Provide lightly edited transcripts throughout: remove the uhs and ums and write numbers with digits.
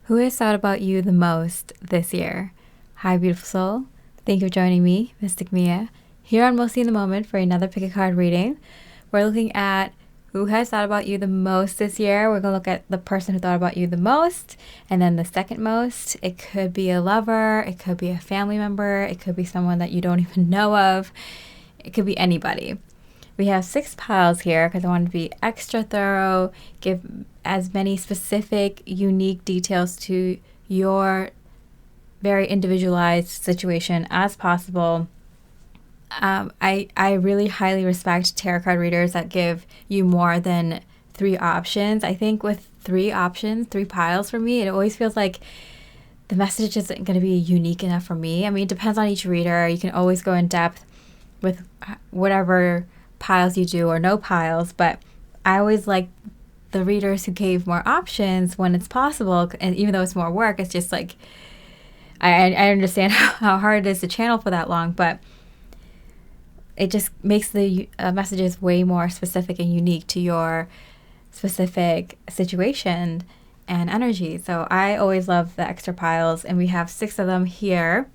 Who has thought about you the most this year? Hi, beautiful soul. Thank you for joining me, Mystic Miya, here on Mostly in the Moment for another pick a card reading. We're looking at who has thought about you the most this year. We're going to look at the person who thought about you the most, and then the second most. It could be a lover, it could be a family member, it could be someone that you don't even know of. It could be anybody. We have 6 piles here because I wanted to be extra thorough, give as many specific, unique details to your very individualized situation as possible. I really highly respect tarot card readers that give you more than 3 options. I think with 3 options, 3 piles for me, it always feels like the message isn't going to be unique enough for me. I mean, it depends on each reader. You can always go in depth with whatever piles you do or no piles, but I always like the readers who gave more options when it's possible, and even though it's more work, it's just like I understand how hard it is to channel for that long, but it just makes the messages way more specific and unique to your specific situation and energy. So I always love the extra piles, and we have 6 of them here.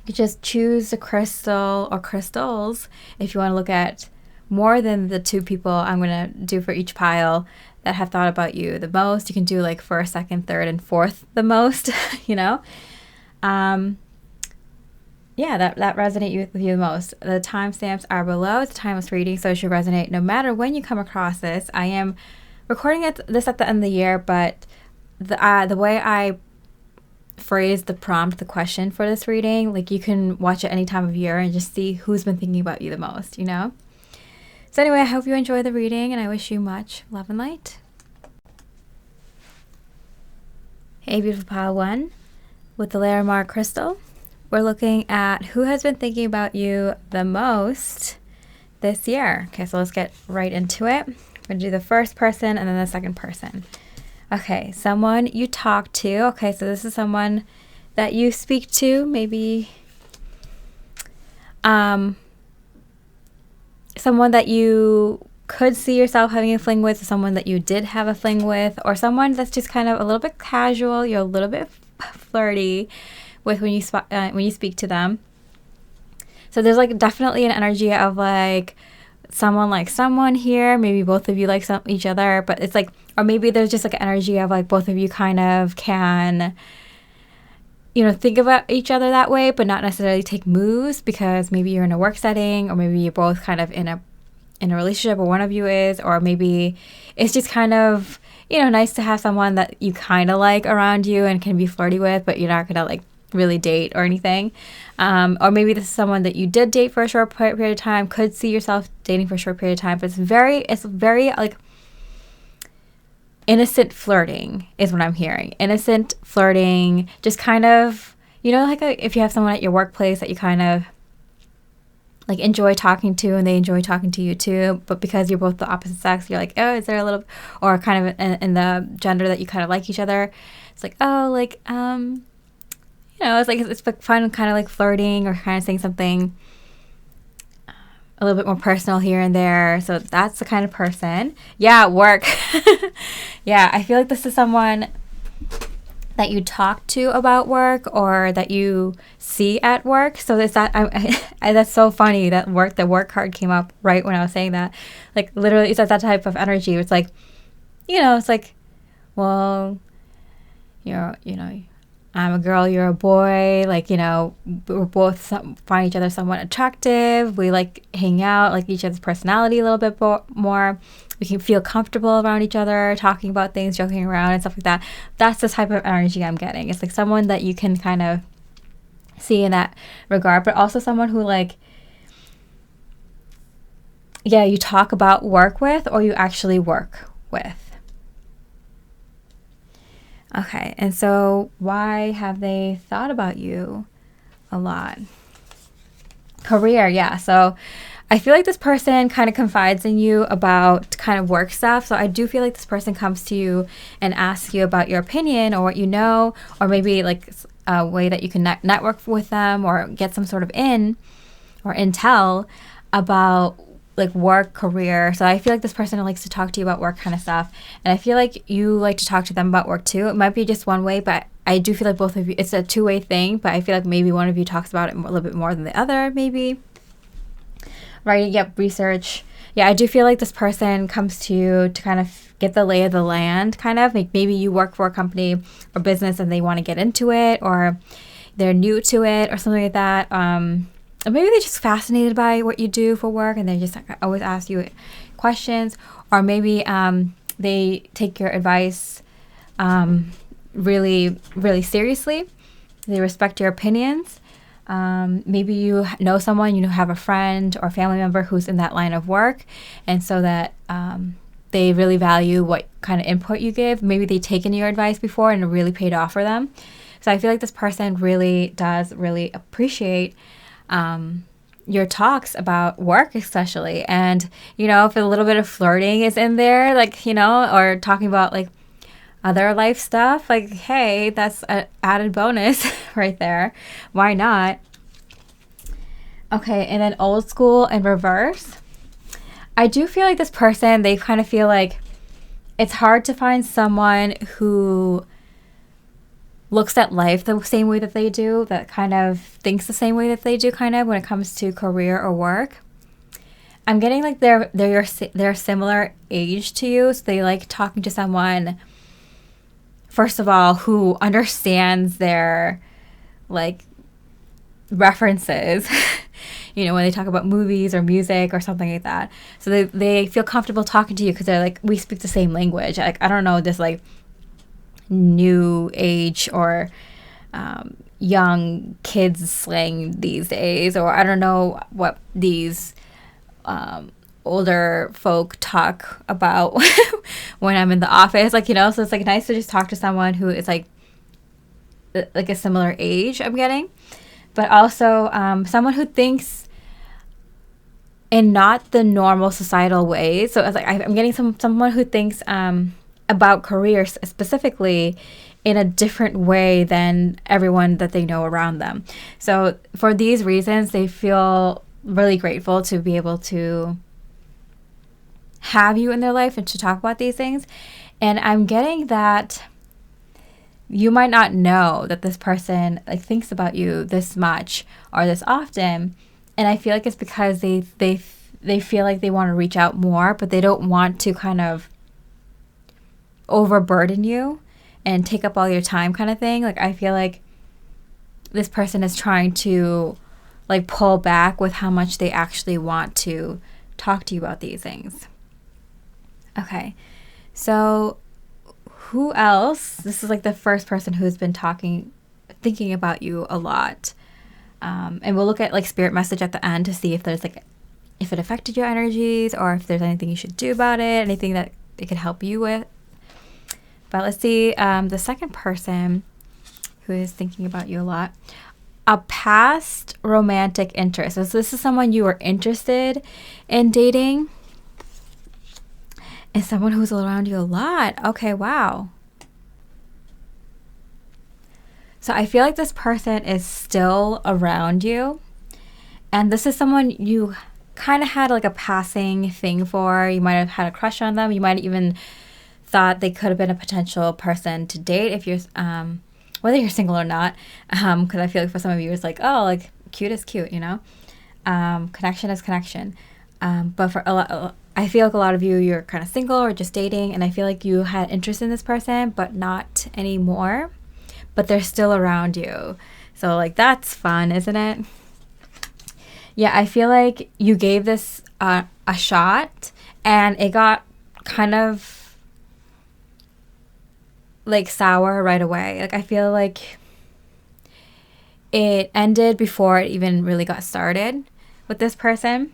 You just choose a crystal or crystals if you want to look at more than the 2 people I'm going to do for each pile that have thought about you the most. You can do like first, second, third, and fourth the most, you know. Yeah, that resonate with you the most. The timestamps are below. It's a timeless reading, so it should resonate no matter when you come across this. I am recording this at the end of the year, but the way I phrase the prompt, the question for this reading, like you can watch it any time of year and just see who's been thinking about you the most, you know? So anyway, I hope you enjoy the reading, and I wish you much love and light. Hey, beautiful pile 1 with the Larimar crystal. We're looking at who has been thinking about you the most this year. Okay, so let's get right into it. We're going to do the first person and then the second person. Okay, someone you talk to. Okay, so this is someone that you speak to, maybe someone that you could see yourself having a fling with, someone that you did have a fling with, or someone that's just kind of a little bit casual. You're a little bit flirty with when you speak to them. So there's like definitely an energy of like someone here. Maybe both of you like each other, but it's like, or maybe there's just like an energy of like both of you kind of can, you know, think about each other that way, but not necessarily take moves, because maybe you're in a work setting, or maybe you're both kind of in a relationship, or one of you is, or maybe it's just kind of, you know, nice to have someone that you kind of like around you and can be flirty with, but you're not gonna like really date or anything. Or maybe this is someone that you did date for a short period of time, could see yourself dating for a short period of time, but it's very like innocent flirting is what I'm hearing. Innocent flirting, just kind of, you know, like if you have someone at your workplace that you kind of like enjoy talking to, and they enjoy talking to you too, but because you're both the opposite sex, you're like, oh, is there a little, or kind of in the gender that you kind of like each other, it's like, oh, like you know, it's fun, kind of like flirting, or kind of saying something a little bit more personal here and there. So that's the kind of person. Yeah, work. Yeah, I feel like this is someone that you talk to about work, or that you see at work. So there's that. That's so funny that the work card came up right when I was saying that. Like literally, it's that type of energy. It's like, you know, it's like, well, you know, I'm a girl, you're a boy, like, you know, we're both find each other somewhat attractive. We like hang out, like each other's personality a little bit more. We can feel comfortable around each other, talking about things, joking around and stuff like that. That's the type of energy I'm getting. It's like someone that you can kind of see in that regard, but also someone who like, yeah, you talk about work with, or you actually work with. Okay, and so why have they thought about you a lot? Career, yeah. So I feel like this person kind of confides in you about kind of work stuff. So I do feel like this person comes to you and asks you about your opinion, or what you know, or maybe like a way that you can network with them, or get some sort of or intel about like work, career. So I feel like this person likes to talk to you about work kind of stuff. And I feel like you like to talk to them about work too. It might be just one way, but I do feel like both of you, it's a two-way thing, but I feel like maybe one of you talks about it a little bit more than the other, maybe. Writing, yep, research. Yeah, I do feel like this person comes to you to kind of get the lay of the land, kind of. Like maybe you work for a company or business and they want to get into it, or they're new to it or something like that. Or maybe they're just fascinated by what you do for work and they just always ask you questions. Or maybe they take your advice really, really seriously. They respect your opinions. Maybe you know someone, you have a friend or family member who's in that line of work, and so that they really value what kind of input you give. Maybe they've taken your advice before and it really paid off for them. So I feel like this person really does really appreciate your talks about work, especially. And, if a little bit of flirting is in there, like, or talking about like other life stuff, like, hey, that's an added bonus right there. Why not? Okay, and then old school and reverse. I do feel like this person, they kind of feel like it's hard to find someone who looks at life the same way that they do, that kind of thinks the same way that they do, kind of when it comes to career or work. I'm getting like they're similar age to you, so they like talking to someone, first of all, who understands their like references, when they talk about movies or music or something like that. So they feel comfortable talking to you because they're like, we speak the same language. Like, I don't know, this like new age or young kids slang these days, or I don't know what these older folk talk about when I'm in the office, like, so it's like nice to just talk to someone who is like a similar age I'm getting, but also someone who thinks in not the normal societal ways. So it's like I'm getting someone who thinks about careers specifically in a different way than everyone that they know around them. So for these reasons, they feel really grateful to be able to have you in their life and to talk about these things. And I'm getting that you might not know that this person like thinks about you this much or this often. And I feel like it's because they feel like they want to reach out more, but they don't want to kind of overburden you and take up all your time kind of thing. Like, I feel like this person is trying to like pull back with how much they actually want to talk to you about these things. Okay, so who else? This is like the first person who's been thinking about you a lot. And we'll look at like spirit message at the end to see if there's like, if it affected your energies or if there's anything you should do about it, anything that it could help you with. But let's see, the second person who is thinking about you a lot, a past romantic interest. So this is someone you were interested in dating and someone who's around you a lot. Okay, wow. So I feel like this person is still around you. And this is someone you kind of had like a passing thing for. You might have had a crush on them. You might even thought they could have been a potential person to date if you're, whether you're single or not. Because I feel like for some of you, it's like, oh, like cute is cute, connection is connection. But for a lot, I feel like a lot of you, you're kind of single or just dating. And I feel like you had interest in this person, but not anymore. But they're still around you. So like, that's fun, isn't it? Yeah, I feel like you gave this a shot and it got kind of like sour right away. Like, I feel like it ended before it even really got started with this person.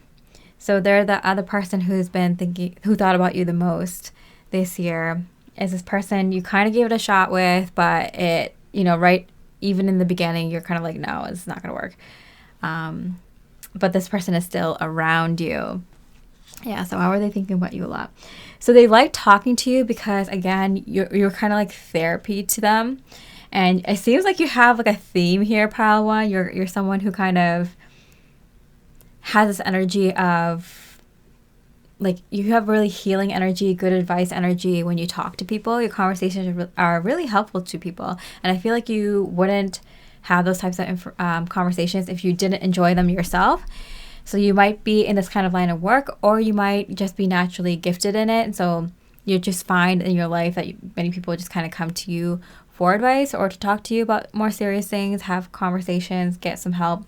So they're the other person who thought about you the most this year. Is this person you kind of gave it a shot with, but it, right, even in the beginning, you're kind of like, no, it's not going to work. But this person is still around you. Yeah, so how are they thinking about you a lot? So they like talking to you because, again, you're kind of like therapy to them. And it seems like you have like a theme here, Pile One. You're someone who kind of has this energy of like you have really healing energy, good advice energy when you talk to people. Your conversations are really helpful to people. And I feel like you wouldn't have those types of conversations if you didn't enjoy them yourself. So you might be in this kind of line of work, or you might just be naturally gifted in it. And so you just find in your life that many people just kind of come to you for advice or to talk to you about more serious things, have conversations, get some help.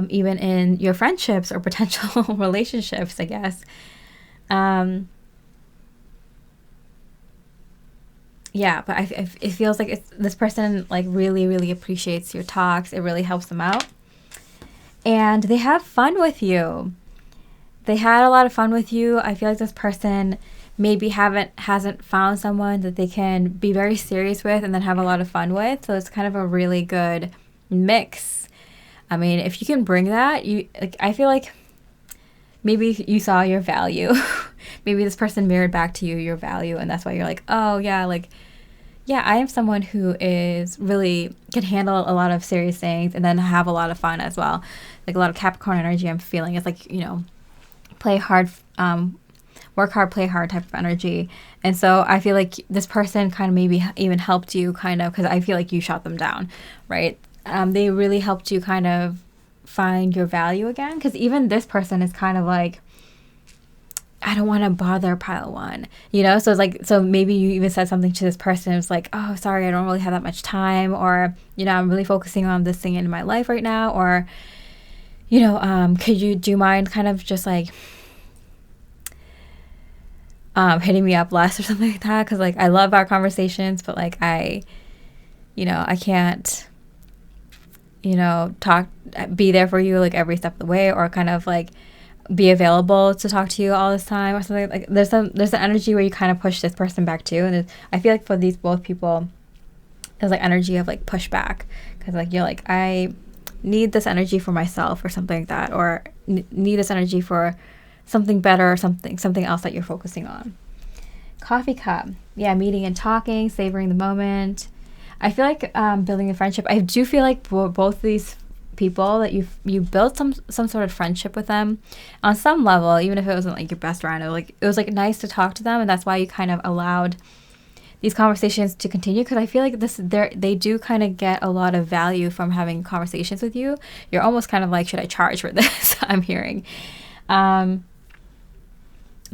Even in your friendships or potential relationships, I guess. Yeah, but it feels like this person like really, really appreciates your talks. It really helps them out. And they have fun with you. They had a lot of fun with you. I feel like this person maybe hasn't found someone that they can be very serious with and then have a lot of fun with. So it's kind of a really good mix. I mean, if you can bring that, I feel like maybe you saw your value. Maybe this person mirrored back to you your value, and that's why you're like, oh yeah, like, yeah, I am someone who is really can handle a lot of serious things and then have a lot of fun as well. Like a lot of Capricorn energy I'm feeling. It's like, play hard, work hard, play hard type of energy. And so I feel like this person kind of maybe even helped you kind of, because I feel like you shot them down, right? They really helped you kind of find your value again. Because even this person is kind of like, I don't want to bother pile one, So it's like, so maybe you even said something to this person. It was like, oh, sorry, I don't really have that much time. Or, I'm really focusing on this thing in my life right now. Or, do you mind kind of just like hitting me up less or something like that? Because like, I love our conversations, but like I can't, be there for you like every step of the way, or kind of like be available to talk to you all this time or something. Like there's an energy where you kind of push this person back too. And I feel like for these both people, there's like energy of like pushback, because like you're like, I need this energy for myself or something like that, or need this energy for something better or something else that you're focusing on. Coffee cup. Yeah, meeting and talking, savoring the moment. I feel like building a friendship. I do feel like for both these people that you built some sort of friendship with them on some level, even if it wasn't like your best friend. It was like nice to talk to them, and that's why you kind of allowed these conversations to continue, because I feel like they do kind of get a lot of value from having conversations with you. You're almost kind of like, should I charge for this? I'm hearing. But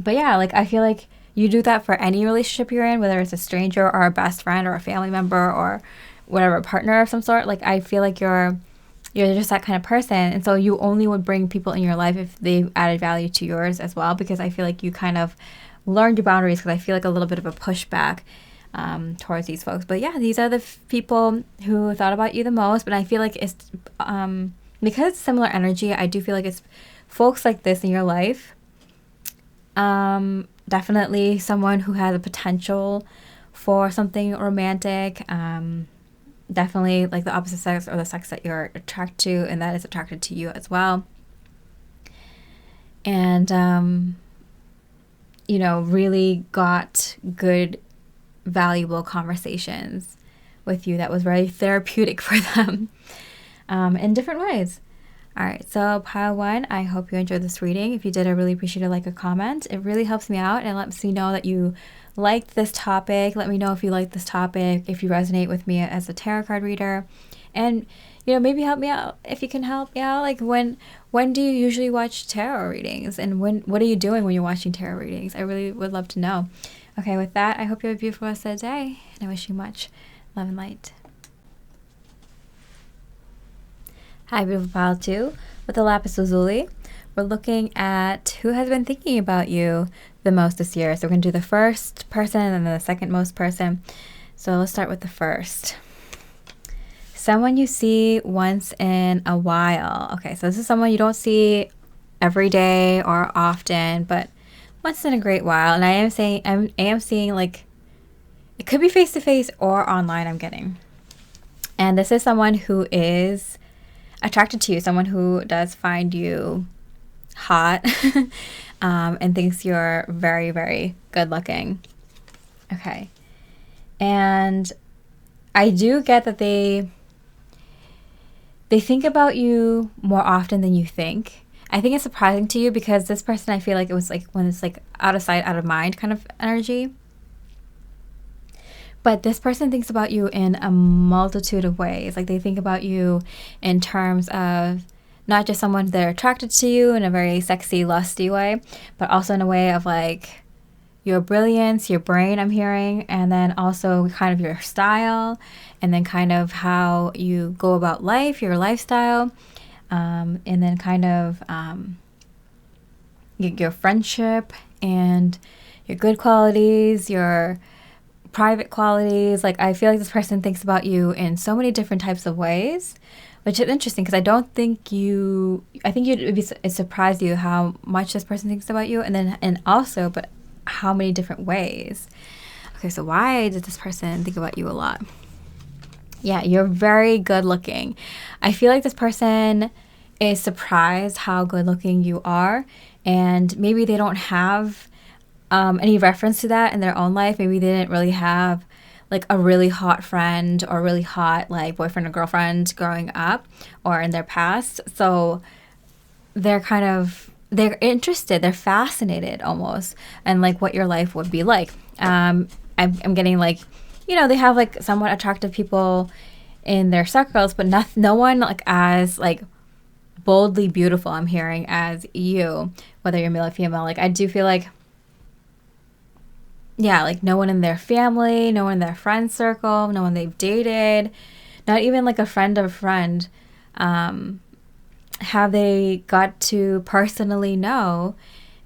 yeah, like I feel like you do that for any relationship you're in, whether it's a stranger or a best friend or a family member or whatever, partner of some sort. Like I feel like you're just that kind of person. And so you only would bring people in your life if they added value to yours as well, because I feel like you kind of learned your boundaries, because I feel like a little bit of a pushback towards these folks. But yeah, these are the people who thought about you the most. But I feel like it's because it's similar energy, I do feel like it's folks like this in your life. Definitely someone who has a potential for something romantic. Definitely like the opposite sex or the sex that you're attracted to and that is attracted to you as well. And, really got good, valuable conversations with you that was very therapeutic for them in different ways. All right, so pile one, I hope you enjoyed this reading. If you did, I really appreciate a like or comment. It really helps me out and lets me know that you liked this topic. Let me know if you like this topic, if you resonate with me as a tarot card reader. And, maybe help me out if you can help me out. Like when do you usually watch tarot readings? And what are you doing when you're watching tarot readings? I really would love to know. Okay, with that, I hope you have a beautiful rest of the day. And I wish you much love and light. Hi, beautiful pile 2 with the Lapis Lazuli. We're looking at who has been thinking about you the most this year. So we're going to do the first person and then the second most person. So let's start with the first. Someone you see once in a while. Okay, so this is someone you don't see every day or often, but once in a great while. And I am seeing like, it could be face-to-face or online, I'm getting. And this is someone who is attracted to you, someone who does find you hot and thinks you're very, very good looking. Okay. And I do get that they think about you more often than you think. I think it's surprising to you because this person, I feel like it was like when it's like out of sight, out of mind kind of energy. But this person thinks about you in a multitude of ways. Like they think about you in terms of not just someone they're attracted to you in a very sexy, lusty way, but also in a way of like your brilliance, your brain, I'm hearing, and then also kind of your style, and then kind of how you go about life, your lifestyle, and then kind of your friendship and your good qualities, your private qualities. Like I feel like this person thinks about you in so many different types of ways, which is interesting because I think it surprised you how much this person thinks about you, and also but how many different ways. Okay, so why did this person think about you a lot? Yeah, you're very good looking. I feel like this person is surprised how good looking you are, and maybe they don't have any reference to that in their own life. Maybe they didn't really have like a really hot friend or really hot like boyfriend or girlfriend growing up or in their past. So they're interested, they're fascinated almost, and like what your life would be like. I'm getting like, they have like somewhat attractive people in their circles, but no one like as like boldly beautiful, I'm hearing, as you, whether you're male or female. Like I do feel like, yeah, like no one in their family, no one in their friend circle, no one they've dated, not even like a friend of a friend, have they got to personally know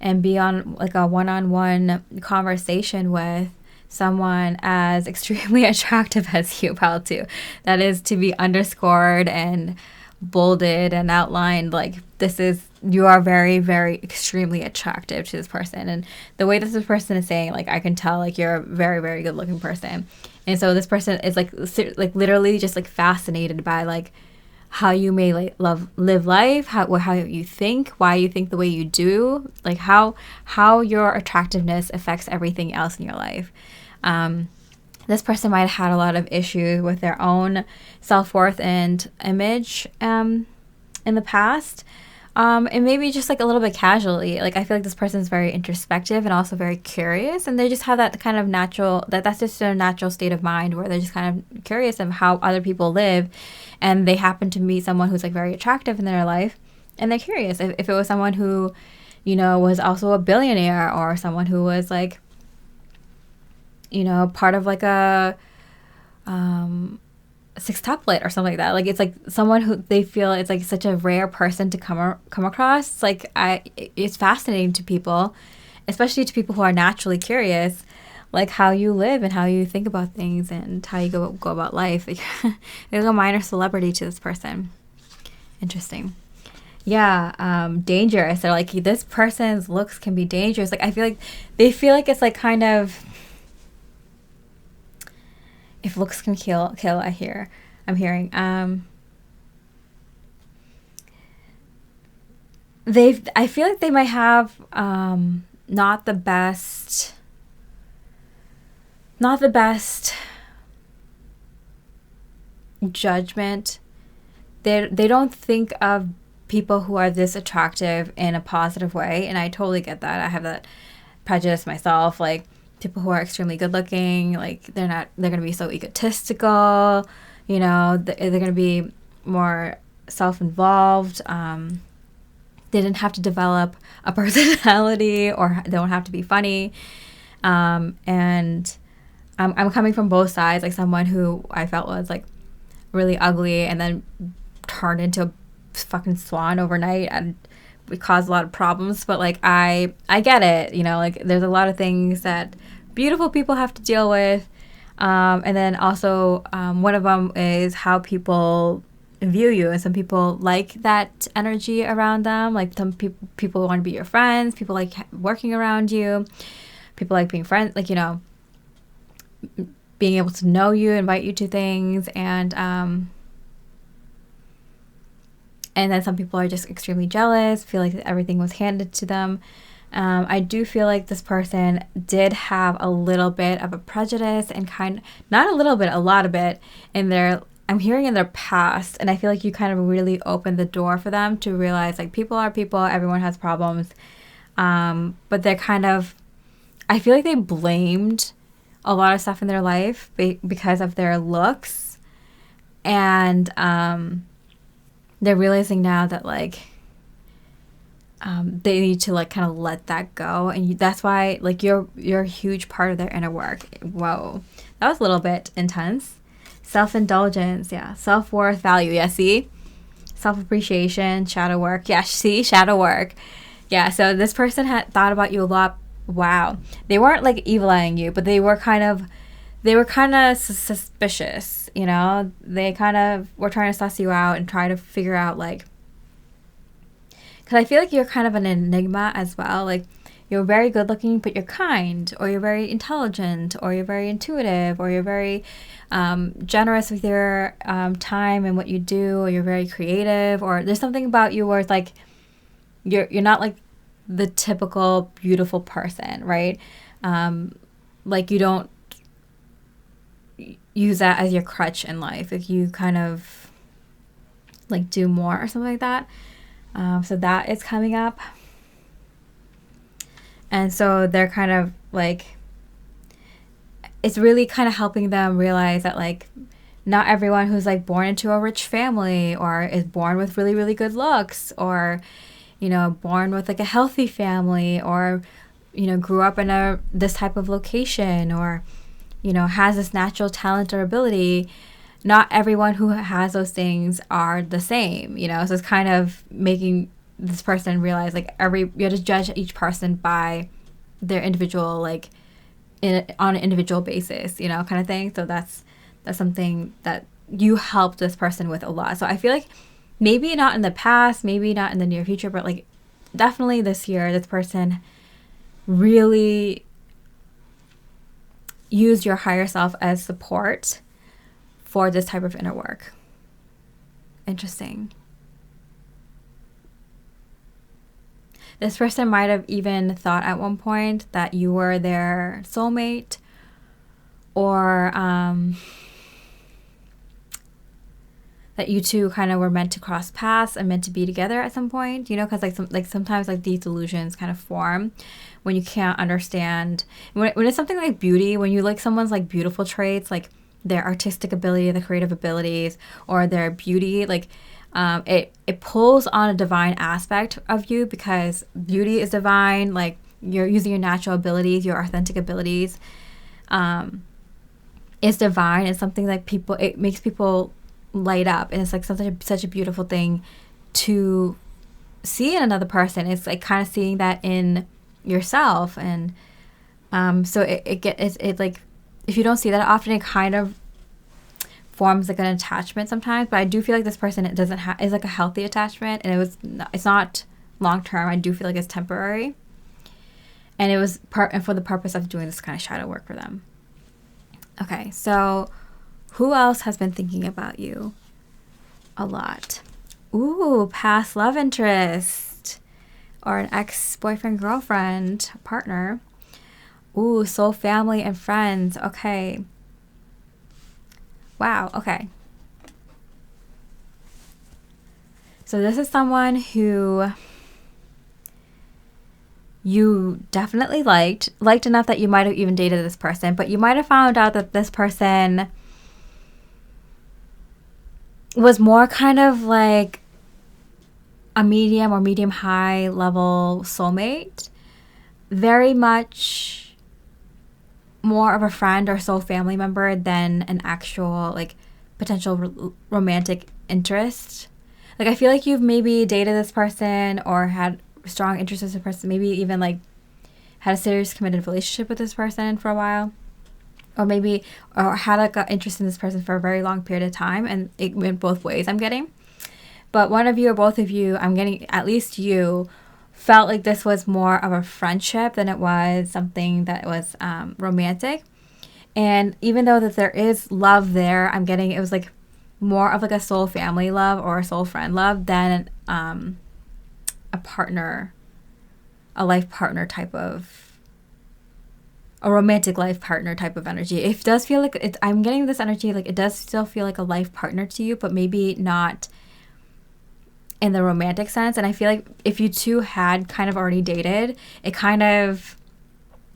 and be on like a one-on-one conversation with someone as extremely attractive as you, pal, too. That is to be underscored and bolded and outlined. Like you are very, very extremely attractive to this person, and the way that this person is saying, like I can tell like you're a very, very good looking person. And so this person is like literally just like fascinated by like how you may like live life, how you think, why you think the way you do, like how your attractiveness affects everything else in your life. This person might have had a lot of issues with their own self-worth and image in the past. And maybe just like a little bit casually. Like I feel like this person is very introspective and also very curious, and they just have that kind of that's just their natural state of mind where they're just kind of curious of how other people live, and they happen to meet someone who's like very attractive in their life, and they're curious if it was someone who, was also a billionaire, or someone who was like, part of like a sextuplet or something like that. Like it's like someone who they feel it's like such a rare person to come across. It's like it's fascinating to people, especially to people who are naturally curious, like how you live and how you think about things and how you go about life. Like, there's a minor celebrity to this person. Interesting. Yeah, dangerous. They're like, this person's looks can be dangerous. Like I feel like they feel like it's like kind of, if looks can kill, I'm hearing. I feel like they might have not the best judgment. They don't think of people who are this attractive in a positive way, and I totally get that. I have that prejudice myself. Like people who are extremely good looking, like they're going to be so egotistical, they're going to be more self-involved. They didn't have to develop a personality, or they don't have to be funny. And I'm coming from both sides, like someone who I felt was like really ugly and then turned into a fucking swan overnight, and it caused a lot of problems. But like I get it, like there's a lot of things that beautiful people have to deal with, and then also one of them is how people view you, and some people like that energy around them. Like some people want to be your friends, people like working around you, people like being friends, like being able to know you, invite you to things, and then some people are just extremely jealous, feel like everything was handed to them. I do feel like this person did have a little bit of a prejudice, and not a little bit, a lot of it in their I'm hearing in their past, and I feel like you kind of really opened the door for them to realize like people are people, everyone has problems. But they're kind of, I feel like they blamed a lot of stuff in their life because of their looks. And they're realizing now that like they need to like kind of let that go. And that's why like you're a huge part of their inner work. Whoa, that was a little bit intense. Self-indulgence, yeah. Self-worth, value, yeah, see? Self-appreciation, shadow work. Yeah, see? Shadow work. Yeah, so this person had thought about you a lot. Wow. They weren't like evil-eyeing you, but they were kind of suspicious, you know? They kind of were trying to suss you out and try to figure out like, because I feel like you're kind of an enigma as well. Like, you're very good looking, but you're kind, or you're very intelligent, or you're very intuitive, or you're very generous with your time and what you do, or you're very creative, or there's something about you where it's like you're not like the typical beautiful person, right? Like you don't use that as your crutch in life. If you kind of like do more or something like that. So that is coming up. And so they're kind of like, it's really kind of helping them realize that like not everyone who's like born into a rich family or is born with really, really good looks or, you know, born with like a healthy family or, you know, grew up in this type of location or, you know, has this natural talent or ability. Not everyone who has those things are the same, you know, so it's kind of making this person realize like you have to judge each person by their individual like on an individual basis, you know, kind of thing. So that's something that you helped this person with a lot. So I feel like maybe not in the past, maybe not in the near future, but like definitely this year this person really used your higher self as support for this type of inner work. Interesting. This person might have even thought at one point that you were their soulmate or that you two kind of were meant to cross paths and meant to be together at some point, you know, because sometimes like these delusions kind of form when you can't understand. When it's something like beauty, when you like someone's like beautiful traits, like their artistic ability, the creative abilities, or their beauty, like it pulls on a divine aspect of you because beauty is divine. Like you're using your natural abilities, your authentic abilities, is divine. It's something like it makes people light up, and it's like such a beautiful thing to see in another person. It's like kind of seeing that in yourself, and so it like if you don't see that often, it kind of forms like an attachment sometimes. But I do feel like this person is like a healthy attachment, and it's not long term. I do feel like it's temporary, and it was for the purpose of doing this kind of shadow work for them. Okay, so who else has been thinking about you a lot? Ooh, past love interest or an ex-boyfriend, girlfriend, partner. Ooh, soul family and friends. Okay. Wow, okay. So this is someone who you definitely liked enough that you might have even dated this person, but you might have found out that this person was more kind of like a medium or medium high level soulmate, very much more of a friend or soul family member than an actual like potential romantic interest. Like I feel like you've maybe dated this person or had strong interest in this person, maybe even like had a serious committed relationship with this person for a while, or had like an interest in this person for a very long period of time, and it went both ways, I'm getting. But one of you or both of you, I'm getting at least you, felt like this was more of a friendship than it was something that was romantic. And even though that there is love there, I'm getting it was like more of like a soul family love or a soul friend love than a partner, a life partner type of a romantic life partner type of energy. It does feel like it's, I'm getting this energy, like it does still feel like a life partner to you, but maybe not in the romantic sense. And I feel like if you two had kind of already dated, it kind of,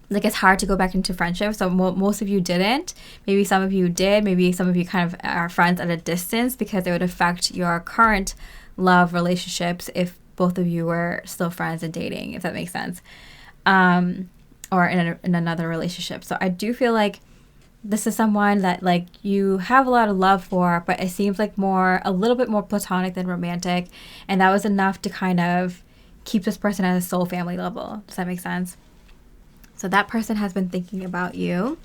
like, it's hard to go back into friendship. So most of you didn't. Maybe some of you did. Maybe some of you kind of are friends at a distance because it would affect your current love relationships if both of you were still friends and dating, if that makes sense. Or in another relationship. So I do feel like this is someone that, like, you have a lot of love for, but it seems like a little bit more platonic than romantic. And that was enough to kind of keep this person at a soul family level. Does that make sense? So that person has been thinking about you.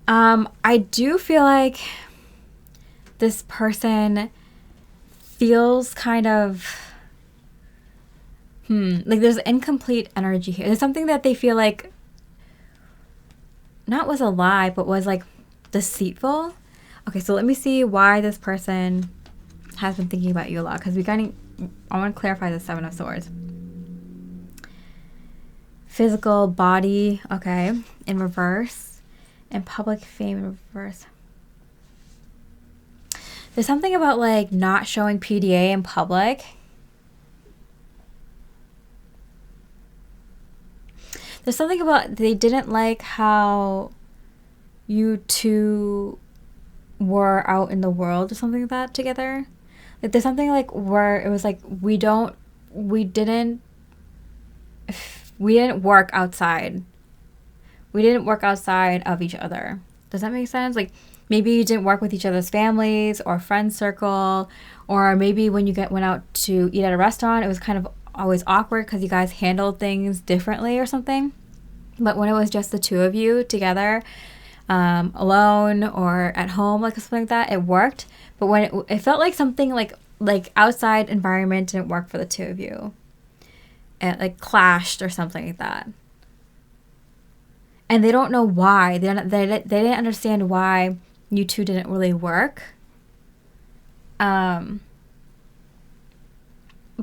I do feel like this person feels kind of, like there's incomplete energy here. There's something that they feel like not was a lie, but was like deceitful. Okay, so let me see why this person has been thinking about you a lot, because I want to clarify the Seven of Swords. Physical body, okay, in reverse, and public fame in reverse. There's something about like not showing PDA in public. There's something about they didn't like how you two were out in the world or something like that together. Like there's something like where it was like we didn't work outside. We didn't work outside of each other. Does that make sense? Like maybe you didn't work with each other's families or friend circle, or maybe when you went out to eat at a restaurant, it was kind of always awkward because you guys handled things differently or something. But when it was just the two of you together, alone or at home, like something like that, it worked. But when it felt like something like outside environment didn't work for the two of you. It like clashed or something like that. And they don't know why. They didn't understand why you two didn't really work.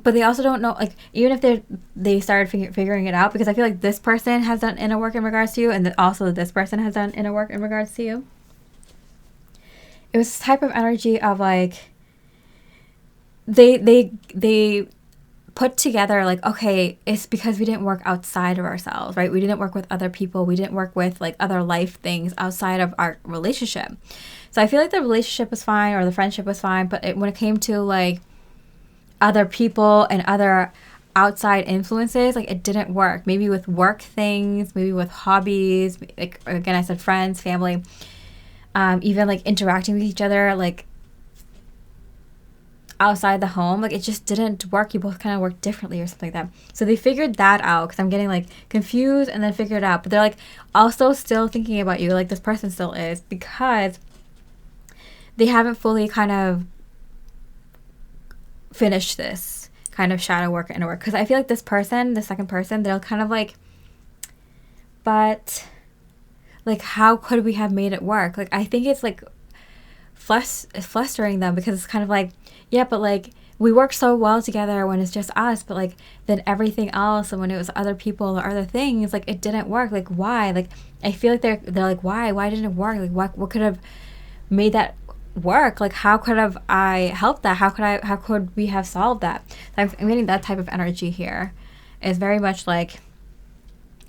But they also don't know, like, even if they started figuring it out, because I feel like this person has done inner work in regards to you, and also this person has done inner work in regards to you. It was this type of energy of like they put together like, okay, it's because we didn't work outside of ourselves, right? We didn't work with other people. We didn't work with like other life things outside of our relationship. So I feel like the relationship was fine or the friendship was fine, but when it came to like other people and other outside influences, like it didn't work. Maybe with work things, maybe with hobbies, like again I said friends, family, even like interacting with each other like outside the home, like it just didn't work. You both kind of worked differently or something like that. So they figured that out, because I'm getting like confused and then figured it out, but they're like also still thinking about you, like this person still is, because they haven't fully kind of finish this kind of shadow work and work. Because I feel like this person, the second person, they're kind of like, but like how could we have made it work? Like I think it's like flustering them, because it's kind of like, yeah, but like we work so well together when it's just us, but like then everything else, and when it was other people or other things, like it didn't work. Like why? Like I feel like they're like, why didn't it work? Like what could have made that work? Like how could have I helped that? How could we have solved that? I'm getting that type of energy here. It's very much like,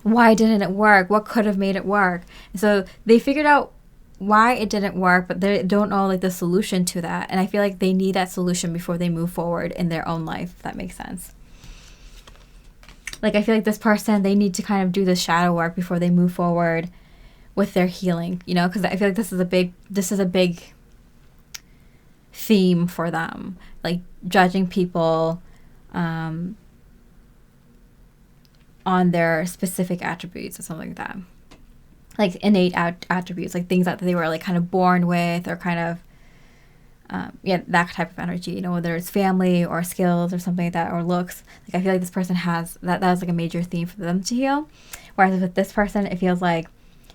why didn't it work? What could have made it work? And so they figured out why it didn't work, but they don't know like the solution to that. And I feel like they need that solution before they move forward in their own life, if that makes sense. Like I feel like this person, they need to kind of do the shadow work before they move forward with their healing, you know, because I feel like this is a big theme for them, like judging people on their specific attributes or something like that, like innate attributes, like things that they were like kind of born with, or kind of that type of energy, you know, whether it's family or skills or something like that, or looks. Like I feel like this person has that was like a major theme for them to heal, whereas with this person it feels like,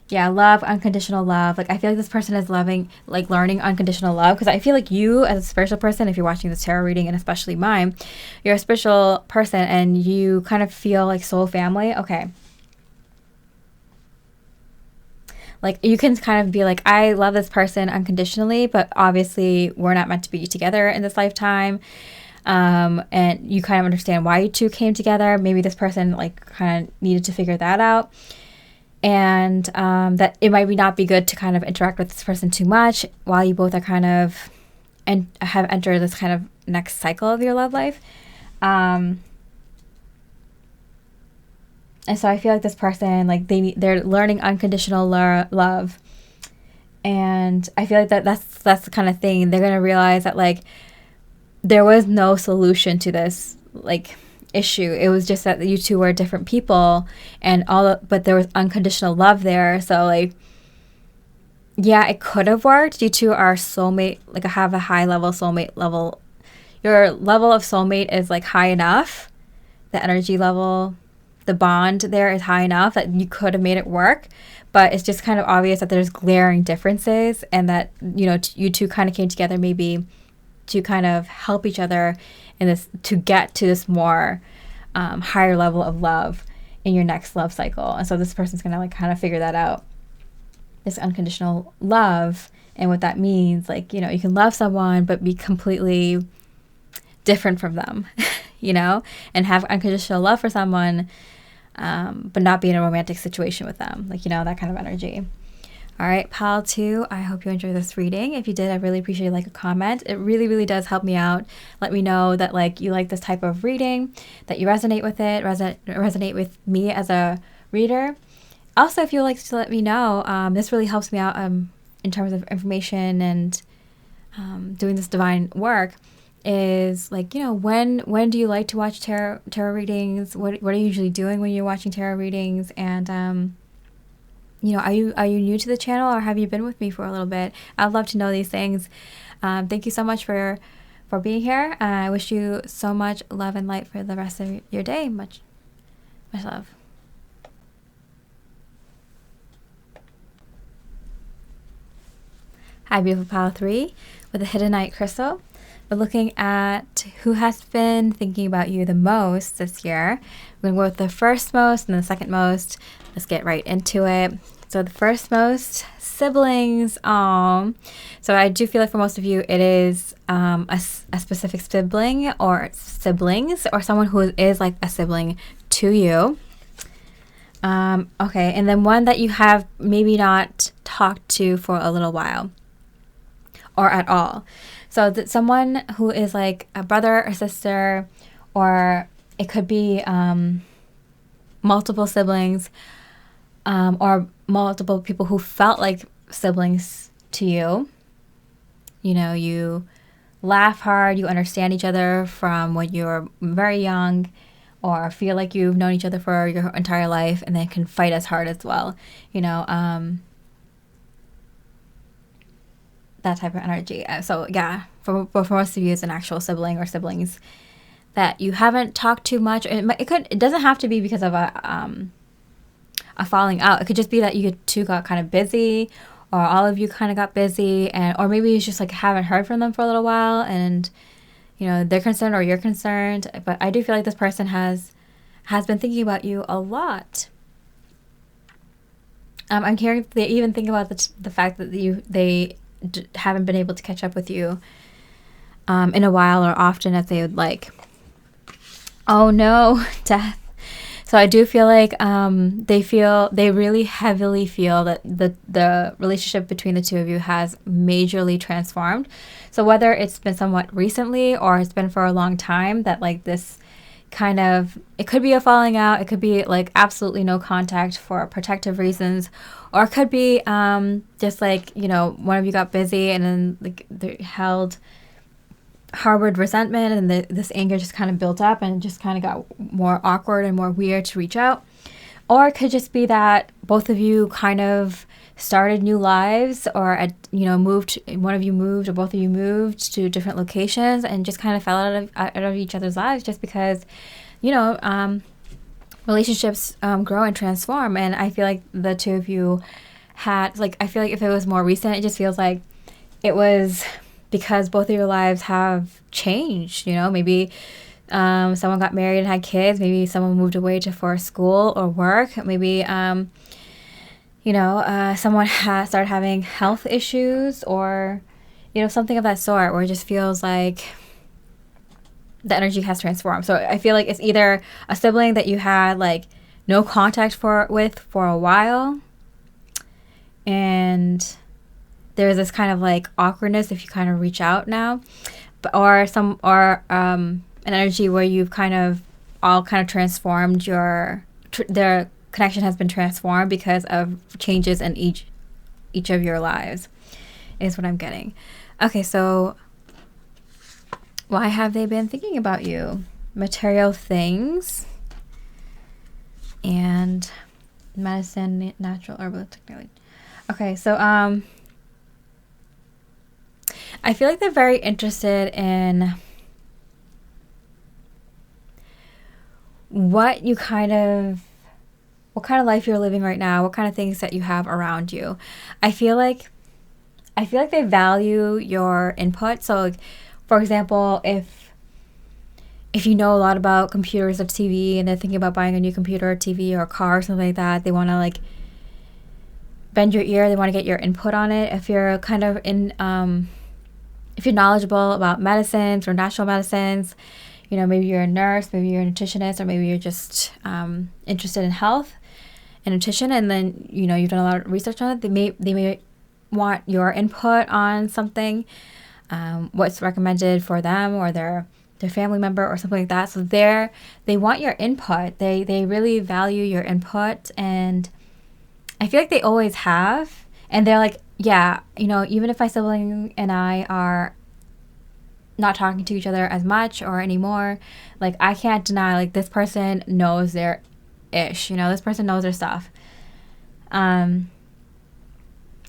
yeah, love, unconditional love. Like I feel like this person is learning unconditional love, because I feel like you as a spiritual person, if you're watching this tarot reading, and especially mine, you're a spiritual person and you kind of feel like soul family. Okay. Like, you can kind of be like, I love this person unconditionally, but obviously we're not meant to be together in this lifetime. And you kind of understand why you two came together. Maybe this person like kind of needed to figure that out. And that it might not be good to kind of interact with this person too much while you both are kind of and have entered this kind of next cycle of your love life. And so I feel like this person, like they're learning unconditional love. And I feel like that's the kind of thing they're going to realize that like there was no solution to this like issue. It was just that you two were different people and but there was unconditional love there. So like, yeah, it could have worked. You two are soulmate, like have a high level soulmate level. Your level of soulmate is like high enough. The energy level, the bond there is high enough that you could have made it work. But it's just kind of obvious that there's glaring differences and that, you know, you two kind of came together maybe to kind of help each other in this, to get to this more higher level of love in your next love cycle. And so this person's going to like kind of figure that out. This unconditional love and what that means. Like, you know, you can love someone but be completely different from them, you know, and have unconditional love for someone but not be in a romantic situation with them. Like, you know, that kind of energy. All right, pile 2, I hope you enjoyed this reading. If you did, I really appreciate like a comment. It really, really does help me out. Let me know that like you like this type of reading, that you resonate with it, resonate with me as a reader. Also, if you'd like to let me know, this really helps me out in terms of information and doing this divine work, is like, you know, when do you like to watch tarot readings? What are you usually doing when you're watching tarot readings? And you know, are you new to the channel, or have you been with me for a little bit? I'd love to know these things. Thank you so much for being here. I wish you so much love and light for the rest of your day. Much love. Hi, beautiful pile 3 with a Hiddenite crystal. We're looking at who has been thinking about you the most this year. We're going to go with the first most and the second most. Let's get right into it. So the first most, siblings. So I do feel like for most of you, it is a specific sibling or siblings, or someone who is like a sibling to you. Okay, and then one that you have maybe not talked to for a little while, or at all. So that someone who is like a brother or sister, or it could be multiple siblings, or multiple people who felt like siblings to you. You know, you laugh hard, you understand each other from when you're very young, or feel like you've known each other for your entire life, and then can fight as hard as well. You know, that type of energy. So yeah, for most of you, it's an actual sibling or siblings that you haven't talked too much. It doesn't have to be because of a falling out. It could just be that you two got kind of busy, or all of you kind of got busy, and or maybe you just like haven't heard from them for a little while, and you know they're concerned or you're concerned. But I do feel like this person has been thinking about you a lot. I'm hearing they even think about the fact that they haven't been able to catch up with you in a while, or often as they would like. Oh no, death. So I do feel like they really heavily feel that the relationship between the two of you has majorly transformed. So whether it's been somewhat recently or it's been for a long time, that like this kind of, it could be a falling out, it could be like absolutely no contact for protective reasons, or it could be just like, you know, one of you got busy and then like they harbored resentment, and this anger just kind of built up and just kind of got more awkward and more weird to reach out. Or it could just be that both of you kind of started new lives, or moved, one of you moved or both of you moved to different locations and just kind of fell out of each other's lives, just because, you know, relationships grow and transform. And I feel like the two of you had, like, I feel like if it was more recent, it just feels like it was because both of your lives have changed. You know, maybe someone got married and had kids. Maybe someone moved away for school or work. Maybe, someone has started having health issues, or, something of that sort, where it just feels like the energy has transformed. So I feel like it's either a sibling that you had like no contact with for a while, and there's this kind of like awkwardness if you kind of reach out now, or an energy where you've kind of all kind of transformed their connection has been transformed because of changes in each of your lives, is what I'm getting. Okay, so why have they been thinking about you? Material things and medicine, natural, herbal technology. Okay, so I feel like they're very interested in what kind of life you're living right now, what kind of things that you have around you. I feel like they value your input. So, like, for example, if you know a lot about computers or TV, and they're thinking about buying a new computer or TV or a car or something like that, they want to like bend your ear. They want to get your input on it. If you're kind of if you're knowledgeable about medicines or natural medicines, maybe you're a nurse, maybe you're a nutritionist, or maybe you're just interested in health and nutrition, and then you've done a lot of research on it. They may want your input on something, what's recommended for them or their family member or something like that. So they want your input. They really value your input, and I feel like they always have. And they're like, yeah, even if my sibling and I are not talking to each other as much or anymore, like, I can't deny, like, this person knows their ish, this person knows their stuff. And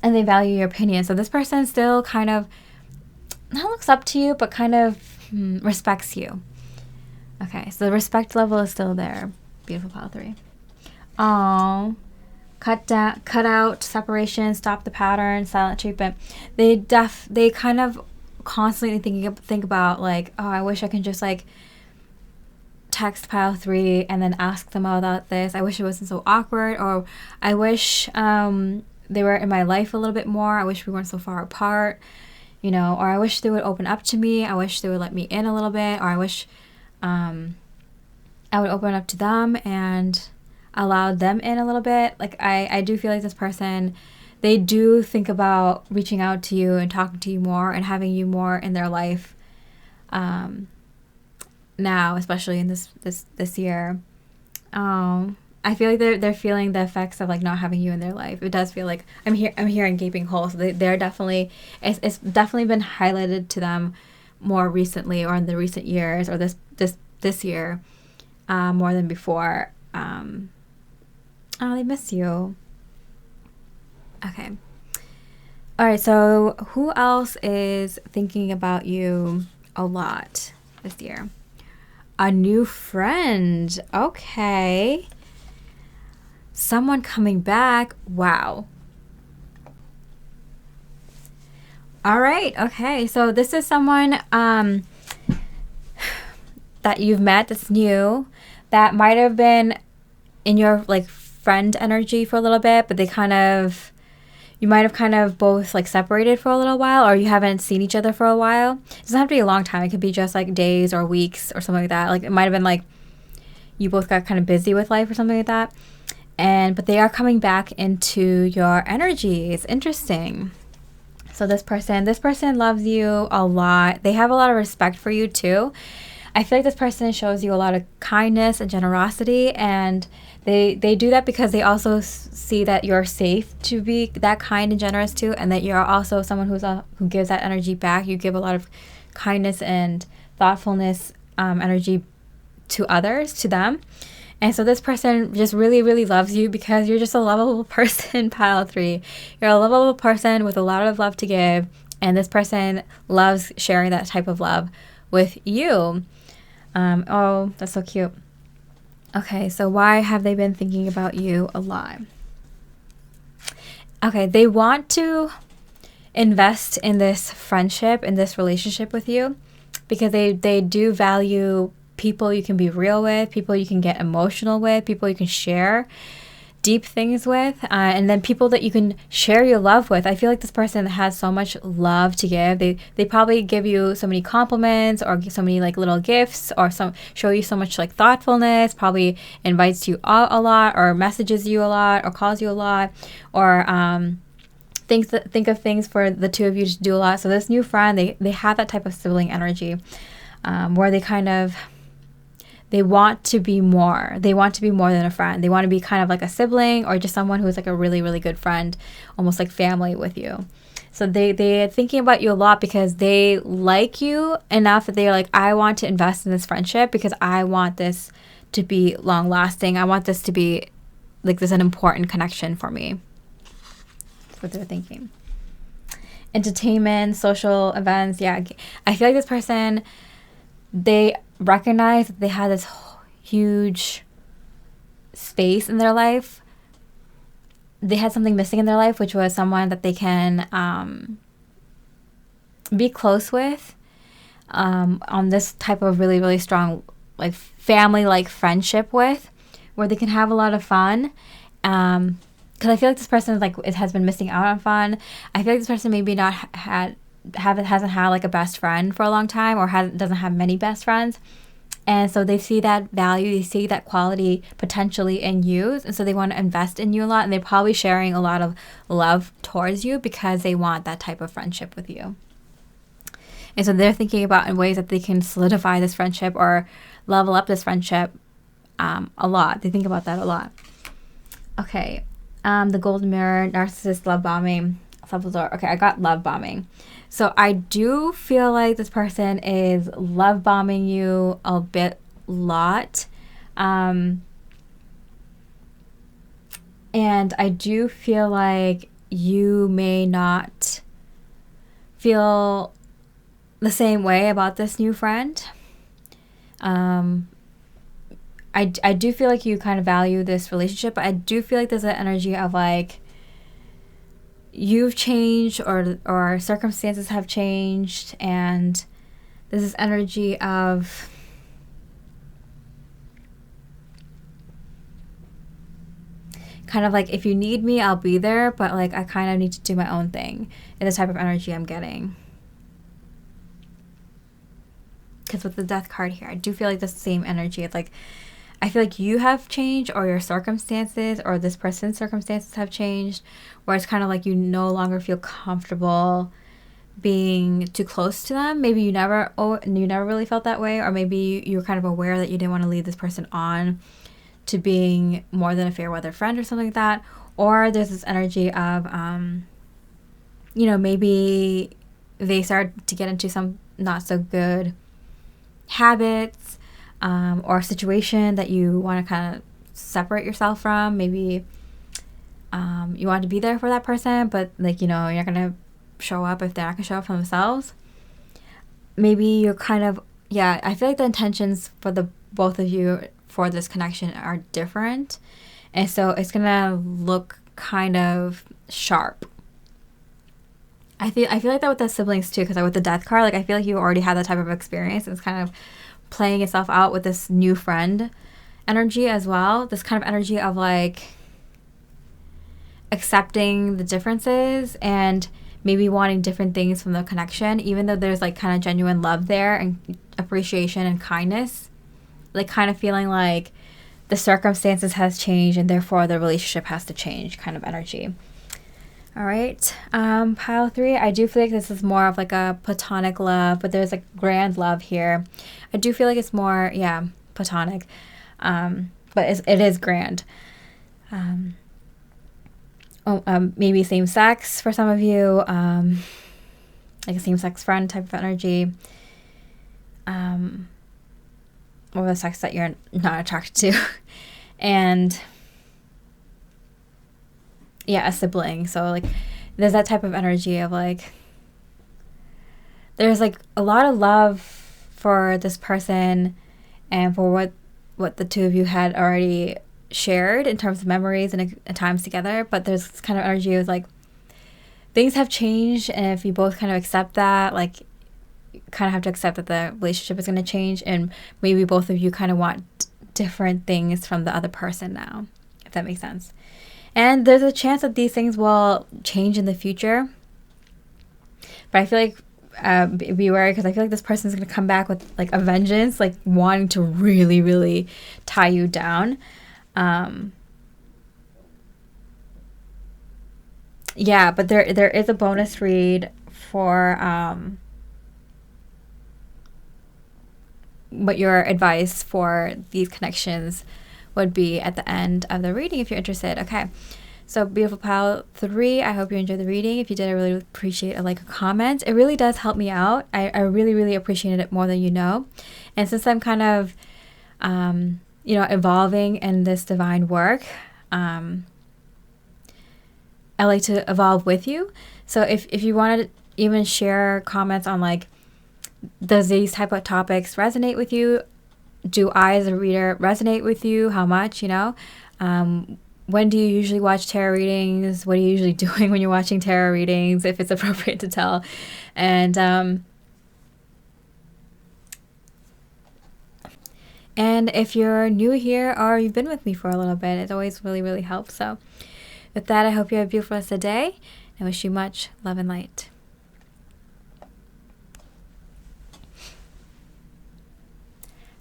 they value your opinion. So this person still kind of not looks up to you, but kind of respects you. Okay, so the respect level is still there. Beautiful, pile 3. Oh, cut out separation, stop the pattern, silent treatment. They kind of constantly think about like, oh, I wish I can just like text pile 3 and then ask them about this. I wish it wasn't so awkward, or I wish they were in my life a little bit more. I wish we weren't so far apart, or I wish they would open up to me. I wish they would let me in a little bit, or I wish I would open up to them and allow them in a little bit. Like, I do feel like this person, they do think about reaching out to you and talking to you more and having you more in their life now, especially in this year. I feel like they're feeling the effects of like not having you in their life. It does feel like I'm hearing gaping holes. So they're definitely, it's definitely been highlighted to them more recently, or in the recent years, or this year more than before. They miss you. Okay. All right, so who else is thinking about you a lot this year? A new friend. Okay. Someone coming back. Wow. All right. Okay. So this is someone that you've met that's new, that might have been in your like friend energy for a little bit, but you might have kind of both like separated for a little while, or you haven't seen each other for a while. It doesn't have to be a long time. It could be just like days or weeks or something like that. Like, it might have been like you both got kind of busy with life or something like that. But they are coming back into your energies. Interesting. So this person loves you a lot. They have a lot of respect for you too. I feel like this person shows you a lot of kindness and generosity, and they do that because they also see that you're safe to be that kind and generous too, and that you're also someone who gives that energy back. You give a lot of kindness and thoughtfulness energy to others, to them. And so this person just really, really loves you because you're just a lovable person, pile 3. You're a lovable person with a lot of love to give, and this person loves sharing that type of love with you. Oh, that's so cute. Okay, so why have they been thinking about you a lot? Okay, they want to invest in this friendship, in this relationship with you, because they do value people you can be real with, people you can get emotional with, people you can share deep things with, and then people that you can share your love with. I feel like this person has so much love to give. They probably give you so many compliments or so many like little gifts, or show you so much like thoughtfulness, probably invites you out a lot, or messages you a lot, or calls you a lot, or think of things for the two of you to do a lot. So this new friend, they have that type of sibling energy, where they want to be more. They want to be more than a friend. They want to be kind of like a sibling, or just someone who is like a really, really good friend, almost like family with you. So they're thinking about you a lot because they like you enough that they're like, I want to invest in this friendship because I want this to be long lasting. I want this to be like this an important connection for me. That's what they're thinking. Entertainment, social events. Yeah, I feel like this person, they recognize that they had this huge space in their life. They had something missing in their life, which was someone that they can be close with, on this type of really, really strong, like family-like friendship with, where they can have a lot of fun. Because I feel like this person has been missing out on fun. I feel like this person maybe hasn't had like a best friend for a long time, or doesn't have many best friends. And so they see that value, they see that quality potentially in you, and so they want to invest in you a lot, and they're probably sharing a lot of love towards you because they want that type of friendship with you. And so they're thinking about in ways that they can solidify this friendship or level up this friendship a lot. They think about that a lot. Okay, the golden mirror, narcissist, love bombing, self-absorbed. Okay, I got love bombing. So I do feel like this person is love bombing you a lot. And I do feel like you may not feel the same way about this new friend. I do feel like you kind of value this relationship, but I do feel like there's an energy of like, you've changed, or circumstances have changed, and there's this energy of kind of like, if you need me, I'll be there, but like I kind of need to do my own thing. Is the type of energy I'm getting. Because with the death card here, I do feel like the same energy. It's like, I feel like you have changed, or your circumstances, or this person's circumstances have changed, where it's kind of like you no longer feel comfortable being too close to them. Maybe you never really felt that way, or maybe you were kind of aware that you didn't want to lead this person on to being more than a fair weather friend or something like that. Or there's this energy of, maybe they started to get into some not so good habits, or a situation that you want to kind of separate yourself from. Maybe you want to be there for that person, but like, you're not going to show up if they're not going to show up for themselves. Maybe you're kind of, I feel like the intentions for the both of you for this connection are different. And so it's going to look kind of sharp. I feel like that with the siblings too, because with the death card, like I feel like you already had that type of experience. It's kind of playing itself out with this new friend energy as well. This kind of energy of like accepting the differences and maybe wanting different things from the connection, even though there's like kind of genuine love there and appreciation and kindness. Like kind of feeling like the circumstances has changed and therefore the relationship has to change kind of energy. All right, pile 3, I do feel like this is more of like a platonic love, but there's like grand love here. I do feel like it's more, platonic, but it is grand. Maybe same sex for some of you, like a same sex friend type of energy, or the sex that you're not attracted to, and a sibling. So like there's that type of energy of like, there's like a lot of love for this person and for what the two of you had already shared in terms of memories and times together. But there's this kind of energy of like, things have changed, and if you both kind of accept that, like you kind of have to accept that the relationship is going to change, and maybe both of you kind of want different things from the other person now, if that makes sense. And there's a chance that these things will change in the future. But I feel like be wary, because I feel like this person is going to come back with like a vengeance, like wanting to really, really tie you down. Yeah, but there is a bonus read for what your advice for these connections would be at the end of the reading if you're interested. Okay. So Beautiful Pile 3, I hope you enjoyed the reading. If you did, I really appreciate a like, a comment. It really does help me out. I really, really appreciate it more than you know. And since I'm kind of, evolving in this divine work, I like to evolve with you. So if you want to even share comments on like, does these type of topics resonate with you? Do I as a reader resonate with you? How much, when do you usually watch tarot readings? What are you usually doing when you're watching tarot readings, if it's appropriate to tell? And if you're new here or you've been with me for a little bit, it always really, really helps. So with that, I hope you have a beautiful rest of the day and wish you much love and light.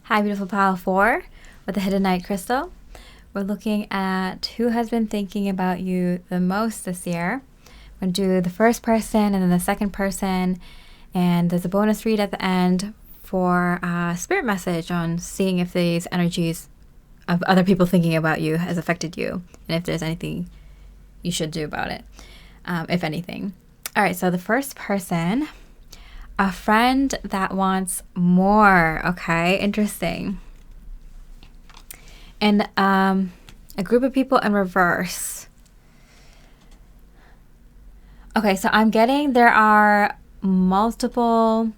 Hi, Beautiful Pile 4 with the Hiddenite crystal. We're looking at who has been thinking about you the most this year. I'm going to do the first person and then the second person. And there's a bonus read at the end for a spirit message on seeing if these energies of other people thinking about you has affected you. And if there's anything you should do about it, if anything. All right, so the first person, a friend that wants more. Okay, interesting. And a group of people in reverse. Okay, so I'm getting there are multiple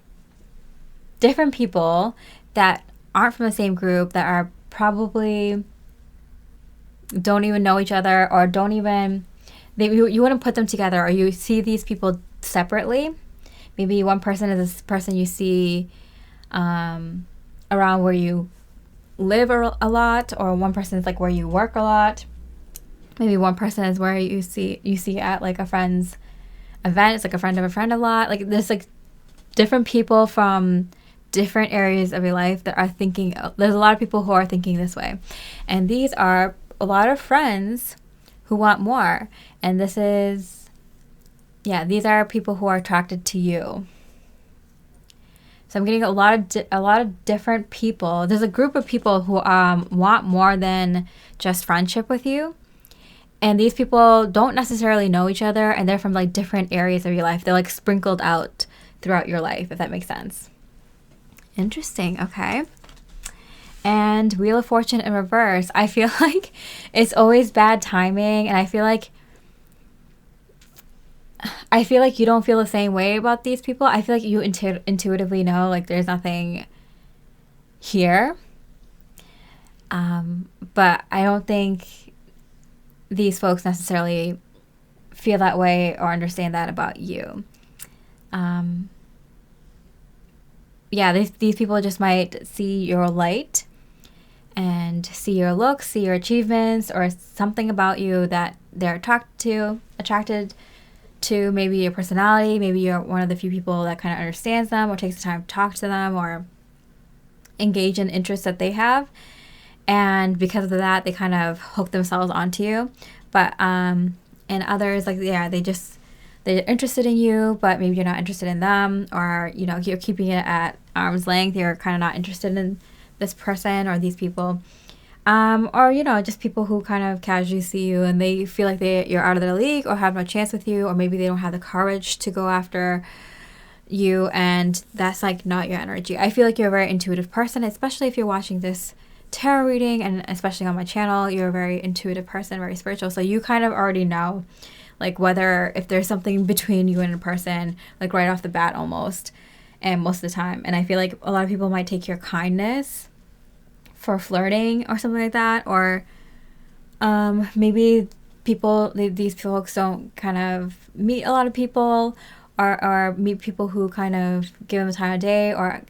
different people that aren't from the same group that are probably don't even know each other or don't even, you wouldn't put them together, or you see these people separately. Maybe one person is this person you see around where you live a lot, or one person is like where you work a lot. Maybe one person is where you see at like a friend's event. It's like a friend of a friend a lot. Like there's like different people from different areas of your life that are thinking. There's a lot of people who are thinking this way, and these are a lot of friends who want more. And this is, these are people who are attracted to you. So I'm getting a lot of different people. There's a group of people who want more than just friendship with you. And these people don't necessarily know each other, and they're from like different areas of your life. They're like sprinkled out throughout your life, if that makes sense. Interesting. Okay. And Wheel of Fortune in reverse. I feel like it's always bad timing, and I feel like you don't feel the same way about these people. I feel like you intuitively know like there's nothing here. But I don't think these folks necessarily feel that way or understand that about you. These people just might see your light and see your looks, see your achievements, or something about you that they're attracted to, maybe your personality. Maybe you're one of the few people that kind of understands them or takes the time to talk to them or engage in interests that they have. And because of that, they kind of hook themselves onto you. But and others, like, they're interested in you, but maybe you're not interested in them, or you're keeping it at arm's length. You're kind of not interested in this person or these people, or just people who kind of casually see you and they feel like you're out of their league or have no chance with you, or maybe they don't have the courage to go after you, and that's like not your energy. I feel like you're a very intuitive person, especially if you're watching this tarot reading, and especially on my channel, you're a very intuitive person, very spiritual. So you kind of already know, like, if there's something between you and a person, like right off the bat almost, and most of the time. And I feel like a lot of people might take your kindness for flirting or something like that, or maybe these folks don't kind of meet a lot of people, or meet people who kind of give them the time of day or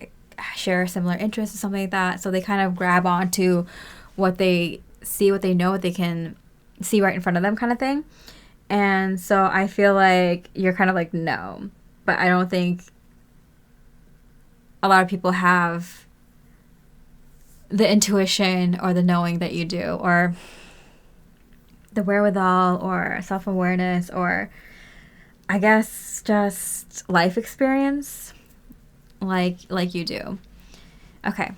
share similar interests or something like that. So they kind of grab onto what they see, what they know, what they can see right in front of them kind of thing. And so I feel like you're kind of like, no. But I don't think a lot of people have the intuition or the knowing that you do, or the wherewithal or self-awareness, or I guess just life experience like you do. Okay.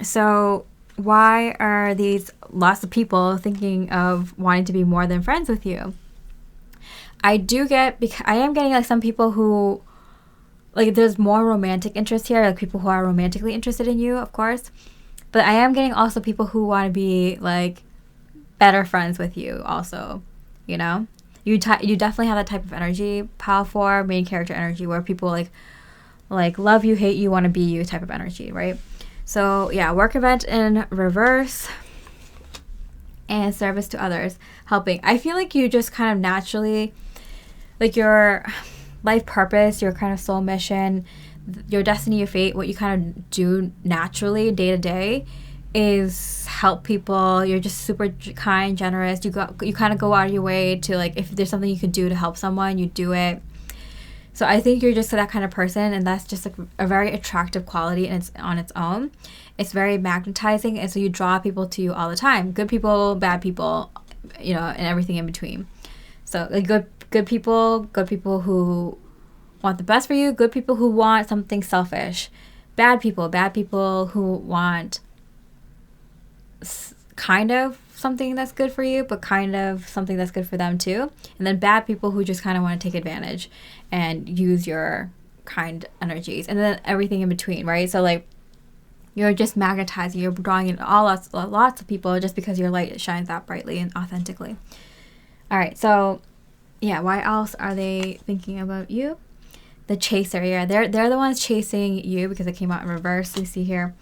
So why are these lots of people thinking of wanting to be more than friends with you? I am getting like some people who, like, there's more romantic interest here, like people who are romantically interested in you, of course. But I am getting also people who want to be like better friends with you also, you know? You definitely have that type of energy, Pile 4, main character energy, where people like love you, hate you, want to be you type of energy, right? So yeah, work event in reverse, and service to others, helping. I feel like you just kind of naturally, like your life purpose, your kind of soul mission, your destiny, your fate, what you kind of do naturally day to day is help people. You're just super kind, generous. You kind of go out of your way to, like, if there's something you could do to help someone, you do it. So I think you're just that kind of person, and that's just like a very attractive quality, and it's on its own. It's very magnetizing, and so you draw people to you all the time. Good people, bad people, you know, and everything in between. So like good people who want the best for you, good people who want something selfish. Bad people who want kind of something that's good for you, but kind of something that's good for them too. And then bad people who just kind of want to take advantage and use your kind energies, and then everything in between, right? So like you're just magnetizing, you're drawing in lots of people just because your light shines that brightly and authentically. All right, so yeah, why else are they thinking about you? The chaser, yeah, they're the ones chasing you because it came out in reverse. You see here.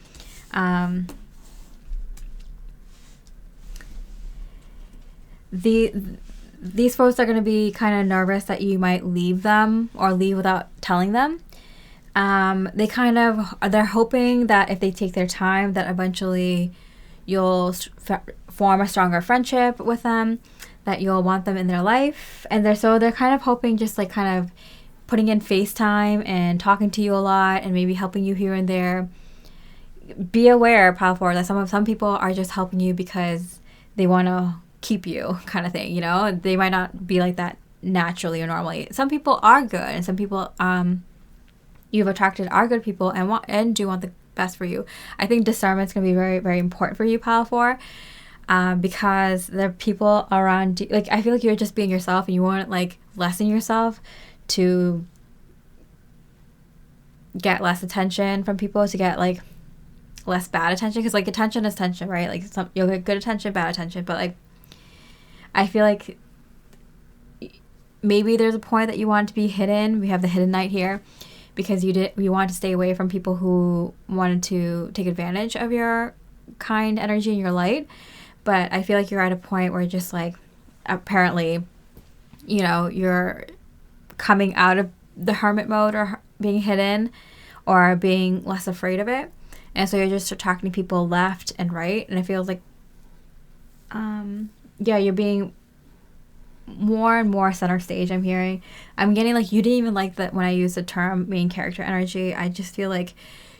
These folks are going to be kind of nervous that you might leave them or leave without telling them. They're hoping that if they take their time, that eventually you'll form a stronger friendship with them, that you'll want them in their life, and they're kind of hoping, just like kind of putting in FaceTime and talking to you a lot, and maybe helping you here and there. Be aware, Pile 4, that some people are just helping you because they want to keep you, kind of thing, you know? They might not be like that naturally or normally. Some people are good, and some people you've attracted are good people and do want the best for you. I think discernment's going to be very, very important for you, Pile 4, because there are people around you. Like, I feel like you're just being yourself, and you won't like lessen yourself to get less attention from people, to get like less bad attention, because like attention is tension, right? Like you'll get good attention, bad attention, but like I feel like maybe there's a point that you want to be hidden. We have the Hiddenite here because you want to stay away from people who wanted to take advantage of your kind energy and your light. But I feel like you're at a point where just like apparently, you know, you're coming out of the hermit mode or being hidden or being less afraid of it. And so you're just attracting people left and right. And it feels like, yeah, you're being more and more center stage. I'm getting like you didn't even like that when I used the term main character energy. I just feel like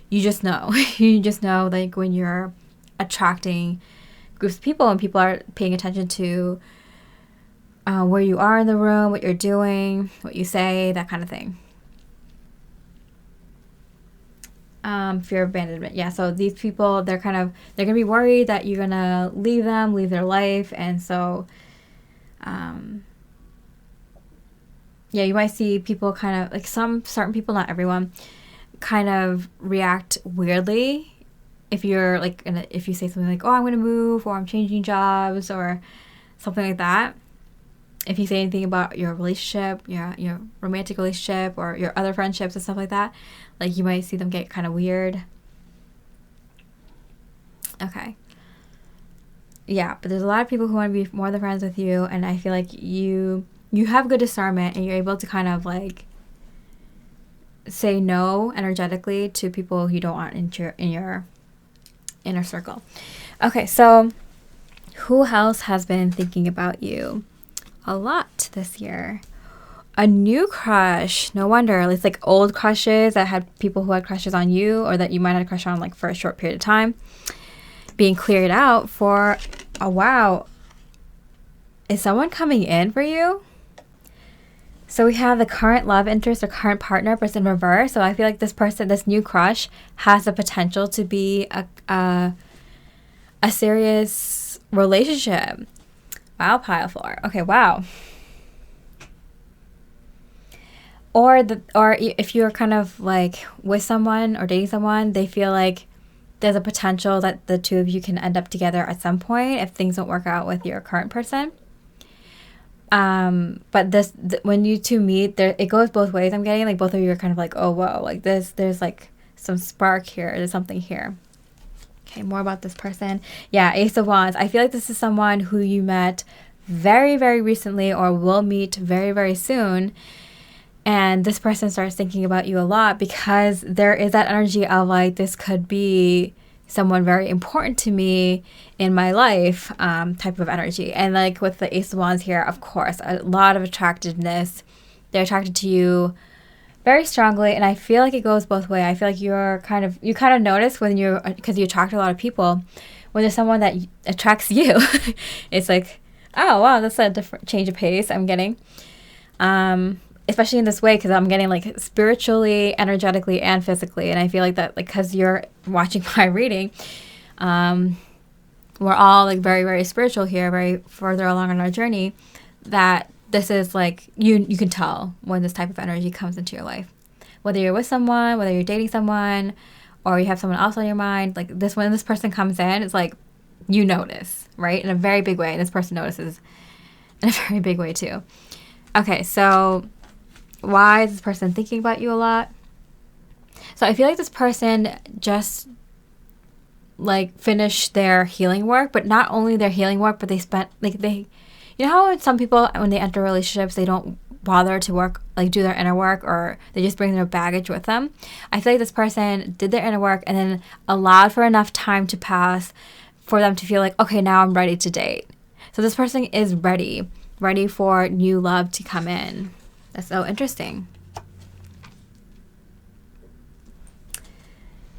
you just know. You just know, like, when you're attracting groups of people and people are paying attention to where you are in the room, what you're doing, what you say, that kind of thing. Fear of abandonment. Yeah, so these people, they're going to be worried that you're going to leave them, leave their life. And so, yeah, you might see people kind of, like some certain people, not everyone, kind of react weirdly if you're like, if you say something like, oh, I'm going to move, or I'm changing jobs, or something like that. If you say anything about your relationship, your romantic relationship, or your other friendships and stuff like that, like you might see them get kind of weird. Okay. Yeah, but there's a lot of people who want to be more than friends with you, and I feel like you have good discernment, and you're able to kind of like say no energetically to people you don't want in your inner circle. Okay, so Who else has been thinking about you a lot this year? A new crush. No wonder. It's like old crushes that had people who had crushes on you, or that you might have a crush on like for a short period of time, being cleared out for a while. Is someone coming in for you? So we have the current love interest or current partner, but it's in reverse. So I feel like this person, this new crush, has the potential to be a serious relationship. Wow, pile 4. Okay, wow. Or if you're kind of like with someone or dating someone, they feel like there's a potential that the two of you can end up together at some point if things don't work out with your current person. But when you two meet, there it goes both ways. I'm getting like both of you are kind of like, oh whoa, like there's like some spark here. There's something here. Okay, more about this person. Yeah, Ace of Wands. I feel like this is someone who you met very, very recently or will meet very, very soon. And this person starts thinking about you a lot because there is that energy of like, this could be someone very important to me in my life, type of energy. And like with the Ace of Wands here, of course, a lot of attractiveness. They're attracted to you very strongly, and I feel like it goes both ways. I feel like you kind of notice when because you attract a lot of people, when there's someone that attracts you, it's like, oh wow, that's a different change of pace I'm getting. Especially in this way, because I'm getting like spiritually, energetically, and physically. And I feel like that, like, because you're watching my reading, we're all like very, very spiritual here, very further along on our journey, that this is like, you can tell when this type of energy comes into your life. Whether you're with someone, whether you're dating someone, or you have someone else on your mind, like this, when this person comes in, it's like, you notice, right? In a very big way. And this person notices in a very big way too. Okay, so why is this person thinking about you a lot? So I feel like this person just like finished their healing work, but not only their healing work, but they spent like you know how some people, when they enter relationships, they don't bother to work, like do their inner work, or they just bring their baggage with them. I feel like this person did their inner work and then allowed for enough time to pass for them to feel like, okay, now I'm ready to date. So this person is ready for new love to come in. That's so interesting.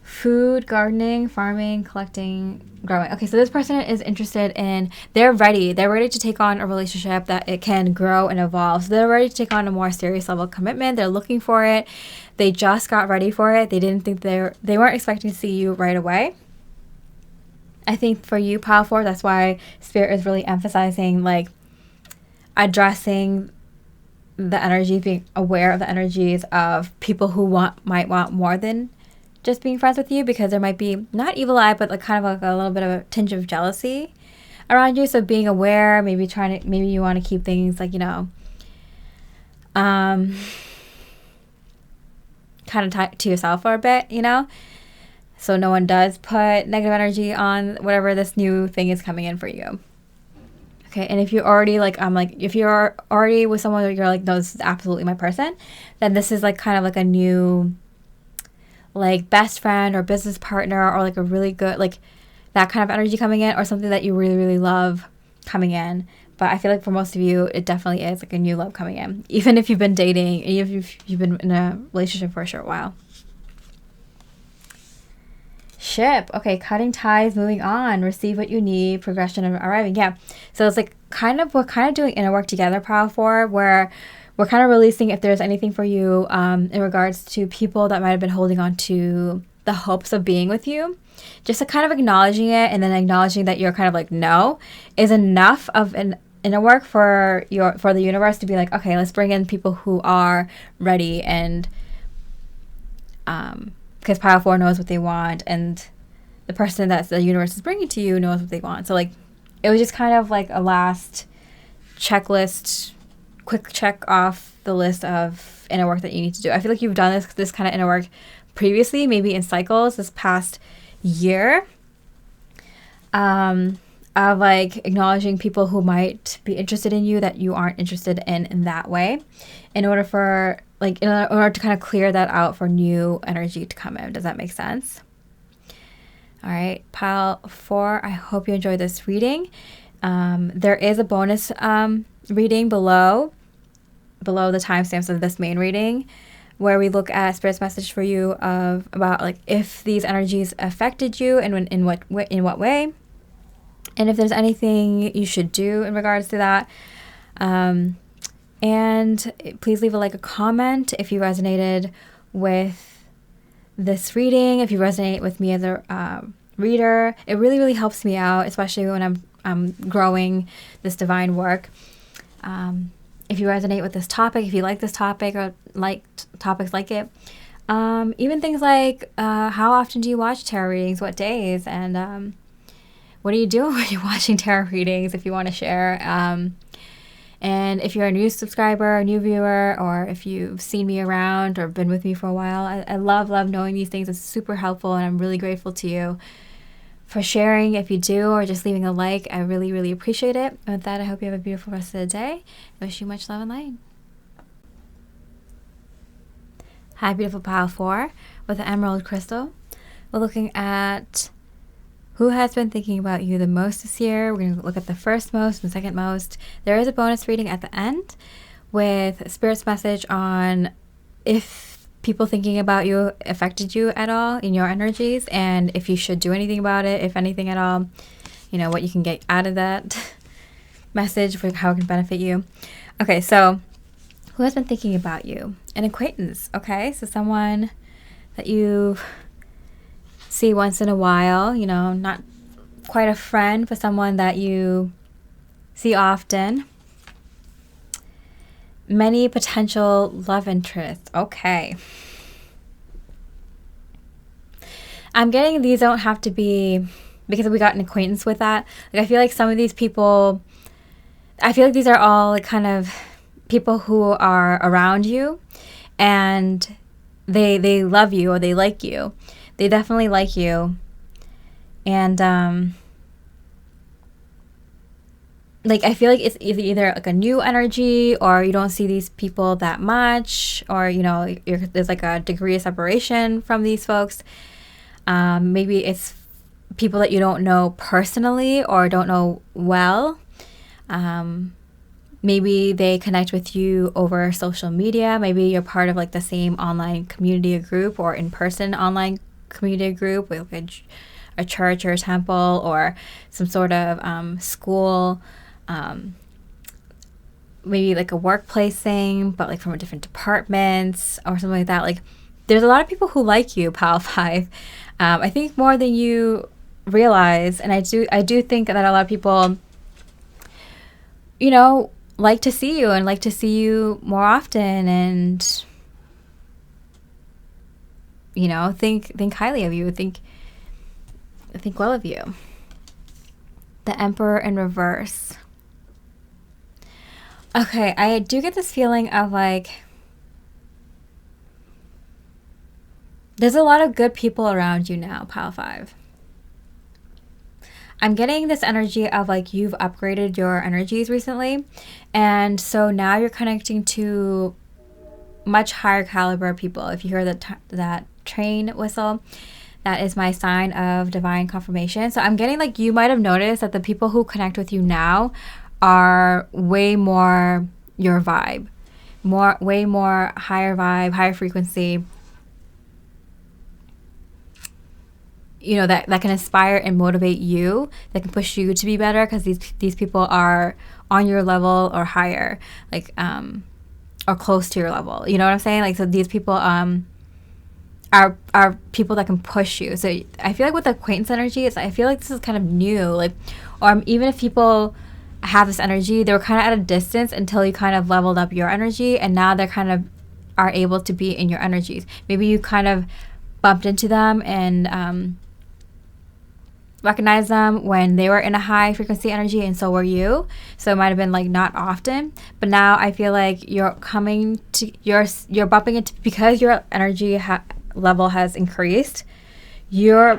Food, gardening, farming, collecting, growing. Okay, so this person is interested in, they're ready to take on a relationship that it can grow and evolve. So they're ready to take on a more serious level of commitment. They're looking for it. They just got ready for it. They didn't think they weren't expecting to see you right away. I think for you, Pile 4, that's why Spirit is really emphasizing like addressing the energy, being aware of the energies of people who might want more than just being friends with you, because there might be not evil eye, but like kind of like a little bit of a tinge of jealousy around you. So being aware, maybe you want to keep things like, you know, kind of tied to yourself for a bit, you know, so no one does put negative energy on whatever this new thing is coming in for you. Okay, and if you're already if you're already with someone that you're like, no, this is absolutely my person, then this is like kind of like a new like best friend or business partner, or like a really good, like that kind of energy coming in, or something that you really, really love coming in. But I feel like for most of you, it definitely is like a new love coming in, even if you've been dating, even if you've been in a relationship for a short while. Ship. Okay, cutting ties, moving on, receive what you need, progression and arriving. Yeah. So it's like we're kind of doing inner work together, Pile 4, where we're kind of releasing if there's anything for you in regards to people that might have been holding on to the hopes of being with you. Just to kind of acknowledging it, and then acknowledging that you're kind of like, no, is enough of an inner work for the universe to be like, okay, let's bring in people who are ready, and because Pile 4 knows what they want, and the person that the universe is bringing to you knows what they want. So like, it was just kind of like a last checklist, quick check off the list of inner work that you need to do. I feel like you've done this kind of inner work previously, maybe in cycles this past year, of like acknowledging people who might be interested in you that you aren't interested in that way, in order to kind of clear that out for new energy to come in. Does that make sense? All right, Pile 4, I hope you enjoyed this reading. There is a bonus reading below the timestamps of this main reading, where we look at Spirit's message for you about like if these energies affected you and in what way, and if there's anything you should do in regards to that. And please leave a comment if you resonated with this reading, if you resonate with me as a reader. It really, really helps me out, especially when I'm growing this divine work. If you resonate with this topic, if you like this topic or like topics like it, even things like how often do you watch tarot readings, what days, and what are you doing when you're watching tarot readings, if you want to share. And if you're a new subscriber, a new viewer, or if you've seen me around or been with me for a while, I love knowing these things. It's super helpful, and I'm really grateful to you for sharing if you do, or just leaving a like. I really, really appreciate it. And with that, I hope you have a beautiful rest of the day. I wish you much love and light. Hi, beautiful pile 4 with the emerald crystal. We're looking at who has been thinking about you the most this year. We're going to look at the first most and second most. There is a bonus reading at the end with Spirit's message on if people thinking about you affected you at all in your energies, and if you should do anything about it, if anything at all, what you can get out of that message, for how it can benefit you. Okay, so who has been thinking about you? An acquaintance, okay? So someone that you see once in a while, not quite a friend, but someone that you see often. Many potential love interests. Okay. I'm getting these don't have to be, because we got an acquaintance with that. I feel like some of these people, I feel like these are all kind of people who are around you and they love you or they like you. They definitely like you. And I feel like it's either a new energy, or you don't see these people that much, or there's a degree of separation from these folks. Maybe it's people that you don't know personally or don't know well. Maybe they connect with you over social media. Maybe you're part of the same online community or group, or in-person online community group with a church or a temple, or some sort of school. Maybe a workplace thing, but from a different departments or something like that. There's a lot of people who like you, Pile 5. I think more than you realize, and I do think that a lot of people, like to see you and like to see you more often, and think highly of you, think well of you. The Emperor in reverse. Okay, I do get this feeling of there's a lot of good people around you now, Pile 5. I'm getting this energy of you've upgraded your energies recently, and so now you're connecting to much higher caliber people. If you hear that train whistle, that is my sign of divine confirmation. So I'm getting you might have noticed that the people who connect with you now are way more your vibe, way more higher vibe, higher frequency. That can inspire and motivate you, that can push you to be better, because these people are on your level or higher, or close to your level. You know what I'm saying? So these people are people that can push you. So I feel with the acquaintance energy, I feel this is kind of new. Or even if people have this energy, they were kind of at a distance until you kind of leveled up your energy, and now they're kind of are able to be in your energies. Maybe you kind of bumped into them and recognized them when they were in a high frequency energy, and so were you. So it might have been not often, but now I feel you're coming to you're bumping into, because your energy level has increased. You're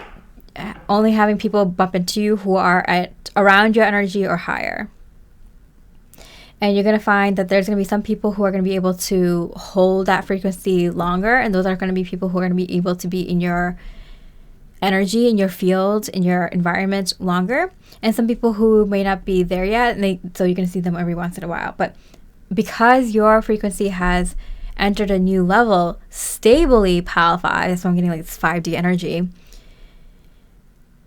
only having people bump into you who are at around your energy or higher. And you're going to find that there's going to be some people who are going to be able to hold that frequency longer, and those are going to be people who are going to be able to be in your energy in your field, in your environment longer. And some people who may not be there yet, so you're going to see them every once in a while. But because your frequency has entered a new level, stably Pal 5, that's why I'm getting like this 5D energy,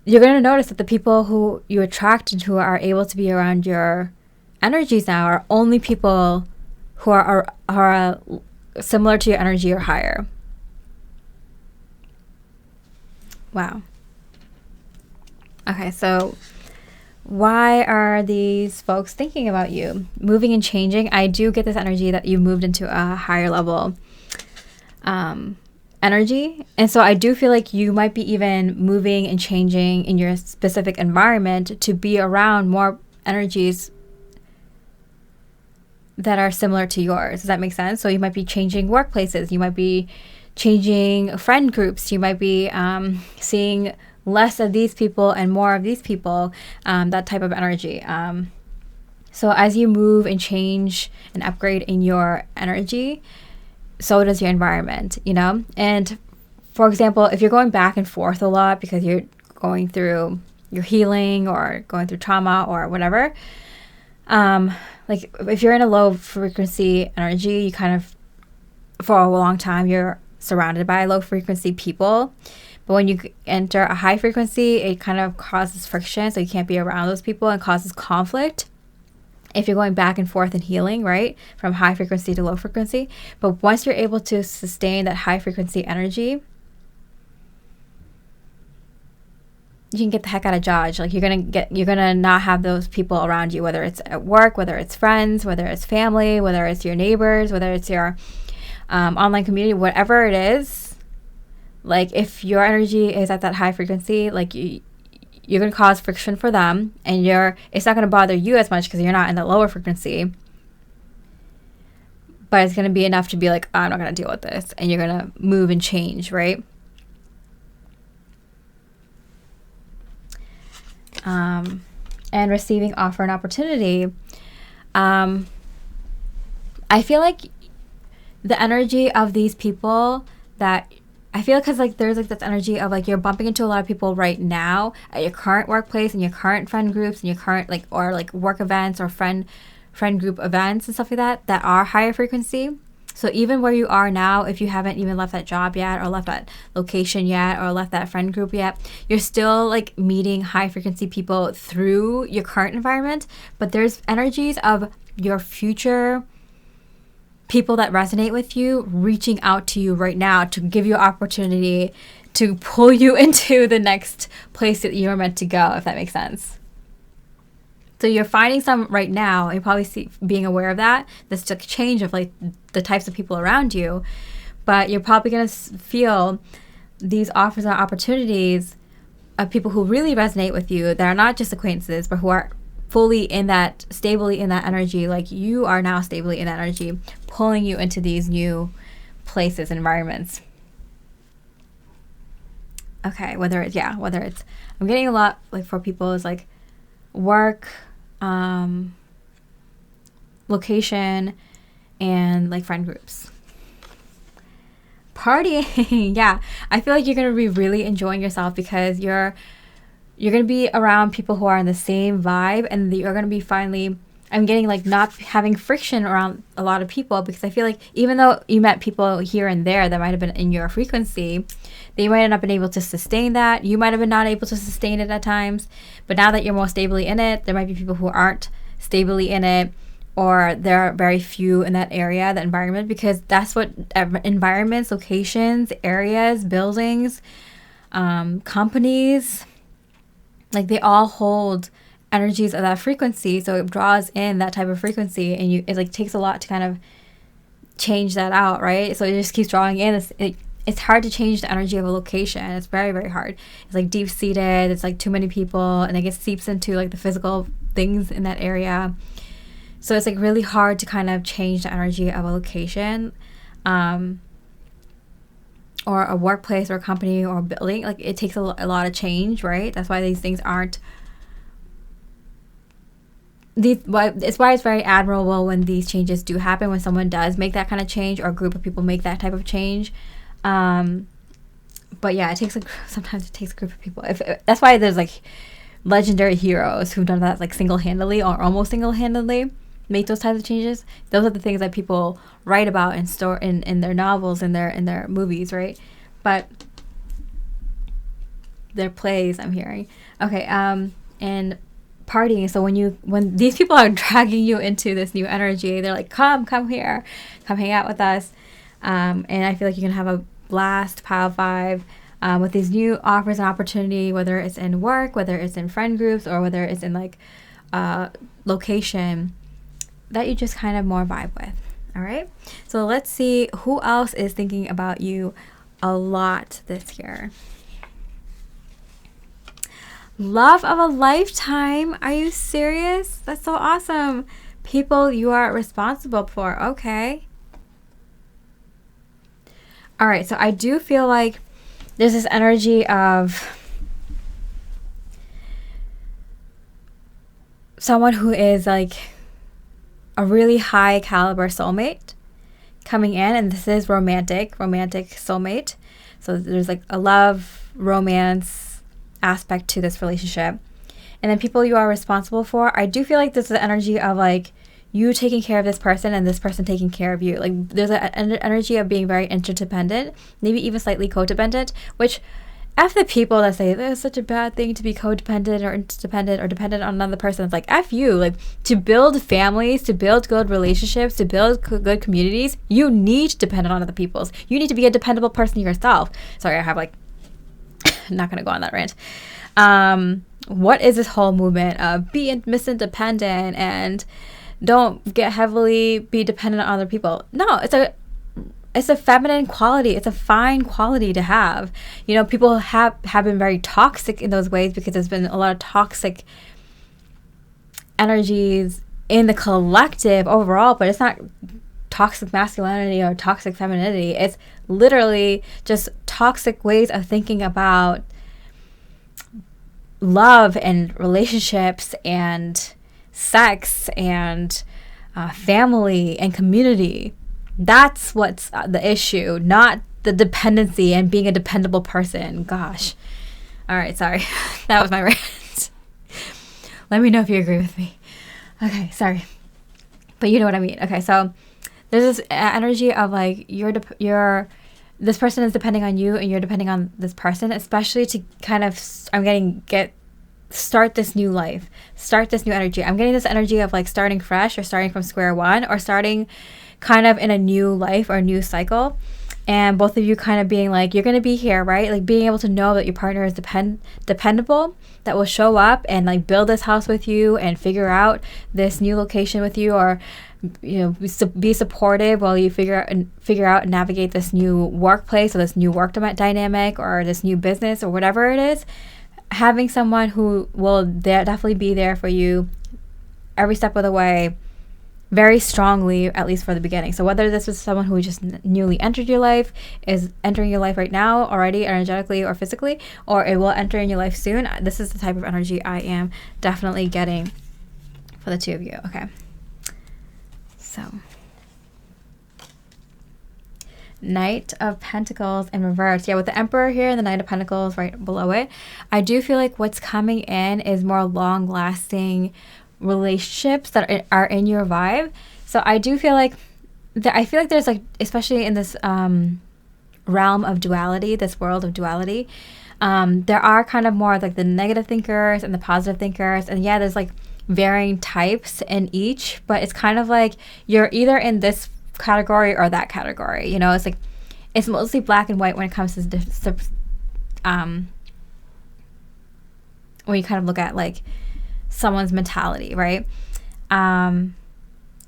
you're going to notice that the people who you attract and who are able to be around your energies now are only people who are similar to your energy or higher. Wow. Okay, so why are these folks thinking about you? Moving and changing. I do get this energy that you moved into a higher level energy. And so I do feel like you might be even moving and changing in your specific environment to be around more energies that are similar to yours. Does that make sense? So you might be changing workplaces. You might be changing friend groups. You might be seeing less of these people and more of these people, that type of energy. So as you move and change and upgrade in your energy, so does your environment, you know? And for example, if you're going back and forth a lot because you're going through your healing or going through trauma or whatever, like if you're in a low frequency energy, you kind of, for a long time, you're surrounded by low frequency people. But when you enter a high frequency, it kind of causes friction, so you can't be around those people, and causes conflict if you're going back and forth and healing, right? From high frequency to low frequency. But once you're able to sustain that high frequency energy, you can get the heck out of Dodge. Like you're gonna not have those people around you, whether it's at work, whether it's friends, whether it's family, whether it's your neighbors, whether it's your online community, whatever it is. Like if your energy is at that high frequency, like you're going to cause friction for them, and it's not going to bother you as much because you're not in the lower frequency. But it's going to be enough to be like, oh, I'm not going to deal with this. And you're going to move and change, right? And receiving offer and opportunity. I feel like the energy of these people that I feel because like there's like this energy of like you're bumping into a lot of people right now at your current workplace and your current friend groups and your current like or like work events or friend group events and stuff like that are higher frequency. So even where you are now, if you haven't even left that job yet or left that location yet or left that friend group yet, you're still like meeting high frequency people through your current environment. But there's energies of your future people that resonate with you reaching out to you right now to give you opportunity to pull you into the next place that you're meant to go, if that makes sense. So you're finding some right now, and you're probably being aware of that. This like change of like the types of people around you, but you're probably going to feel these offers and opportunities of people who really resonate with you that are not just acquaintances, but who are fully in that, stably in that energy, like you are now stably in that energy, pulling you into these new places, environments. Okay, whether it's, I'm getting a lot like for people is like work, location, and like friend groups. Partying, yeah. I feel like you're going to be really enjoying yourself because you're going to be around people who are in the same vibe, and you're going to be finally, I'm getting like not having friction around a lot of people, because I feel like even though you met people here and there that might have been in your frequency, they might have not been able to sustain that. You might have been not able to sustain it at times, but now that you're more stably in it, there might be people who aren't stably in it, or there are very few in that area, that environment, because that's what environments, locations, areas, buildings, companies, like they all hold energies of that frequency, so it draws in that type of frequency, and it like takes a lot to kind of change that out, right? So it just keeps drawing in. It's hard to change the energy of a location. It's very, very hard. It's like deep seated. It's like too many people, and it gets seeps into like the physical things in that area. So it's like really hard to kind of change the energy of a location, or a workplace or a company or a building. Like it takes a lot of change, right? That's why these things aren't. It's why it's very admirable when these changes do happen, when someone does make that kind of change, or a group of people make that type of change. But But yeah, sometimes it takes a group of people. That's why there's like legendary heroes who've done that like single-handedly or almost single-handedly make those types of changes. Those are the things that people write about and store in their novels, in their movies, right? But their plays, I'm hearing. Okay, and partying. So when these people are dragging you into this new energy, they're like, come here, come hang out with us. And I feel like you can have a blast, pile 5, with these new offers and opportunity, whether it's in work, whether it's in friend groups, or whether it's in like location that you just kind of more vibe with. All right. So let's see who else is thinking about you a lot this year. Love of a lifetime. Are you serious? That's so awesome. People you are responsible for. Okay. All right. So I do feel like there's this energy of someone who is like a really high caliber soulmate coming in, and this is romantic soulmate. So there's like a love, romance aspect to this relationship. And then people you are responsible for, I do feel like there's the energy of like you taking care of this person and this person taking care of you. Like there's an energy of being very interdependent, maybe even slightly codependent, which F the people that say there's such a bad thing to be codependent or interdependent or dependent on another person. It's like F you. Like to build families, to build good relationships, to build good communities, you need to depend on other people's. You need to be a dependable person yourself. Sorry, I have like not going to go on that rant. What is this whole movement of be Miss Independent and don't get heavily be dependent on other people? No, it's a feminine quality. It's a fine quality to have. You know, people have been very toxic in those ways because there's been a lot of toxic energies in the collective overall, but it's not toxic masculinity or toxic femininity. It's literally just toxic ways of thinking about love and relationships and sex and family and community. That's what's the issue, not the dependency and being a dependable person. Gosh. All right, sorry. That was my rant. Let me know if you agree with me. Okay, sorry. But you know what I mean. Okay, so there's this energy of like this person is depending on you and you're depending on this person, especially to kind of start this new life, start this new energy. I'm getting this energy of like starting fresh or starting from square one or starting kind of in a new life or a new cycle. And both of you kind of being like, you're going to be here, right? Like being able to know that your partner is dependable, that will show up and like build this house with you and figure out this new location with you, or you know, be supportive while you figure out and navigate this new workplace or this new work dynamic or this new business or whatever it is. Having someone who will definitely be there for you every step of the way, very strongly, at least for the beginning. So whether this is someone who just newly entered your life, is entering your life right now already, energetically or physically, or it will enter in your life soon, this is the type of energy I am definitely getting for the two of you. Okay. So, Knight of Pentacles in reverse. Yeah, with the Emperor here and the Knight of Pentacles right below it, I do feel like what's coming in is more long-lasting relationships that are in your vibe. So I do feel like there's like, especially in this realm of duality, this world of duality, there are kind of more like the negative thinkers and the positive thinkers, and yeah, there's like varying types in each, but it's kind of like you're either in this category or that category. You know, it's like it's mostly black and white when it comes to when you kind of look at like someone's mentality, right? And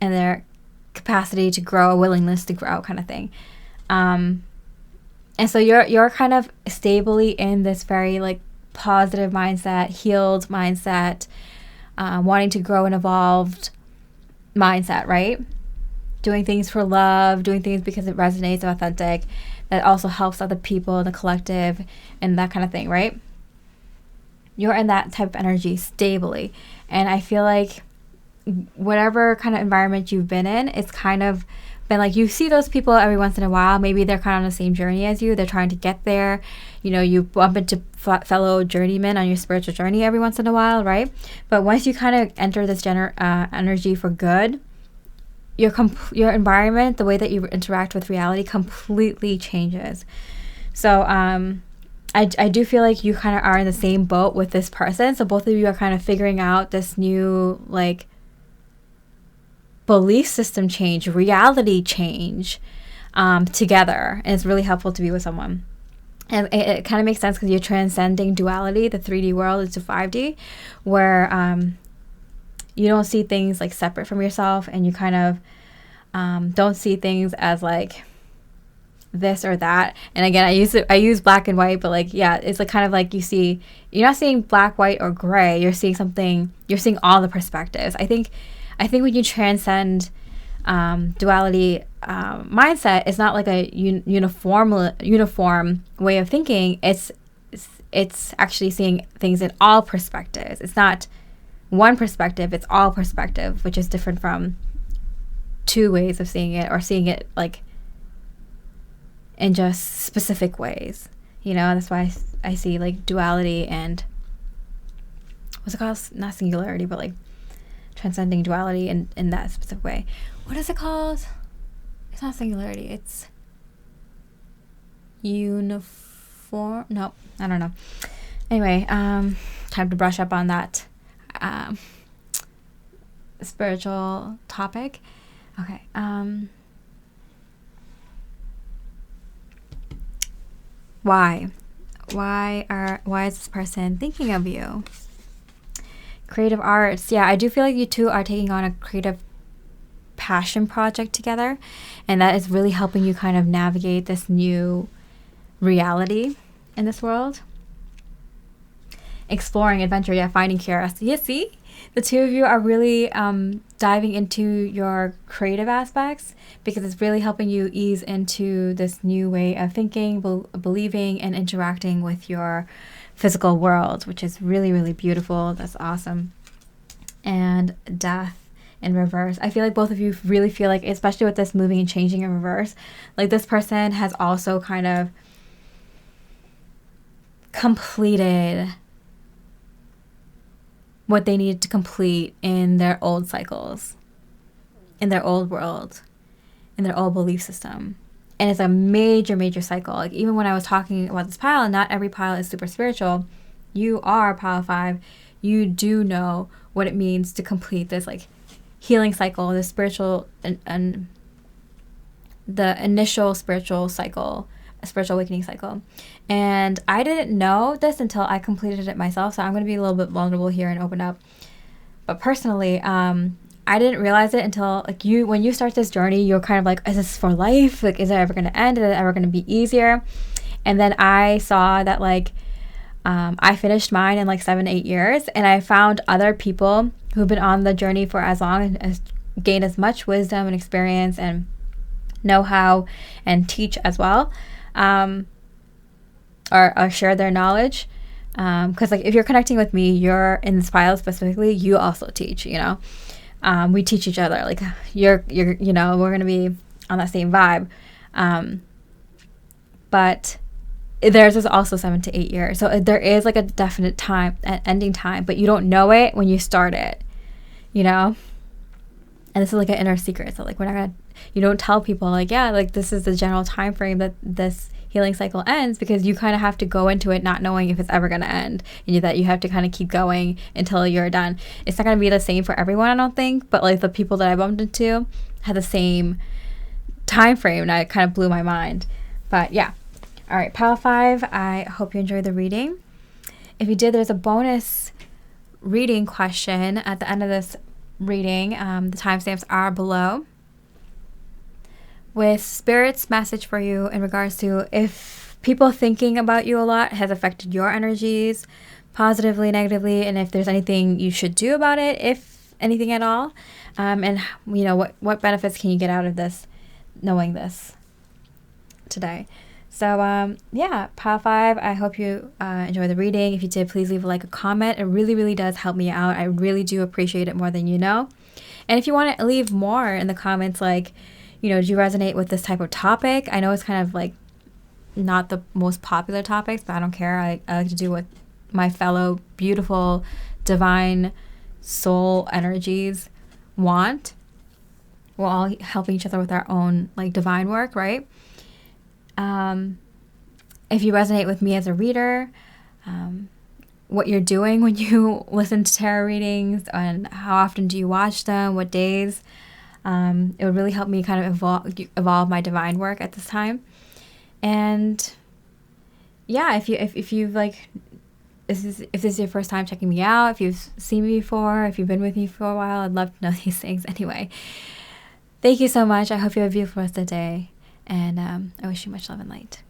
their capacity to grow, a willingness to grow kind of thing. And so you're kind of stably in this very like positive mindset, healed mindset, wanting to grow and evolved mindset, right? Doing things for love, doing things because it resonates, authentic, that also helps other people in the collective and that kind of thing, right? You're in that type of energy stably. And I feel like whatever kind of environment you've been in, it's kind of been like, you see those people every once in a while. Maybe they're kind of on the same journey as you. They're trying to get there. You know, you bump into fellow journeymen on your spiritual journey every once in a while, right? But once you kind of enter this energy for good, your environment, the way that you interact with reality completely changes. So I do feel like you kind of are in the same boat with this person. So both of you are kind of figuring out this new, like, belief system change, reality change together. And it's really helpful to be with someone. And it kind of makes sense because you're transcending duality, the 3D world, into 5D, where you don't see things like separate from yourself, and you kind of don't see things as like this or that. And again, I use black and white, but like, yeah, it's like kind of like you're not seeing black, white, or gray. You're seeing all the perspectives. I think when you transcend duality mindset, it's not like a uniform way of thinking. It's actually seeing things in all perspectives. It's not one perspective, it's all perspective, which is different from two ways of seeing it, or seeing it like in just specific ways. You know, that's why I see like duality and what's it called? Not singularity, but like transcending duality in that specific way. What is it called? It's not singularity. It's uniform. No, I don't know. Anyway, time to brush up on that spiritual topic. Okay. Why is this person thinking of you? Creative arts. Yeah, I do feel like you two are taking on a creative passion project together, and that is really helping you kind of navigate this new reality in this world. Exploring, adventure, yeah, finding curiosity. Yeah, see? The two of you are really diving into your creative aspects, because it's really helping you ease into this new way of thinking, believing, and interacting with your physical world, which is really, really beautiful. That's awesome. And death in reverse. I feel like both of you really feel like, especially with this moving and changing in reverse, like this person has also kind of completed what they needed to complete in their old cycles, in their old world, in their old belief system. And it's a major, major cycle. Like, even when I was talking about this pile, not every pile is super spiritual. You are pile 5. You do know what it means to complete this like healing cycle, the spiritual and the initial spiritual cycle, a spiritual awakening cycle. And I didn't know this until I completed it myself. So I'm going to be a little bit vulnerable here and open up. But personally, I didn't realize it until like when you start this journey, you're kind of like, is this for life? Like, is it ever going to end? Is it ever going to be easier? And then I saw that like I finished mine in like 7-8 years, and I found other people who've been on the journey for as long and gained as much wisdom and experience and know-how and teach as well, or share their knowledge. Because like if you're connecting with me, you're in this pile specifically, you also teach, you know. We teach each other, like you're you know, we're gonna be on that same vibe. But theirs is also 7 to 8 years, so there is like a definite time, an ending time, but you don't know it when you start it, you know. And this is like an inner secret, so like you don't tell people like, yeah, like this is the general time frame that this healing cycle ends, because you kind of have to go into it not knowing if it's ever going to end, and that you have to kind of keep going until you're done. It's not going to be the same for everyone, I don't think, but like the people that I bumped into had the same time frame, and it kind of blew my mind. But yeah. All right, pile 5, I hope you enjoyed the reading. If you did, there's a bonus reading question at the end of this reading. The timestamps are below, with Spirit's message for you in regards to if people thinking about you a lot has affected your energies positively, negatively, and if there's anything you should do about it, if anything at all, and you know what benefits can you get out of this, knowing this today. So yeah, pile 5, I hope you enjoy the reading. If you did, please leave a comment. It really, really does help me out. I really do appreciate it more than you know. And if you want to leave more in the comments, like, You know, do you resonate with this type of topic? I know it's kind of like not the most popular topics, but I don't care. I like to do what my fellow beautiful, divine soul energies want. We're all helping each other with our own like divine work, right? If you resonate with me as a reader, what you're doing when you listen to tarot readings and how often do you watch them, what days, it would really help me kind of evolve my divine work at this time. And yeah, if you've like, if this is your first time checking me out, if you've seen me before, if you've been with me for a while, I'd love to know these things anyway. Thank you so much. I hope you have a beautiful rest of the day, and I wish you much love and light.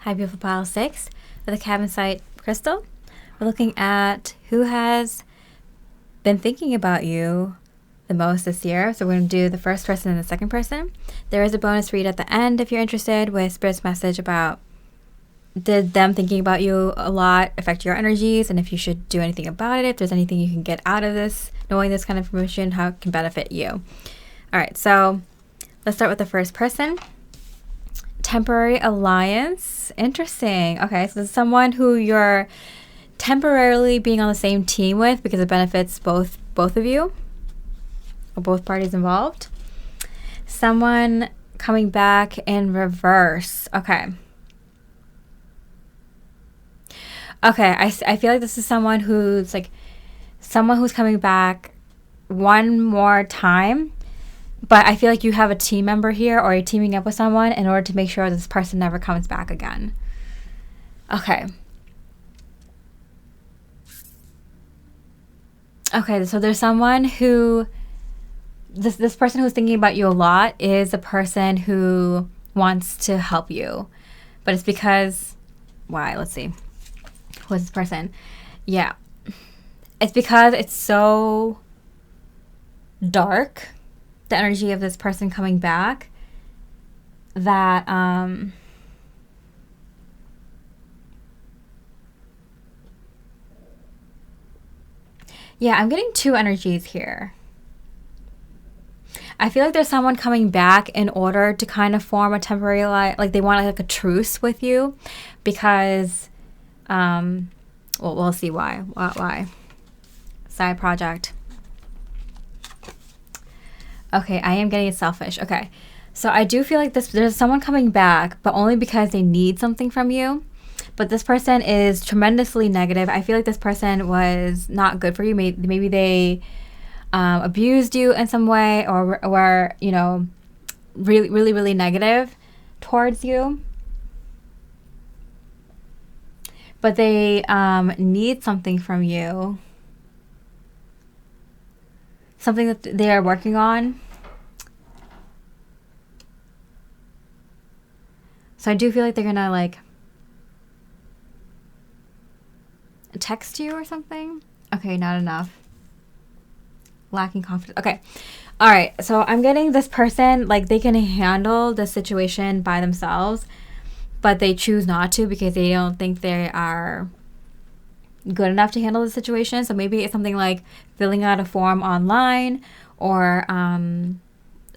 Hi, beautiful pile 6 with a Cavansite crystal. We're looking at who has been thinking about you the most this year. So we're going to do the first person and the second person. There is a bonus read at the end if you're interested, with Spirit's message about did them thinking about you a lot affect your energies, and if you should do anything about it, if there's anything you can get out of this, knowing this kind of information, how it can benefit you. All right, so let's start with the first person. Temporary alliance. Interesting. Okay, so this is someone who you're temporarily being on the same team with because it benefits both of you, or both parties involved. Someone coming back in reverse. Okay, I feel like this is someone who's coming back one more time, but I feel like you have a team member here, or you're teaming up with someone in order to make sure this person never comes back again. Okay, so there's someone who, this person who's thinking about you a lot is a person who wants to help you, but it's because, why? Let's see. Who's this person? Yeah. It's because it's so dark, the energy of this person coming back, that yeah, I'm getting two energies here. I feel like there's someone coming back in order to kind of form a temporary, like they want like a truce with you, because well, we'll see why. Why? Side project. Okay, I am getting it selfish. Okay, so I do feel like there's someone coming back, but only because they need something from you. But this person is tremendously negative. I feel like this person was not good for you. Maybe they abused you in some way, or were, you know, really, really, really negative towards you. But they need something from you. Something that they are working on. So I do feel like they're gonna like text you or something. Okay, not enough. Lacking confidence. Okay. All right. So I'm getting this person, like they can handle the situation by themselves, but they choose not to because they don't think they are good enough to handle the situation. So maybe it's something like filling out a form online, or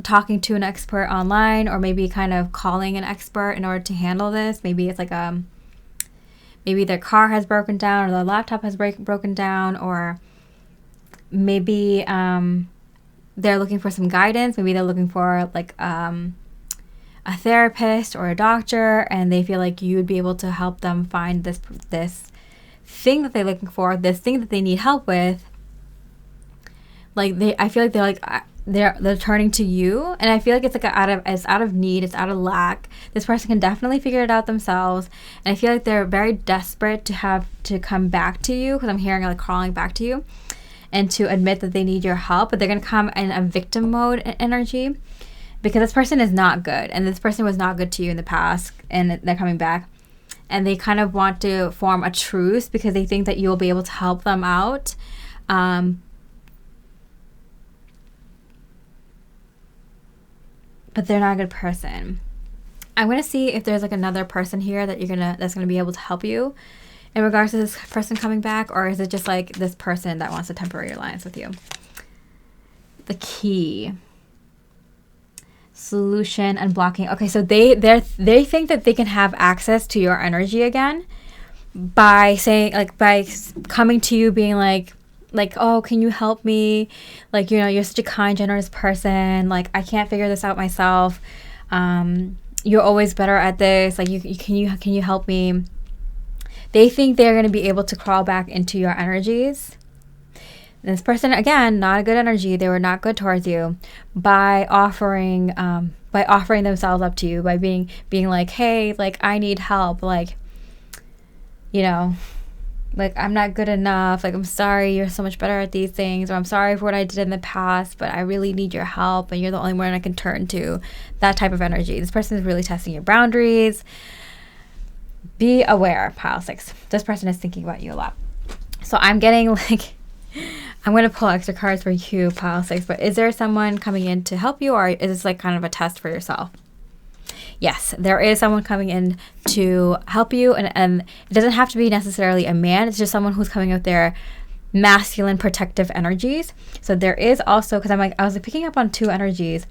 talking to an expert online, or maybe kind of calling an expert in order to handle this. Maybe it's like maybe their car has broken down, or their laptop has broken down, or maybe they're looking for some guidance. Maybe they're looking for like a therapist or a doctor, and they feel like you would be able to help them find this thing that they're looking for, this thing that they need help with. Like I feel like they're like they're turning to you, and I feel like it's like it's out of need, it's out of lack. This person can definitely figure it out themselves, and I feel like they're very desperate to have to come back to you, because I'm hearing like crawling back to you, and to admit that they need your help. But they're gonna come in a victim mode energy, because this person is not good, and this person was not good to you in the past, and they're coming back, and they kind of want to form a truce because they think that you'll be able to help them out. But they're not a good person. I'm gonna see if there's like another person here that's gonna be able to help you in regards to this person coming back, or is it just like this person that wants a temporary alliance with you? The key. Solution and blocking. Okay, so they think that they can have access to your energy again by saying, like, by coming to you being like, oh, can you help me? Like, you know, you're such a kind, generous person. Like, I can't figure this out myself. You're always better at this. Like, can you help me? They think they're going to be able to crawl back into your energies. This person, again, not a good energy. They were not good towards you by offering themselves up to you, by being like, hey, like, I need help. Like, you know, like, I'm not good enough. Like, I'm sorry, you're so much better at these things. Or I'm sorry for what I did in the past, but I really need your help. And you're the only one I can turn to. That type of energy. This person is really testing your boundaries. Be aware, pile 6. This person is thinking about you a lot. So I'm getting like... I'm going to pull extra cards for you, pile 6, but is there someone coming in to help you, or is this like kind of a test for yourself? Yes, there is someone coming in to help you, and it doesn't have to be necessarily a man. It's just someone who's coming out their masculine protective energies. So there is also, because I was picking up on 2 energies.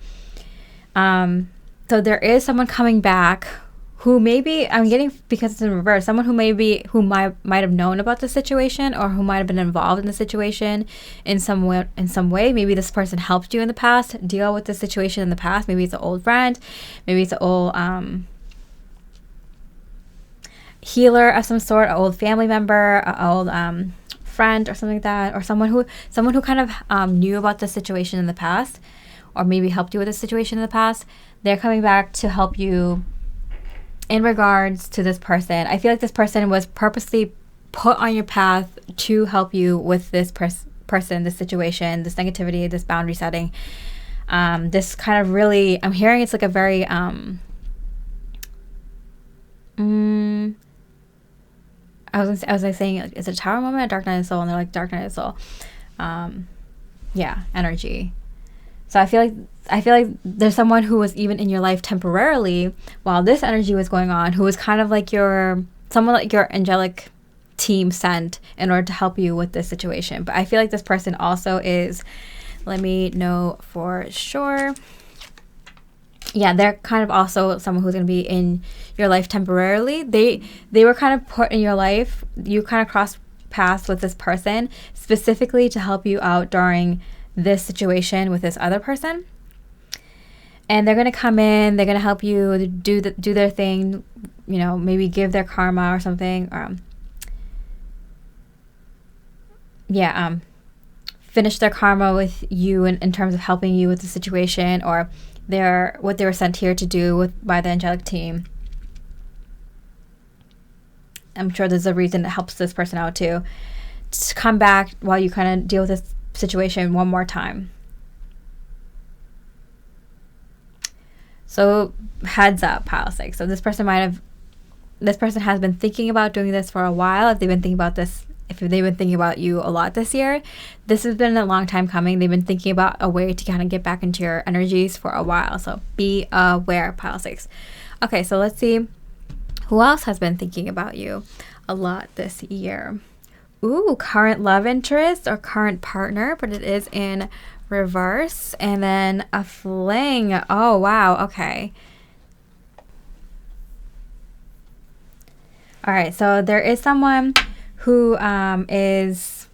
So there is someone coming back who maybe, I'm getting, because it's in reverse, someone who might have known about the situation, or who might have been involved in the situation in some way. Maybe this person helped you in the past deal with the situation in the past. Maybe it's an old friend, maybe it's an old healer of some sort, an old family member, an old friend, or something like that, or someone who kind of knew about the situation in the past, or maybe helped you with the situation in the past. They're coming back to help you in regards to this person. I feel like this person was purposely put on your path to help you with this person, this situation, this negativity, this boundary setting. This kind of really, I'm hearing it's like a very, I was like saying, like, is it a Tower moment, a Dark Night of the Soul? And they're like, Dark Night of the Soul. Yeah, energy. So I feel like there's someone who was even in your life temporarily while this energy was going on, who was kind of like someone like your angelic team sent in order to help you with this situation. But I feel like this person also is, let me know for sure. Yeah, they're kind of also someone who's going to be in your life temporarily. They were kind of put in your life. You kind of crossed paths with this person specifically to help you out during this situation with this other person. And they're going to come in, they're going to help you do their thing, you know, maybe give their karma or something. Finish their karma with you in terms of helping you with the situation, or what they were sent here to do by the angelic team. I'm sure there's a reason that helps this person out too, to come back while you kind of deal with this situation one more time. So heads up, pile 6. So this person has been thinking about doing this for a while. If they've been thinking about you a lot this year, this has been a long time coming. They've been thinking about a way to kind of get back into your energies for a while. So be aware, pile 6. Okay, so let's see who else has been thinking about you a lot this year. Ooh, current love interest or current partner, but it is in reverse. And then a fling. Oh, wow. Okay. All right. So there is someone who is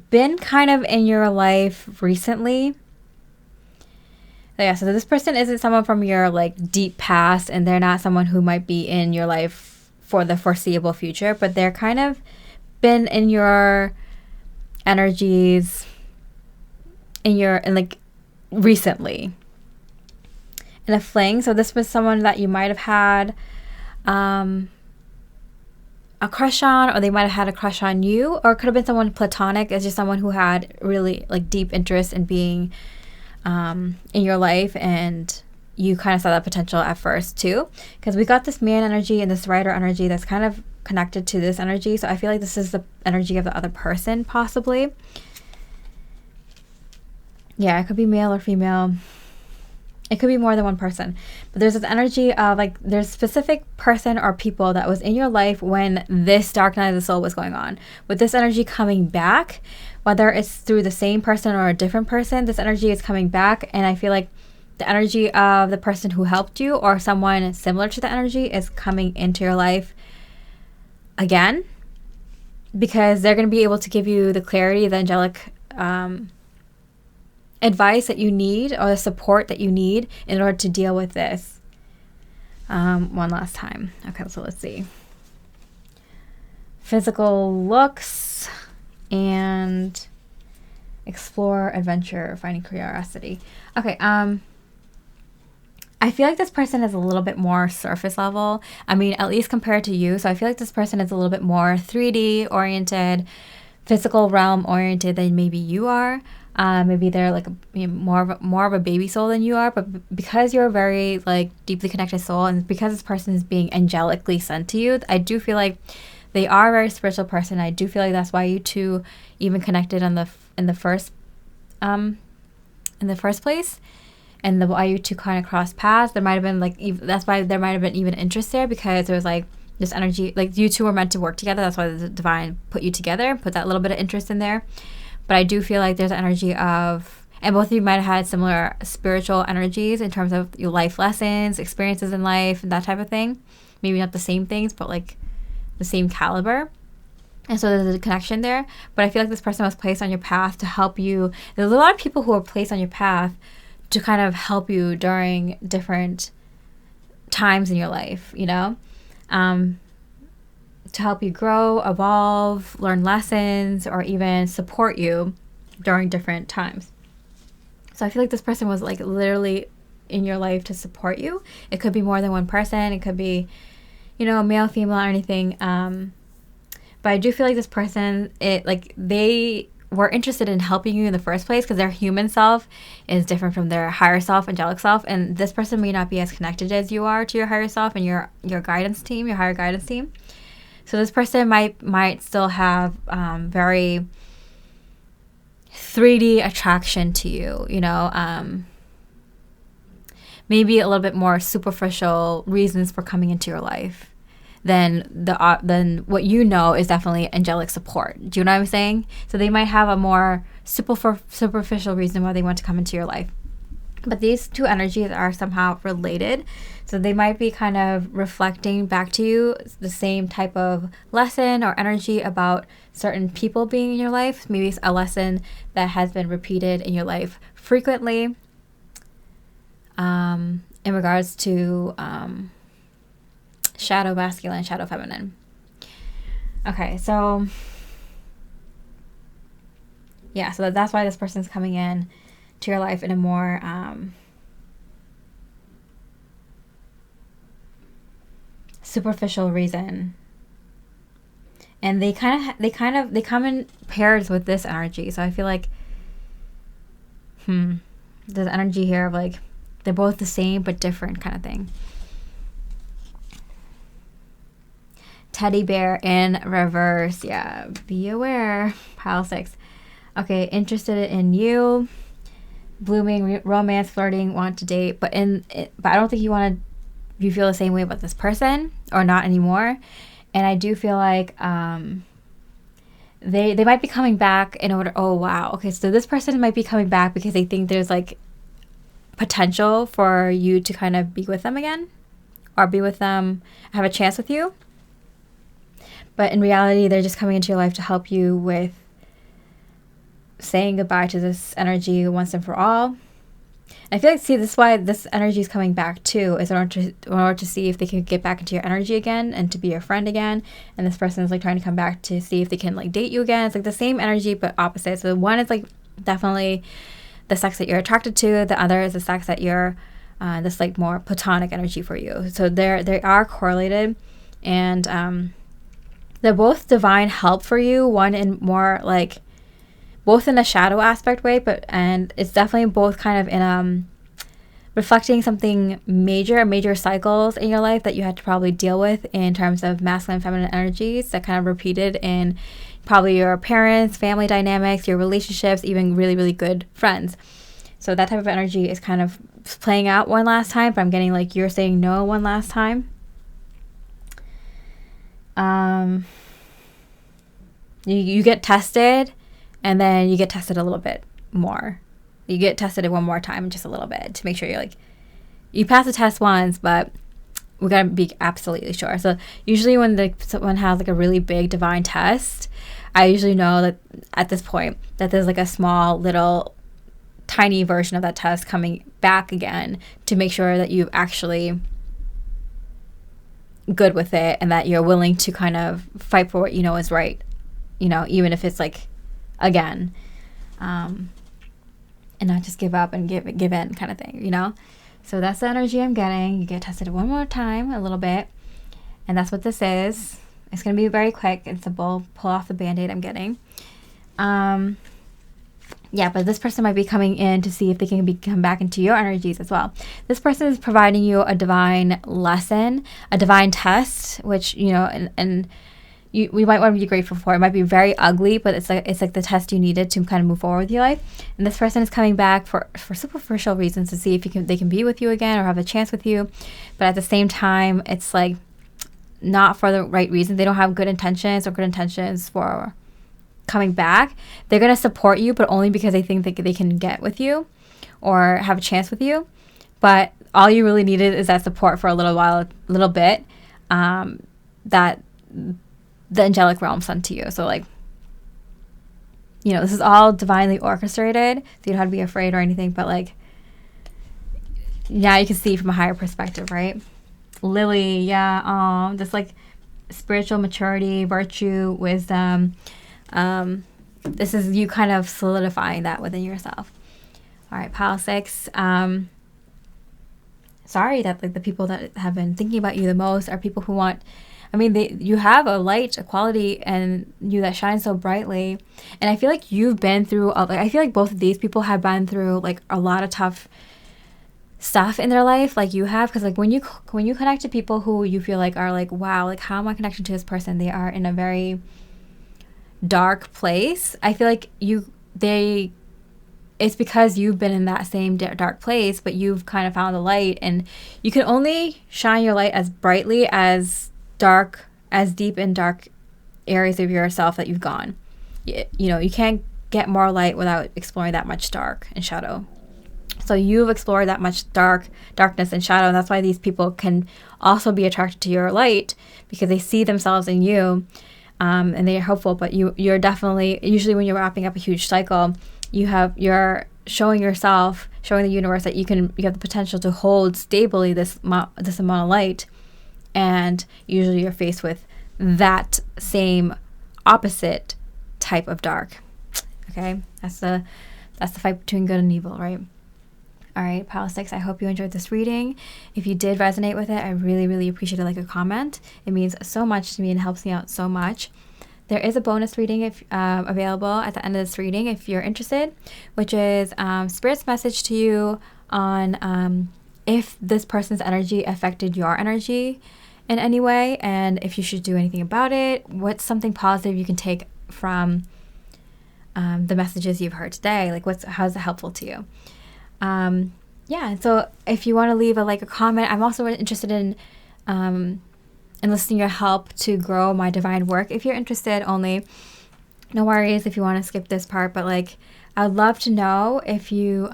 been kind of in your life recently. Yeah. So this person isn't someone from your like deep past, and they're not someone who might be in your life for the foreseeable future, but they're kind of been in your energies like recently in a fling. So this was someone that you might have had a crush on, or they might have had a crush on you, or it could have been someone platonic. It's just someone who had really like deep interest in being in your life, and you kind of saw that potential at first too, because we got this man energy and this writer energy that's kind of connected to this energy. So I feel like this is the energy of the other person, possibly. Yeah, it could be male or female. It could be more than one person, but there's this energy of like there's specific person or people that was in your life when this dark night of the soul was going on. With this energy coming back, whether it's through the same person or a different person, this energy is coming back, and I feel like the energy of the person who helped you or someone similar to the energy is coming into your life again, because they're going to be able to give you the clarity, the angelic advice that you need, or the support that you need in order to deal with this one last time. Okay, so let's see. Physical looks and explore, adventure, finding curiosity. Okay, I feel like this person is a little bit more surface level. I mean, at least compared to you. So I feel like this person is a little bit more 3D oriented, physical realm oriented than maybe you are. Maybe they're like more of a baby soul than you are, but because you're a very like deeply connected soul, and because this person is being angelically sent to you, I do feel like they are a very spiritual person. I do feel like that's why you two even connected in the first place, and why you two kind of crossed paths. There might have been like that's why there might have been even interest there, because there was like this energy, like you two were meant to work together. That's why the divine put you together, put that little bit of interest in there. But I do feel like there's an energy of, and both of you might have had similar spiritual energies in terms of your life lessons, experiences in life, that type of thing. Maybe not the same things, but like the same caliber. And so there's a connection there. But I feel like this person was placed on your path to help you. There's a lot of people who are placed on your path to kind of help you during different times in your life, you know? To help you grow, evolve, learn lessons, or even support you during different times. So I feel like this person was like literally in your life to support you. It could be more than one person. It could be, you know, male, female, or anything. But I do feel like this person, they were interested in helping you in the first place, because their human self is different from their higher self, angelic self. And this person may not be as connected as you are to your higher self and your guidance team, your higher guidance team. So this person might still have very 3D attraction to you, you know, maybe a little bit more superficial reasons for coming into your life than what you know is definitely angelic support. Do you know what I'm saying? So they might have a more superficial reason why they want to come into your life. But these two energies are somehow related. So they might be kind of reflecting back to you the same type of lesson or energy about certain people being in your life. Maybe it's a lesson that has been repeated in your life frequently in regards to shadow masculine, shadow feminine. Okay, so yeah, so that's why this person's coming in to your life in a more superficial reason, and they come in pairs with this energy. So I feel like there's energy here of like they're both the same but different kind of thing. Teddy bear in reverse. Yeah, be aware. Pile 6. Okay, interested in you. Blooming, romance, flirting, want to date, but I don't think you feel the same way about this person, or not anymore. And I do feel like they might be coming back in order. Oh wow, okay, so this person might be coming back because they think there's like potential for you to kind of be with them again, or be with them, have a chance with you. But in reality, they're just coming into your life to help you with saying goodbye to this energy once and for all. I feel like, this is why this energy is coming back too, is in order to see if they can get back into your energy again and to be your friend again. And this person is like trying to come back to see if they can like date you again. It's like the same energy but opposite. So one is like definitely the sex that you're attracted to. The other is the sex that you're this like more platonic energy for you. So they are correlated, and they're both divine help for you. One in more like both in a shadow aspect way, and it's definitely both kind of in reflecting something major cycles in your life that you had to probably deal with in terms of masculine and feminine energies that kind of repeated in probably your parents, family dynamics, your relationships, even really, really good friends. So that type of energy is kind of playing out one last time, but I'm getting like you're saying no one last time. You get tested, and then you get tested a little bit more. You get tested one more time, just a little bit, to make sure you're like, you pass the test once, but we gotta be absolutely sure. So usually when someone has like a really big divine test, I usually know that at this point that there's like a small little tiny version of that test coming back again to make sure that you've actually good with it and that you're willing to kind of fight for what you know is right, you know, even if it's like again, and not just give up and give in kind of thing, you know. So that's the energy I'm getting. You get tested one more time a little bit, and that's what this is. It's going to be very quick and simple. Pull off the band-aid I'm getting. Yeah, but this person might be coming in to see if they can come back into your energies as well. This person is providing you a divine lesson, a divine test, which, you know, and we might want to be grateful for. It might be very ugly, but it's like the test you needed to kind of move forward with your life. And this person is coming back for superficial reasons to see if they can be with you again or have a chance with you. But at the same time, it's like not for the right reason. They don't have good intentions for coming back. They're going to support you, but only because they think that they can get with you or have a chance with you. But all you really needed is that support for a little bit, that the angelic realm sent to you. So like, you know, this is all divinely orchestrated, so you don't have to be afraid or anything, but like now you can see from a higher perspective, right? Lily, yeah, just like spiritual maturity, virtue, wisdom. This is you kind of solidifying that within yourself. All right, pile 6. Sorry that like the people that have been thinking about you the most are people who want, I mean, you have a light, a quality in you that shines so brightly. And I feel like you've been through, I feel like both of these people have been through like a lot of tough stuff in their life, like you have. Because like when you connect to people who you feel like are like, wow, like how am I connected to this person? They are in a very dark place. I feel like it's because you've been in that same dark place, but you've kind of found the light, and you can only shine your light as brightly as deep in dark areas of yourself that you've gone. You know, you can't get more light without exploring that much dark and shadow. So you've explored that much darkness and shadow, and that's why these people can also be attracted to your light, because they see themselves in you, and they're hopeful. But you're definitely, usually when you're wrapping up a huge cycle, you're showing yourself, showing the universe that you have the potential to hold stably this amount of light. And usually you're faced with that same opposite type of dark. Okay, that's the fight between good and evil, right? All right, pile 6, I hope you enjoyed this reading. If you did resonate with it, I really, really appreciate it. Like a comment. It means so much to me and helps me out so much. There is a bonus reading available at the end of this reading if you're interested, which is Spirit's message to you on if this person's energy affected your energy in any way, and if you should do anything about it. What's something positive you can take from the messages you've heard today? Like how's it helpful to you? Yeah, so if you want to leave a comment, I'm also interested in enlisting your help to grow my divine work. If you're interested only, no worries if you want to skip this part, but like I would love to know if you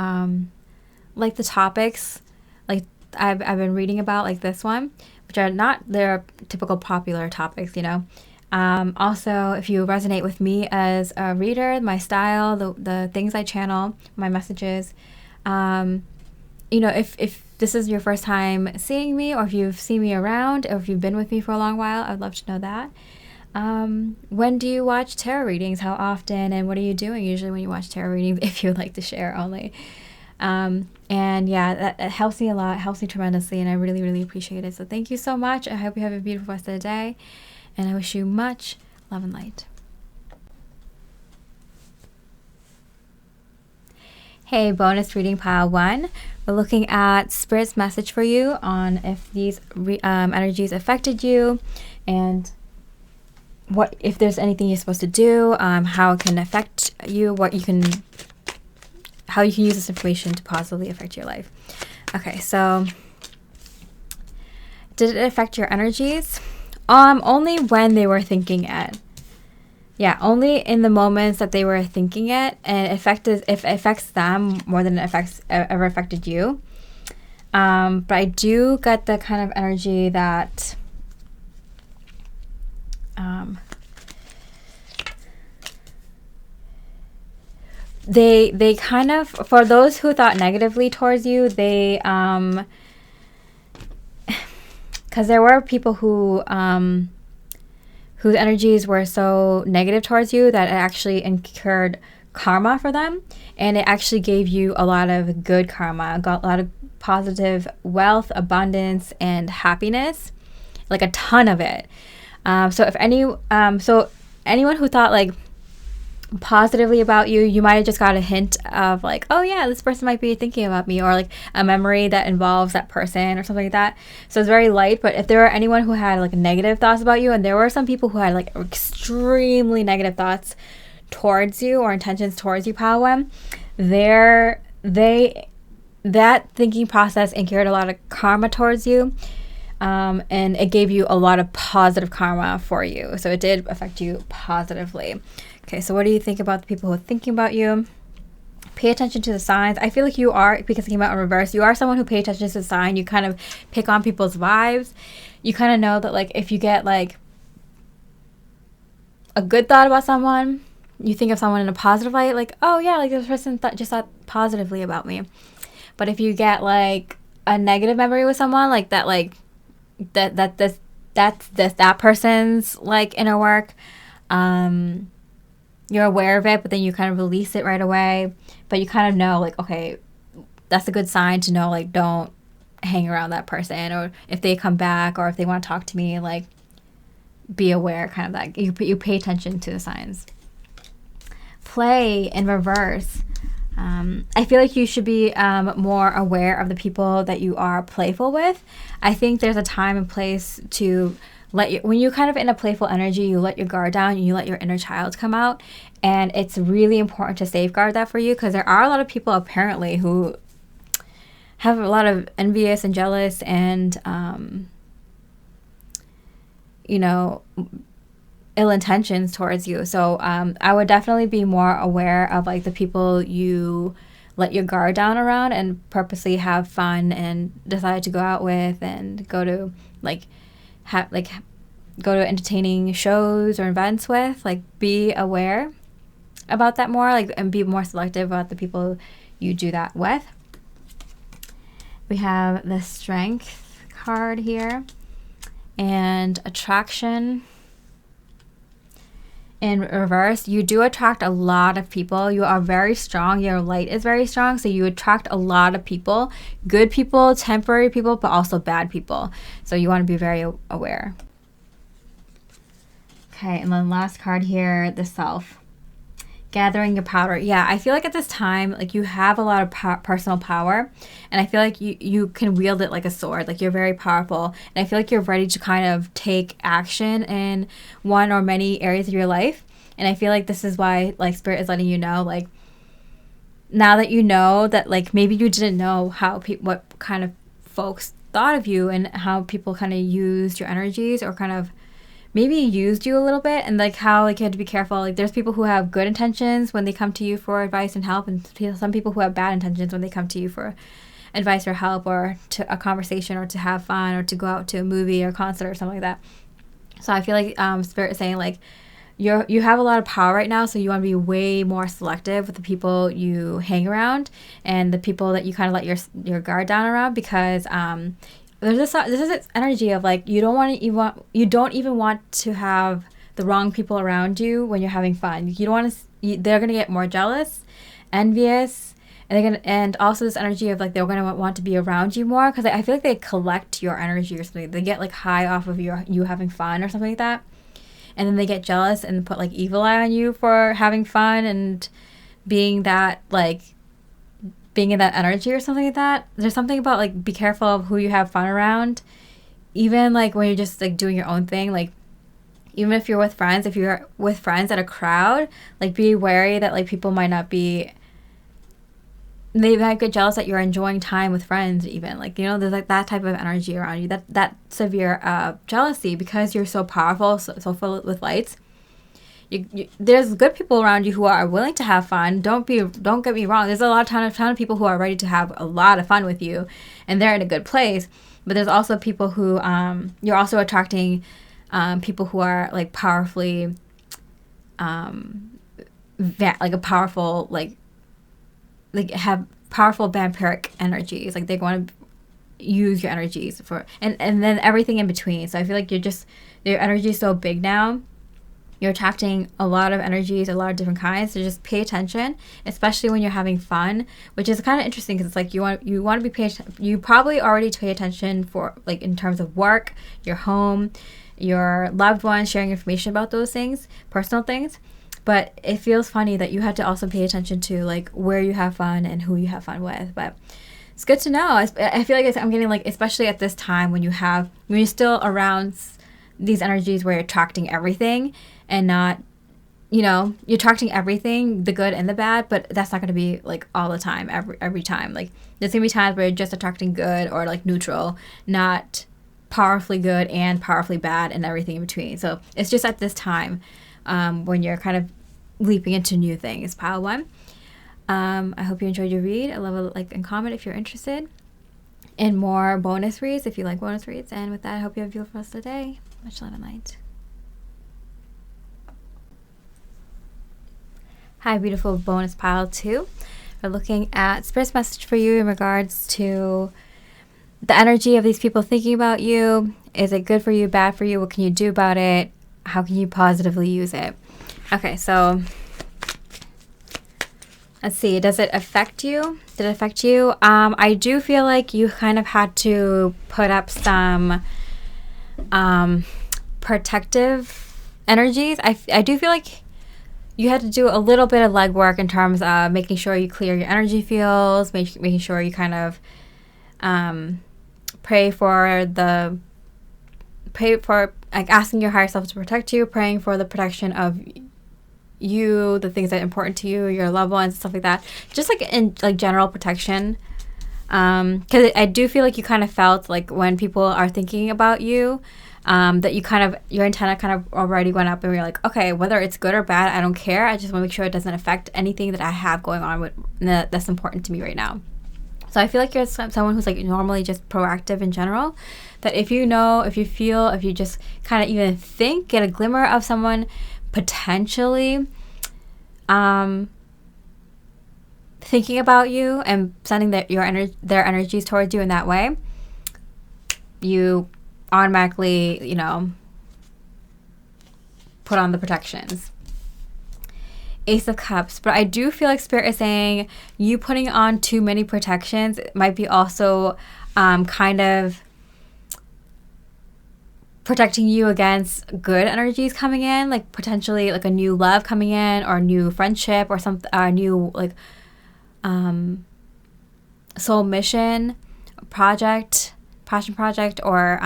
like the topics like I've been reading about, like this one, which are not their typical popular topics, you know. Also, if you resonate with me as a reader, my style, the things I channel, my messages, you know, if this is your first time seeing me, or if you've seen me around, or if you've been with me for a long while, I'd love to know that. When do you watch tarot readings? How often? And what are you doing usually when you watch tarot readings, if you'd like to share only? And yeah, that helps me a lot, helps me tremendously, and I really, really appreciate it. So thank you so much. I hope you have a beautiful rest of the day, and I wish you much love and light. Hey, bonus reading pile 1. We're looking at Spirit's message for you on if these energies affected you, and what if there's anything you're supposed to do, how it can affect you, what you can how you can use this information to positively affect your life. Okay, so did it affect your energies? Only when they were thinking it. Yeah, only in the moments that they were thinking it, and if it affects them more than it ever affected you. But I do get the kind of energy that they kind of, for those who thought negatively towards you, they because there were people who whose energies were so negative towards you that it actually incurred karma for them, and it actually gave you a lot of good karma, got a lot of positive wealth, abundance, and happiness, like a ton of it. So anyone who thought like positively about you, you might have just got a hint of like, oh yeah, this person might be thinking about me, or like a memory that involves that person or something like that. So it's very light. But if there were anyone who had like negative thoughts about you, and there were some people who had like extremely negative thoughts towards you or intentions towards you, Powem, that thinking process incurred a lot of karma towards you, and it gave you a lot of positive karma for you. So it did affect you positively. Okay, so what do you think about the people who are thinking about you? Pay attention to the signs. I feel like you are, because it came out in reverse, you are someone who pays attention to the sign. You kind of pick on people's vibes. You kind of know that like if you get like a good thought about someone, you think of someone in a positive light, like, oh yeah, like this person just thought positively about me. But if you get like a negative memory with someone, like that, like that person's like inner work, you're aware of it, but then you kind of release it right away. But you kind of know, like, okay, that's a good sign to know, like, don't hang around that person. Or if they come back, or if they want to talk to me, like, be aware, kind of that. You pay attention to the signs. Play in reverse. I feel like you should be more aware of the people that you are playful with. I think there's a time and place to when you're kind of in a playful energy, you let your guard down and you let your inner child come out. And it's really important to safeguard that for you, because there are a lot of people apparently who have a lot of envious and jealous and, ill intentions towards you. So I would definitely be more aware of like the people you let your guard down around and purposely have fun and decide to go out with and go to go to entertaining shows or events with. Like, be aware about that more, like, and be more selective about the people you do that with. We have the Strength card here and Attraction in reverse. You do attract a lot of people. You are very strong. Your light is very strong. So you attract a lot of people, good people, temporary people, but also bad people. So you want to be very aware. Okay, and then last card here, the Self. Gathering your power. Yeah, I feel like at this time, like, you have a lot of personal power, and I feel like you can wield it like a sword. Like, you're very powerful, and I feel like you're ready to kind of take action in one or many areas of your life. And I feel like this is why, like, Spirit is letting you know, like, now that you know that, like, maybe you didn't know how what kind of folks thought of you and how people kind of used your energies, or kind of maybe used you a little bit, and like how like you had to be careful. Like, there's people who have good intentions when they come to you for advice and help, and some people who have bad intentions when they come to you for advice or help, or to a conversation, or to have fun, or to go out to a movie or concert or something like that. So I feel like Spirit is saying, like, you have a lot of power right now, so you want to be way more selective with the people you hang around and the people that you kind of let your guard down around, because this is its energy of like, you don't even want to have the wrong people around you when you're having fun. You don't want to. They're gonna get more jealous, envious, and also this energy of like they're gonna want to be around you more, because I feel like they collect your energy or something. They get like high off of you having fun or something like that, and then they get jealous and put like evil eye on you for having fun and being that like. Being in that energy or something like that. There's something about like, be careful of who you have fun around, even like when you're just like doing your own thing. Like, even if you're with friends, if you're with friends at a crowd, like, be wary that like people might not be they might get jealous that you're enjoying time with friends, even, like, you know, there's like that type of energy around you, that severe jealousy, because you're so powerful, so full with lights. There's good people around you who are willing to have fun. Don't get me wrong. There's a ton of people who are ready to have a lot of fun with you, and they're in a good place. But there's also people who you're also attracting people who are like powerfully like a powerful like have powerful vampiric energies. Like they want to use your energies for and then everything in between. So I feel like your energy is so big now. You're attracting a lot of energies, a lot of different kinds. So just pay attention, especially when you're having fun, which is kind of interesting because it's like you want to be you probably already pay attention for like in terms of work, your home, your loved ones, sharing information about those things, personal things. But it feels funny that you had to also pay attention to like where you have fun and who you have fun with. But it's good to know. I feel like I'm getting like, especially at this time when you're still around these energies where you're attracting everything and not, you know, you're attracting everything, the good and the bad, but that's not going to be like all the time, every time. Like there's going to be times where you're just attracting good or like neutral, not powerfully good and powerfully bad and everything in between. So it's just at this time when you're kind of leaping into new things. Pile 1. I hope you enjoyed your read. I love a like and comment if you're interested in more bonus reads, if you like bonus reads. And with that, I hope you have a beautiful rest of the day. Much love and light. Hi, beautiful bonus pile 2. We're looking at Spirit's message for you in regards to the energy of these people thinking about you. Is it good for you, bad for you? What can you do about it? How can you positively use it? Okay, so let's see. Does it affect you? Did it affect you? I do feel like you kind of had to put up some protective energies. I do feel like you had to do a little bit of legwork in terms of making sure you clear your energy fields, making sure you kind of pray for like asking your higher self to protect you, praying for the protection of you, the things that are important to you, your loved ones, stuff like that. Just like in like general protection. Because I do feel like you kind of felt like when people are thinking about you, that you kind of, your antenna kind of already went up and you're like, okay, whether it's good or bad, I don't care. I just want to make sure it doesn't affect anything that I have going on that's important to me right now. So I feel like you're someone who's like normally just proactive in general, that if you know, if you feel, if you just kind of even think, get a glimmer of someone potentially thinking about you and sending their energies towards you in that way, you automatically, you know, put on the protections. Ace of Cups. But I do feel like Spirit is saying you putting on too many protections might be also kind of protecting you against good energies coming in, like potentially like a new love coming in or a new friendship or something, new like soul mission project, passion project, or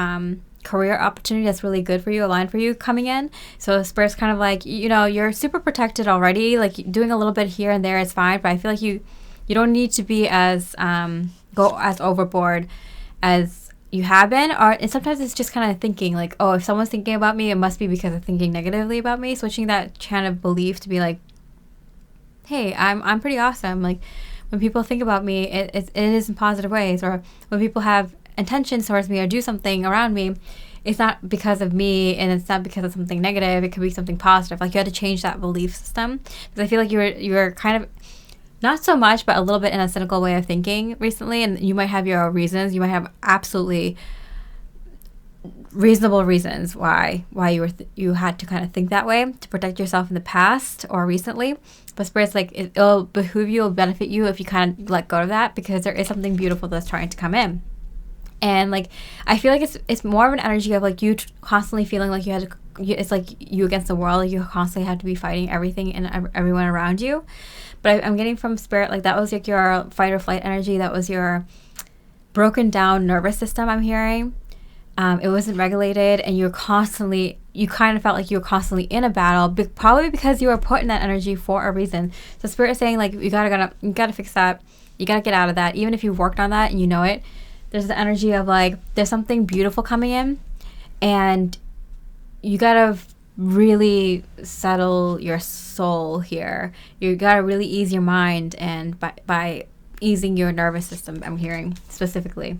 career opportunity that's really good for you, aligned for you coming in. So Spirit's kind of like, you know, you're super protected already, like doing a little bit here and there is fine, but I feel like you don't need to be as go as overboard as you have been. And sometimes it's just kind of thinking like, oh, if someone's thinking about me, it must be because they're thinking negatively about me. Switching that kind of belief to be like, hey, I'm pretty awesome. Like when people think about me, it is in positive ways. Or when people have intentions towards me or do something around me, it's not because of me and it's not because of something negative. It could be something positive. Like you had to change that belief system, because I feel like you were kind of not so much, but a little bit in a cynical way of thinking recently, and you might have your reasons. You might have absolutely reasonable reasons why you had to kind of think that way to protect yourself in the past or recently. But Spirit's like, it'll behoove you, it'll benefit you if you kind of let go of that, because there is something beautiful that's trying to come in. And like I feel like it's more of an energy of like you constantly feeling like you had to. It's like you against the world. Like you constantly have to be fighting everything and everyone around you. But I'm getting from Spirit like that was like your fight or flight energy. That was your broken down nervous system. I'm hearing. It wasn't regulated, and you kind of felt like you were constantly in a battle, probably because you were put in that energy for a reason. So Spirit is saying like you gotta fix that. You got to get out of that. Even if you've worked on that and you know it, there's the energy of like, there's something beautiful coming in, and you got to really settle your soul here. You got to really ease your mind, and by easing your nervous system, I'm hearing specifically.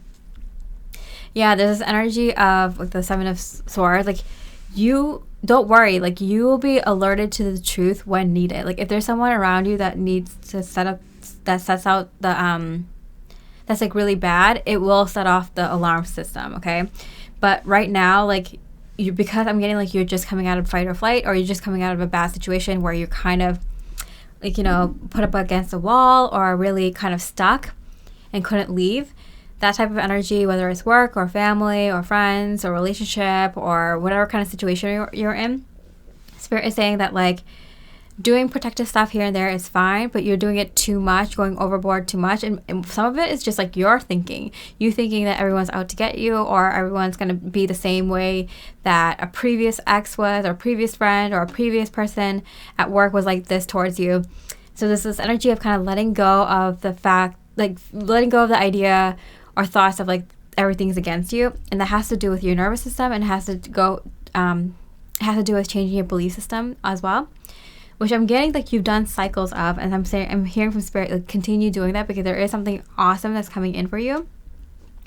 Yeah, there's this energy of like the Seven of Swords. Like, you don't worry. Like, you will be alerted to the truth when needed. Like, if there's someone around you that needs to sets out the that's like really bad, it will set off the alarm system. Okay, but right now, like, because I'm getting like you're just coming out of fight or flight, or you're just coming out of a bad situation where you're kind of like, you know, put up against a wall or really kind of stuck and couldn't leave. That type of energy, whether it's work or family or friends or relationship or whatever kind of situation you're in, Spirit is saying that like doing protective stuff here and there is fine, but you're doing it too much, going overboard too much. And some of it is just like your thinking. You thinking that everyone's out to get you, or everyone's going to be the same way that a previous ex was, or a previous friend, or a previous person at work was like this towards you. So there's this energy of kind of letting go of the fact, like letting go of the idea or thoughts of like everything's against you, and that has to do with your nervous system, and has to do with changing your belief system as well, which I'm getting like you've done cycles of, and I'm hearing from Spirit, like, continue doing that, because there is something awesome that's coming in for you.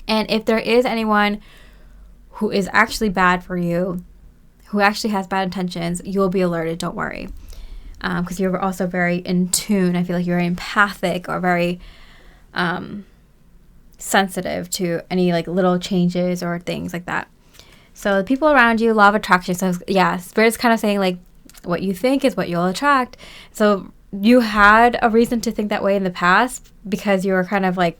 And if there is anyone who is actually bad for you, who actually has bad intentions, you'll be alerted. Don't worry, because you're also very in tune. I feel like you're very empathic, or very sensitive to any like little changes or things like that. So the people around you, law of attraction. So yeah, Spirit's kind of saying like what you think is what you'll attract. So you had a reason to think that way in the past, because you were kind of like,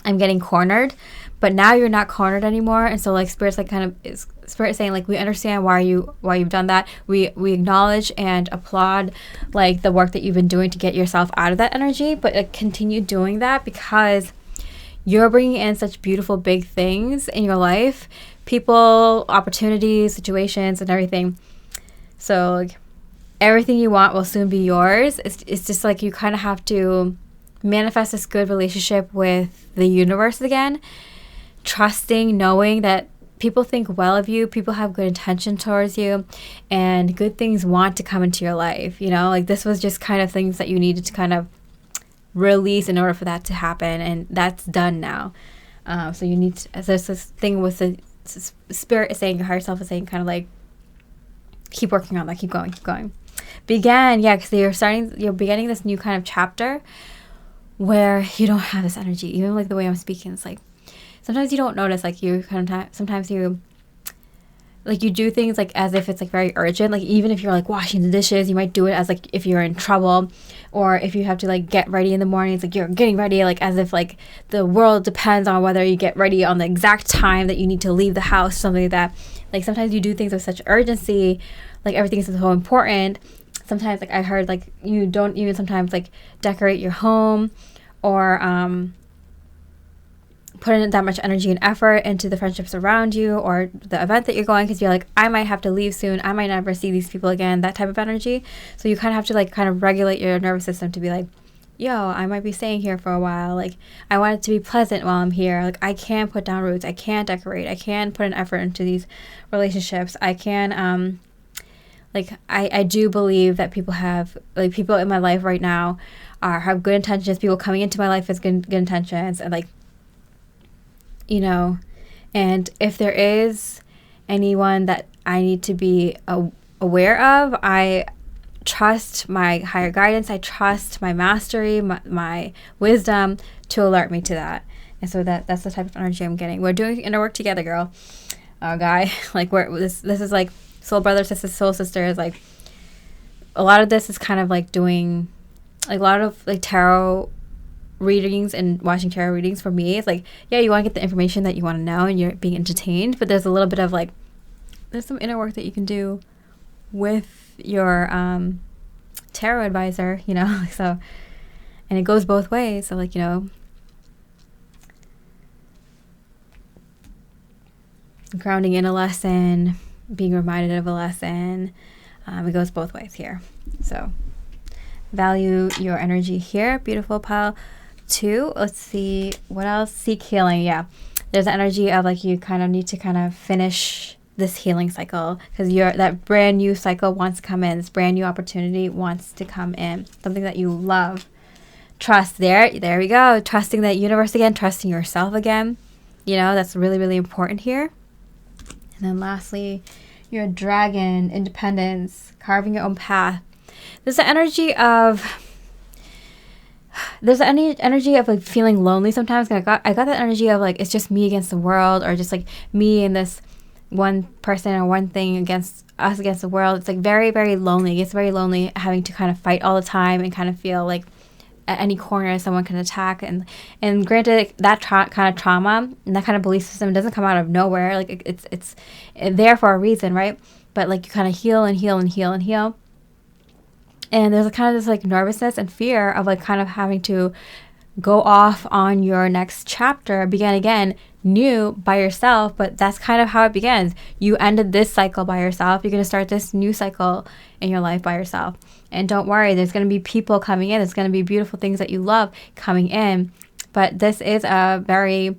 I'm getting cornered, but now you're not cornered anymore. And so like Spirit's like Spirit saying like, we understand why you've done that. We acknowledge and applaud like the work that you've been doing to get yourself out of that energy, but like, continue doing that, because you're bringing in such beautiful big things in your life, people, opportunities, situations, and everything. So like, everything you want will soon be yours. It's just like you kind of have to manifest this good relationship with the universe again, trusting, knowing that people think well of you, people have good intention towards you, and good things want to come into your life. You know, like this was just kind of things that you needed to kind of release in order for that to happen, and that's done now. So you need to, there's this thing with the Spirit is saying, your higher self is saying, kind of like, keep working on that, keep going. Because you're beginning this new kind of chapter where you don't have this energy. Even like the way I'm speaking, it's like sometimes you don't notice, like you kind of sometimes you like you do things like as if it's like very urgent. Like even if you're like washing the dishes, you might do it as like if you're in trouble, or if you have to like get ready in the morning, it's like you're getting ready like as if like the world depends on whether you get ready on the exact time that you need to leave the house, something like that. Like sometimes you do things with such urgency, like everything is so important. Sometimes like I heard like you don't even sometimes like decorate your home, or put in that much energy and effort into the friendships around you or the event that you're going, because you're like, I might have to leave soon, I might never see these people again, that type of energy. So you kind of have to like kind of regulate your nervous system to be like, yo, I might be staying here for a while, like I want it to be pleasant while I'm here, like I can put down roots, I can decorate, I can put an effort into these relationships, I can like I do believe that people have, like people in my life right now have good intentions, people coming into my life with good intentions, and like, you know, and if there is anyone that I need to be aware of, I trust my higher guidance, I trust my mastery, my wisdom to alert me to that. And so that's the type of energy I'm getting. We're doing inner work together, girl, guy. Like this is like soul brother, soul sisters. Like a lot of this is kind of like doing like a lot of like tarot readings and watching tarot readings for me. It's like, yeah, you want to get the information that you want to know and you're being entertained, but there's a little bit of like, there's some inner work that you can do with your tarot advisor, you know. So, and it goes both ways. So like, you know, grounding in a lesson, being reminded of a lesson, it goes both ways here. So value your energy here, beautiful pal. 2. Let's see what else. Seek healing. Yeah, there's the energy of like you kind of need to kind of finish this healing cycle, because that brand new cycle wants to come in. This brand new opportunity wants to come in, something that you love. Trust. There we go. Trusting the universe again, trusting yourself again. You know, that's really, really important here. And then lastly, your dragon, independence, carving your own path. There's the energy of like feeling lonely sometimes. I got that energy of like, it's just me against the world, or just like me and this one person or one thing against us against the world. It's like very, very lonely. It gets very lonely having to kind of fight all the time and kind of feel like at any corner someone can attack. And granted, that kind of trauma and that kind of belief system doesn't come out of nowhere. Like it's there for a reason, right? But like you kind of heal and heal and heal and heal. And there's a kind of this like nervousness and fear of like kind of having to go off on your next chapter, begin again, new by yourself. But that's kind of how it begins. You ended this cycle by yourself. You're going to start this new cycle in your life by yourself. And don't worry, there's going to be people coming in. There's going to be beautiful things that you love coming in. But this is a very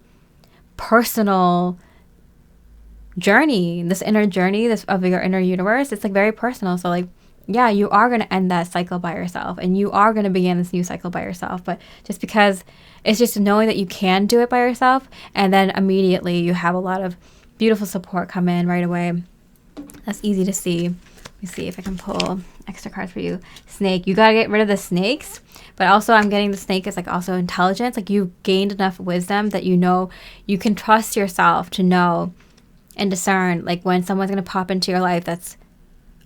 personal journey, this inner journey, this of your inner universe. It's like very personal. So like, yeah, you are going to end that cycle by yourself, and you are going to begin this new cycle by yourself. But just because it's just knowing that you can do it by yourself, and then immediately you have a lot of beautiful support come in right away. That's easy to see. Let me see if I can pull extra cards for you. Snake. You got to get rid of the snakes. But also I'm getting the snake is like also intelligence. Like you've gained enough wisdom that you know you can trust yourself to know and discern like when someone's going to pop into your life that's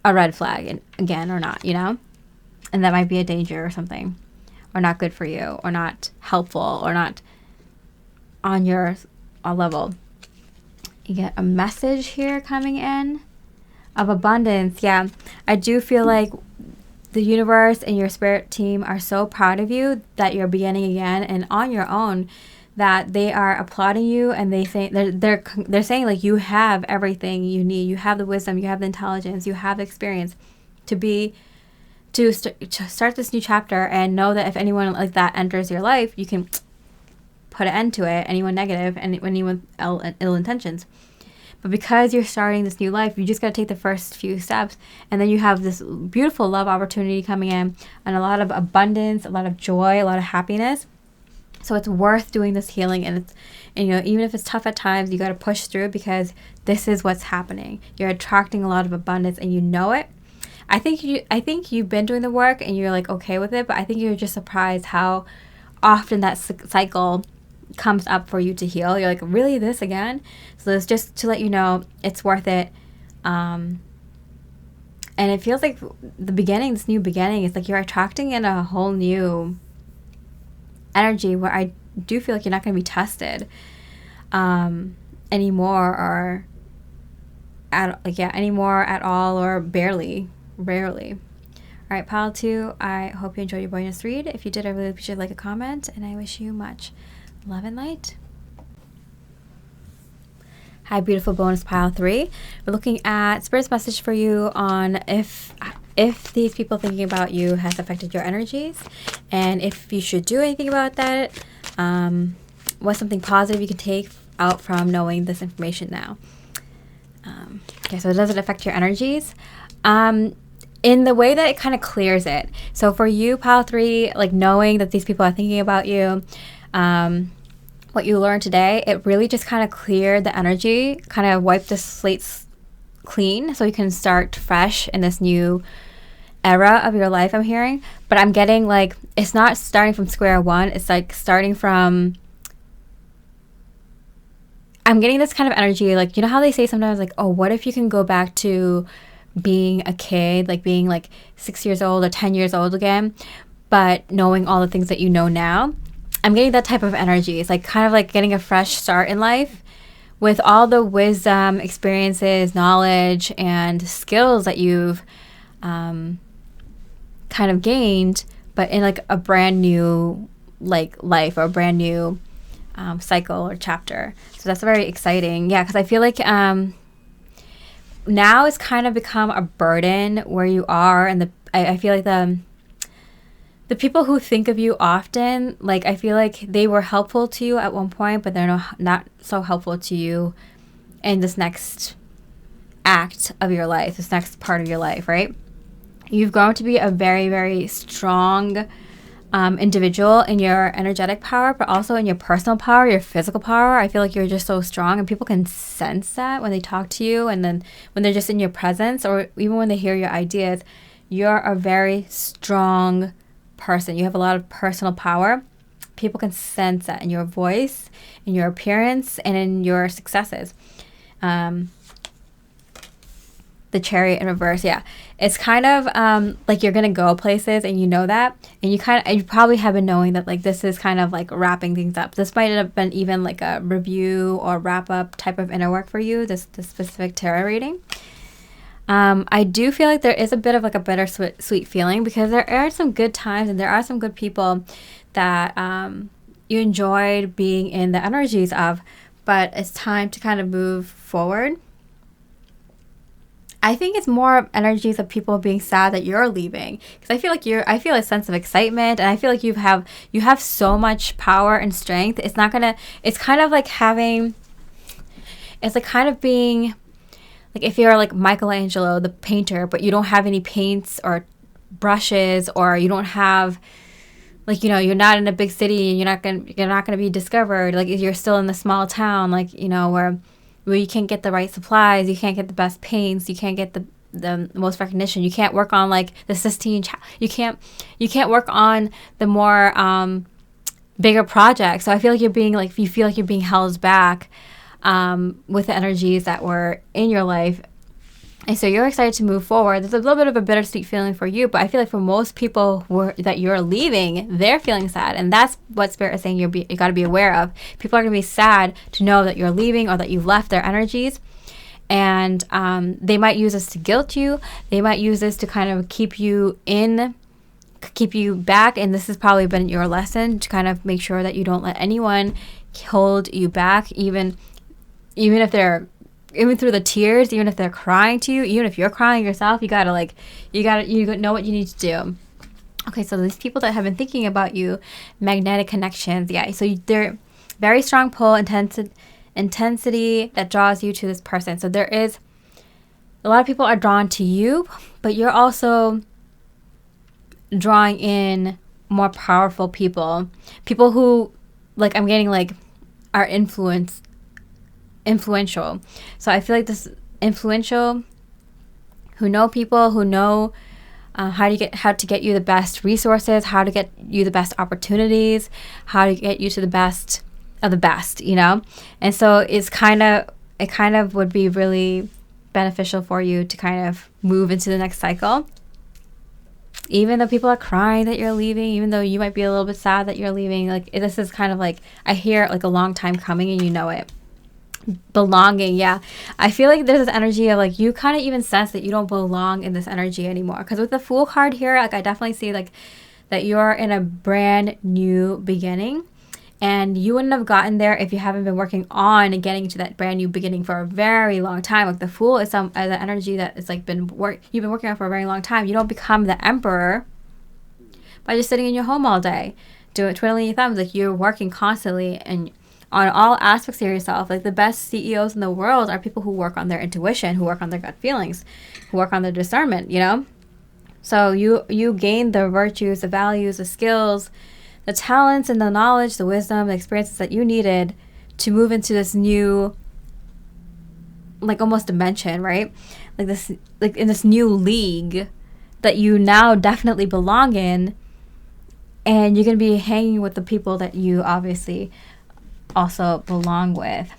a red flag and again or not, you know, and that might be a danger or something, or not good for you, or not helpful, or not on your level. You get a message here coming in of abundance. Yeah, I do feel like the universe and your spirit team are so proud of you that you're beginning again and on your own, that they are applauding you, and they say they're saying like you have everything you need. You have the wisdom, you have the intelligence, you have the experience to start this new chapter, and know that if anyone like that enters your life, you can put an end to it. Anyone negative and anyone ill intentions. But because you're starting this new life, you just got to take the first few steps, and then you have this beautiful love opportunity coming in, and a lot of abundance, a lot of joy, a lot of happiness. So it's worth doing this healing, and you know, even if it's tough at times, you got to push through, because this is what's happening. You're attracting a lot of abundance, and you know it. I think you've been doing the work, and you're like okay with it, but I think you're just surprised how often that cycle comes up for you to heal. You're like, really, this again? So it's just to let you know it's worth it. And it feels like the beginning, this new beginning, is like you're attracting in a whole new energy where I do feel like you're not going to be tested anymore, or anymore at all, or rarely. All right, pile 2, I hope you enjoyed your bonus read. If you did, I really appreciate like a comment, and I wish you much love and light. Hi, beautiful bonus pile 3. We're looking at Spirit's message for you on if these people thinking about you has affected your energies, and if you should do anything about that. What's something positive you can take out from knowing this information now? Okay, so it doesn't affect your energies. In the way that it kind of clears it. So for you, pile 3, like knowing that these people are thinking about you, what you learned today, it really just kind of cleared the energy, kind of wiped the slate clean, so you can start fresh in this new era of your life, I'm hearing. But I'm getting like, it's not starting from square one. It's like starting from, I'm getting this kind of energy, like, you know how they say sometimes like, oh, what if you can go back to being a kid, like being like 6 years old or 10 years old again, but knowing all the things that you know now? I'm getting that type of energy. It's like kind of like getting a fresh start in life with all the wisdom, experiences, knowledge, and skills that you've kind of gained, but in like a brand new like life, or a brand new cycle or chapter. So that's very exciting. Yeah, because I feel like now it's kind of become a burden where you are, and I feel like the people who think of you often, like, I feel like they were helpful to you at one point, but they're not so helpful to you in this next act of your life, this next part of your life, right? You've grown to be a very, very strong individual in your energetic power, but also in your personal power, your physical power. I feel like you're just so strong, and people can sense that when they talk to you, and then when they're just in your presence, or even when they hear your ideas. You're a very strong person. You have a lot of personal power. People can sense that in your voice, in your appearance, and in your successes. The Chariot in reverse, yeah, it's kind of like you're gonna go places, and you know that, and you probably have been knowing that, like, this is kind of like wrapping things up. This might have been even like a review or wrap up type of inner work for you, this specific tarot reading. I do feel like there is a bit of like a bittersweet feeling, because there are some good times and there are some good people that you enjoyed being in the energies of, but it's time to kind of move forward. I think it's more energies of people being sad that you're leaving, because I feel a sense of excitement, and I feel like you have so much power and strength. It's kind of like being like if you're like Michelangelo, the painter, but you don't have any paints or brushes, or you don't have, like, you know, you're not in a big city, and you're not gonna be discovered. Like, you're still in the small town, like, you know, where you can't get the right supplies, you can't get the best paints, you can't get the most recognition, you can't work on like the Sistine you can't work on the more bigger projects. So I feel like you feel like you're being held back with the energies that were in your life. And so you're excited to move forward. There's a little bit of a bittersweet feeling for you, but I feel like for most people that you're leaving, they're feeling sad. And that's what Spirit is saying you got to be aware of. People are going to be sad to know that you're leaving, or that you've left their energies. And they might use this to guilt you. They might use this to kind of keep you back. And this has probably been your lesson, to kind of make sure that you don't let anyone hold you back, even through the tears, even if they're crying to you, even if you're crying yourself, you gotta know what you need to do. Okay, so these people that have been thinking about you, magnetic connections, yeah. So they're very strong pull, intensity that draws you to this person. So there is a lot of people are drawn to you, but you're also drawing in more powerful people who, like, I'm getting like are influential. So I feel like this influential, who know people, who know how to get you the best resources, how to get you the best opportunities, how to get you to the best of the best, you know. And so it kind of would be really beneficial for you to kind of move into the next cycle. Even though people are crying that you're leaving, even though you might be a little bit sad that you're leaving, like, this is kind of like, I hear like a long time coming, and you know it. Belonging, yeah. I feel like there's this energy of like, you kind of even sense that you don't belong in this energy anymore, because with the Fool card here, like, I definitely see like that you're in a brand new beginning, and you wouldn't have gotten there if you haven't been working on and getting to that brand new beginning for a very long time. Like, the Fool is an energy that is like you've been working on for a very long time. You don't become the emperor by just sitting in your home all day twiddling your thumbs. Like, you're working constantly and on all aspects of yourself. Like, the best CEOs in the world are people who work on their intuition, who work on their gut feelings, who work on their discernment, you know? So you gain the virtues, the values, the skills, the talents, and the knowledge, the wisdom, the experiences that you needed to move into this new, like, almost dimension, right? Like this, like in this new league that you now definitely belong in. And you're going to be hanging with the people that you obviously also belong with.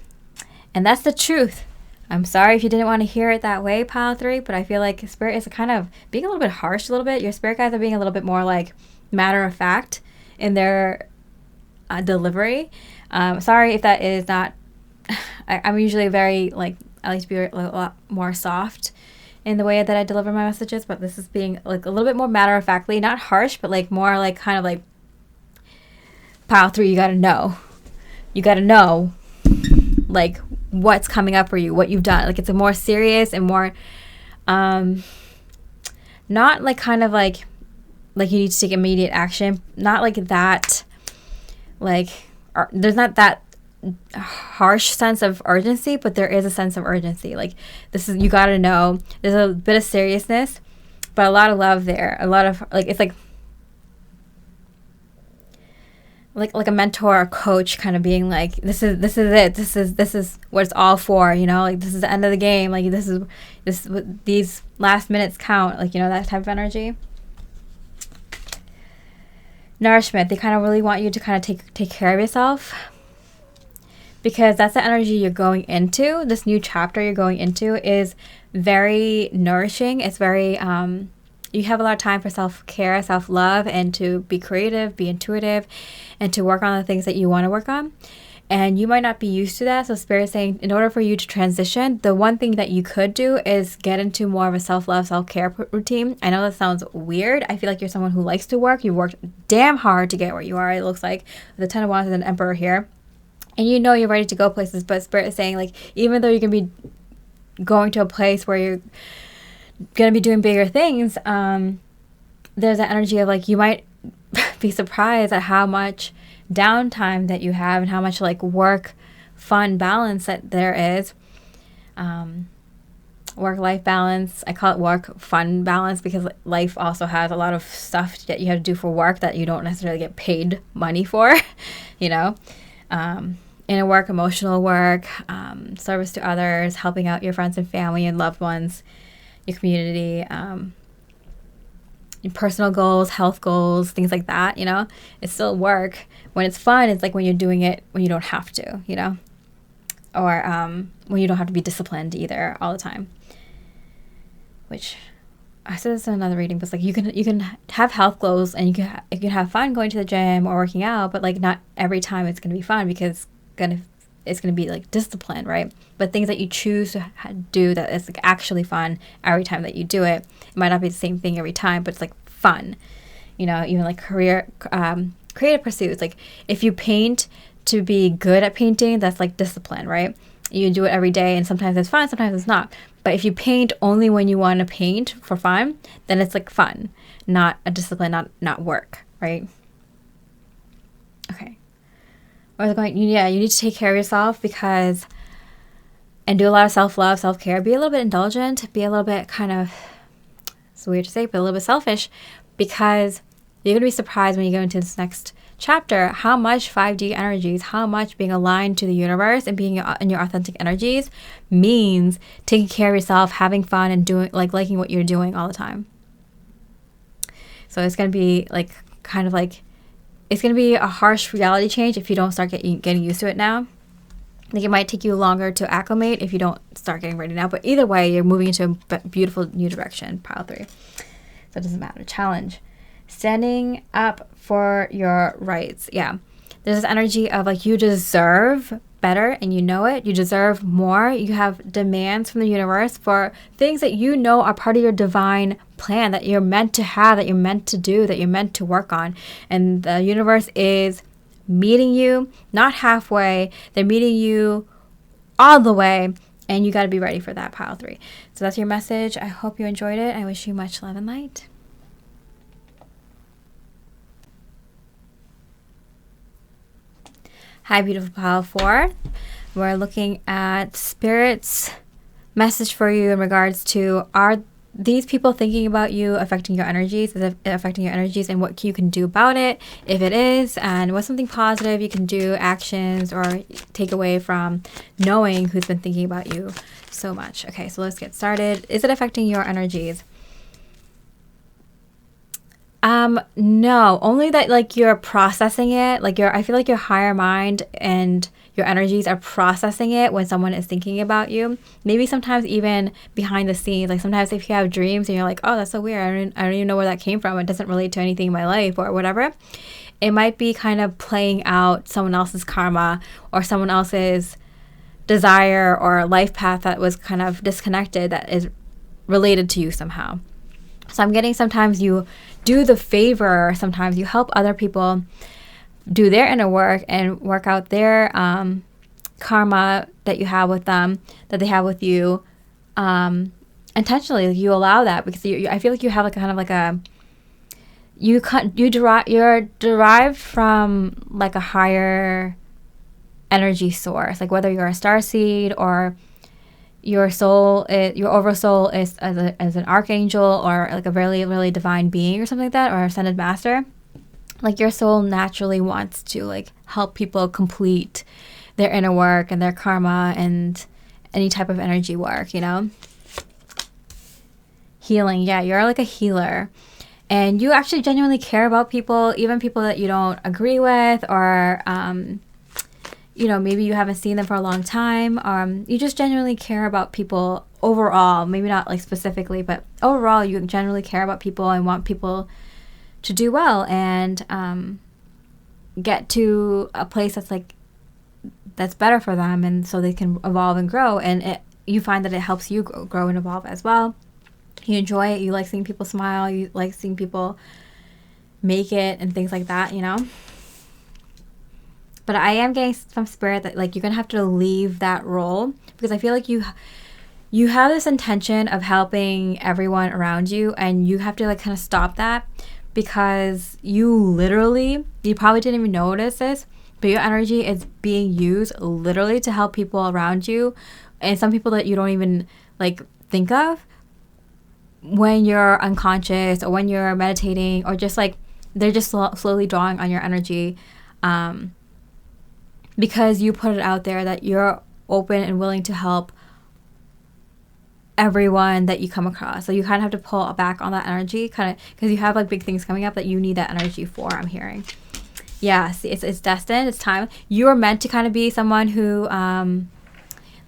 And that's the truth. I'm sorry if you didn't want to hear it that way, Pile 3, but I feel like Spirit is kind of being a little bit harsh a little bit. Your Spirit guides are being a little bit more like matter of fact in their delivery. Sorry if that is not... I'm usually very, like, I like to be a lot more soft in the way that I deliver my messages, but this is being like a little bit more matter of factly, not harsh, but like more like kind of like, Pile 3, you gotta know. You gotta know, like, what's coming up for you, what you've done. Like, it's a more serious and more, not like kind of like like you need to take immediate action. Not like that, like there's not that harsh sense of urgency, but there is a sense of urgency. Like this is, you got to know there's a bit of seriousness, but a lot of love there. A lot of like, it's like a mentor or coach kind of being like, this is it. This is what it's all for, you know, like this is the end of the game. Like these last minutes count, like, you know, that type of energy. Nourishment. They kind of really want you to kind of take care of yourself, because that's the energy you're going into. This new chapter you're going into is very nourishing. It's very, you have a lot of time for self-care, self-love, and to be creative, be intuitive, and to work on the things that you want to work on. And you might not be used to that. So Spirit is saying, in order for you to transition, the one thing that you could do is get into more of a self-love, self-care routine. I know that sounds weird. I feel like you're someone who likes to work. You worked damn hard to get where you are, it looks like. The Ten of Wands and an Emperor here. And you know you're ready to go places. But Spirit is saying, like, even though you can be going to a place where you're going to be doing bigger things, there's an energy of like, you might be surprised at how much downtime that you have and how much like work fun balance that there is. Work-life balance. I call it work fun balance because life also has a lot of stuff that you have to do for work that you don't necessarily get paid money for, you know. Inner work, emotional work, service to others, helping out your friends and family and loved ones, your community, your personal goals, health goals, things like that, you know. It's still work. When it's fun, it's like when you're doing it when you don't have to, you know, or when you don't have to be disciplined either all the time. Which I said this in another reading, but it's like you can have health goals and you can have fun going to the gym or working out, but like not every time it's going to be fun because it's going to be like discipline, right? But things that you choose to do that is like actually fun every time that you do it. It might not be the same thing every time, but it's like fun, you know. Even like creative pursuits, like if you paint to be good at painting, that's like discipline, right? You do it every day and sometimes it's fun, sometimes it's not. But if you paint only when you want to paint for fun, then it's like fun, not a discipline, not work, right? Okay. Or going, yeah, you need to take care of yourself and do a lot of self-love, self-care. Be a little bit indulgent, be a little bit kind of, it's weird to say, but a little bit selfish, because you're going to be surprised when you go into this next chapter how much 5D energies, how much being aligned to the universe and being in your authentic energies means taking care of yourself, having fun, and doing like liking what you're doing all the time. So it's going to be like kind of like, it's going to be a harsh reality change if you don't start getting used to it now. I think it might take you longer to acclimate if you don't start getting ready now. But either way, you're moving into a beautiful new direction, pile 3. So it doesn't matter. Challenge. Standing up for your rights. Yeah. There's this energy of like you deserve better and you know it. You deserve more. You have demands from the universe for things that you know are part of your divine plan that you're meant to have, that you're meant to do, that you're meant to work on. And the universe is meeting you, not halfway. They're meeting you all the way. And you got to be ready for that, pile 3. So that's your message. I hope you enjoyed it. I wish you much love and light. Hi, beautiful pile 4. We're looking at Spirit's message for you in regards to, are these people thinking about you affecting your energies? Is it affecting your energies, and what you can do about it if it is? And what's something positive you can do, actions, or take away from knowing who's been thinking about you so much? Okay, so let's get started. Is it affecting your energies? No, only that like you're processing it. Like I feel like your higher mind and your energies are processing it when someone is thinking about you. Maybe sometimes even behind the scenes, like sometimes if you have dreams and you're like, oh, that's so weird. I don't even know where that came from. It doesn't relate to anything in my life or whatever. It might be kind of playing out someone else's karma or someone else's desire or life path that was kind of disconnected that is related to you somehow. So I'm getting sometimes you do the favor, sometimes you help other people do their inner work and work out their karma that you have with them, that they have with you, intentionally. You allow that because I feel like you have like kind of like you're derived from like a higher energy source, like whether you're a star seed or your overall soul is as an archangel or like a really, really divine being or something like that, or ascended master. Like your soul naturally wants to like help people complete their inner work and their karma and any type of energy work, you know? Healing, yeah, you're like a healer. And you actually genuinely care about people, even people that you don't agree with, or, you know, maybe you haven't seen them for a long time. You just genuinely care about people overall. Maybe not like specifically, but overall, you generally care about people and want people to do well and get to a place that's better for them, and so they can evolve and grow. And you find that it helps you grow and evolve as well. You enjoy it. You like seeing people smile. You like seeing people make it and things like that, you know? But I am getting from spirit that like you're going to have to leave that role, because I feel like you have this intention of helping everyone around you, and you have to like kind of stop that, because you probably didn't even notice this, but your energy is being used literally to help people around you, and some people that you don't even like think of when you're unconscious or when you're meditating, or just like they're just slowly drawing on your energy, because you put it out there that you're open and willing to help everyone that you come across. So you kind of have to pull back on that energy, kind of, because you have like big things coming up that you need that energy for, I'm hearing. Yeah, see, it's destined. It's time. You are meant to kind of be someone who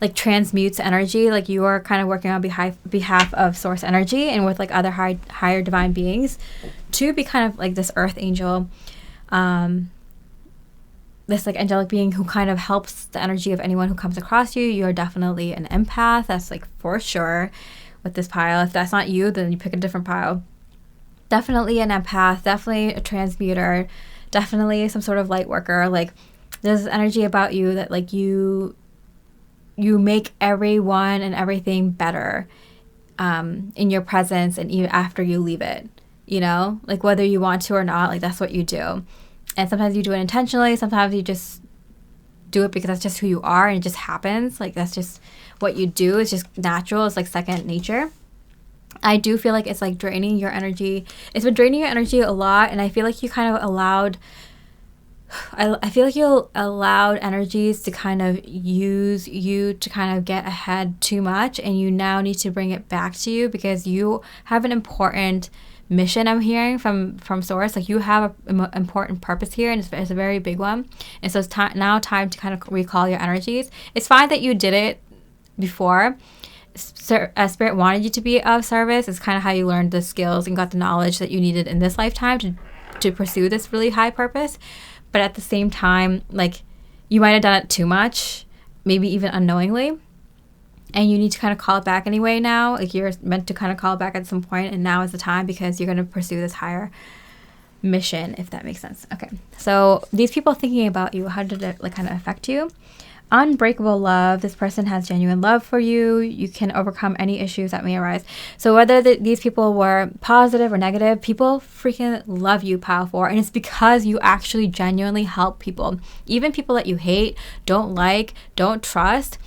like transmutes energy. Like you are kind of working on behalf of source energy and with like other higher divine beings to be kind of like this earth angel, this like angelic being who kind of helps the energy of anyone who comes across you. You're definitely an empath. That's like for sure with this pile. If that's not you, then you pick a different pile. Definitely an empath, definitely a transmuter, definitely some sort of light worker. Like there's this energy about you that like you make everyone and everything better in your presence and even after you leave it, you know, like whether you want to or not, like that's what you do. And sometimes you do it intentionally, sometimes you just do it because that's just who you are and it just happens. Like that's just what you do. It's just natural. It's like second nature. I do feel like it's like draining your energy. It's been draining your energy a lot, and I feel like you kind of I feel like you allowed energies to kind of use you to kind of get ahead too much, and you now need to bring it back to you because you have an important mission, I'm hearing from source. Like you have an important purpose here, and it's a very big one. And so it's now time to kind of recall your energies. It's fine that you did it before. Spirit wanted you to be of service. It's kind of how you learned the skills and got the knowledge that you needed in this lifetime to pursue this really high purpose. But at the same time, like you might have done it too much, maybe even unknowingly, and you need to kind of call it back anyway now. Like you're meant to kind of call it back at some point, and now is the time because you're going to pursue this higher mission, if that makes sense. Okay, so these people thinking about you, how did it like kind of affect you? Unbreakable love. This person has genuine love for you. You can overcome any issues that may arise. So whether these people were positive or negative, people freaking love you, Pile 4. And it's because you actually genuinely help people. Even people that you hate, don't like, don't trust,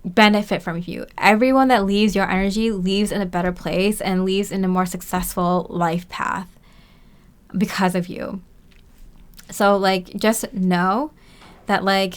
benefit from you. Everyone that leaves your energy leaves in a better place and leaves in a more successful life path because of you. So like just know that like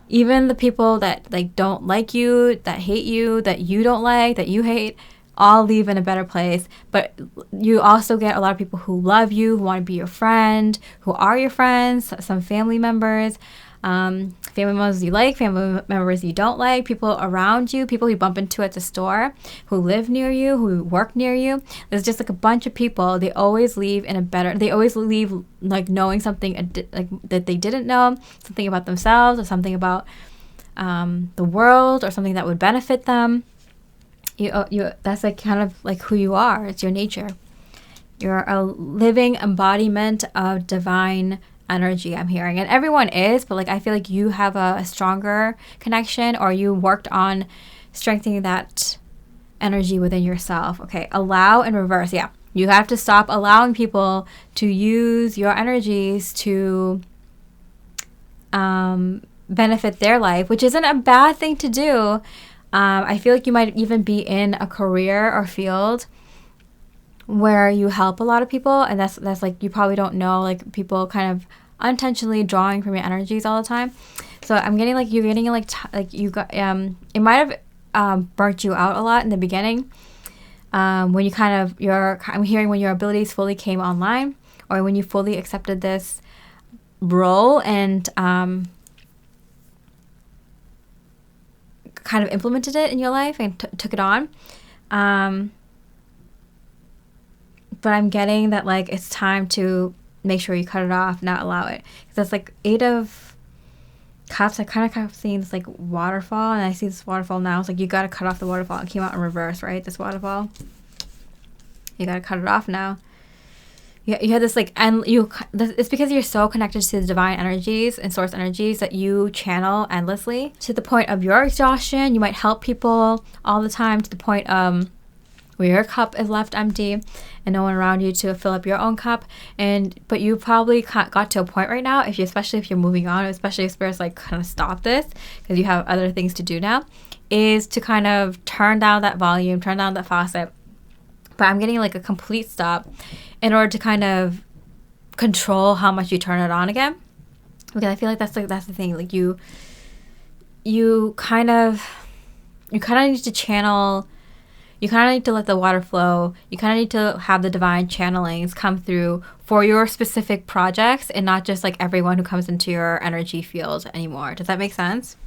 even the people that like don't like you, that hate you, that you don't like, that you hate, all leave in a better place. But you also get a lot of people who love you, who want to be your friend, who are your friends, some family members, family members you like, family members you don't like, people around you, people you bump into at the store, who live near you, who work near you. There's just like a bunch of people. They always leave like knowing something like that they didn't know, something about themselves or something about the world or something that would benefit them. You that's like kind of like who you are. It's your nature. You're a living embodiment of divine energy, I'm hearing. And everyone is, but like I feel like you have a stronger connection, or you worked on strengthening that energy within yourself. Okay, allow and reverse. Yeah, You have to stop allowing people to use your energies to benefit their life, which isn't a bad thing to do. I feel like you might even be in a career or field where you help a lot of people, and that's like, you probably don't know, like, people kind of unintentionally drawing from your energies all the time. So I'm getting like, you're getting like you got it might have burnt you out a lot in the beginning, when you kind of I'm hearing when your abilities fully came online, or when you fully accepted this role and kind of implemented it in your life and took it on. But I'm getting that, like, it's time to make sure you cut it off, not allow it. Because that's like 8 of Cups. I kind of seeing this like waterfall, and I see this waterfall now. It's like, you got to cut off the waterfall. It came out in reverse, right? This waterfall. You got to cut it off now. You had this like, and it's because you're so connected to the divine energies and source energies that you channel endlessly to the point of your exhaustion. You might help people all the time to the point where your cup is left empty and no one around you to fill up your own cup. But you probably got to a point right now, especially if you're moving on, especially if Spirit's like, kind of stop this because you have other things to do now, is to kind of turn down that volume, turn down that faucet. But I'm getting like a complete stop in order to kind of control how much you turn it on again. Because I feel like that's the thing. Like, you kind of need to channel. You kind of need to let the water flow. You kind of need to have the divine channelings come through for your specific projects, and not just like everyone who comes into your energy field anymore. Does that make sense?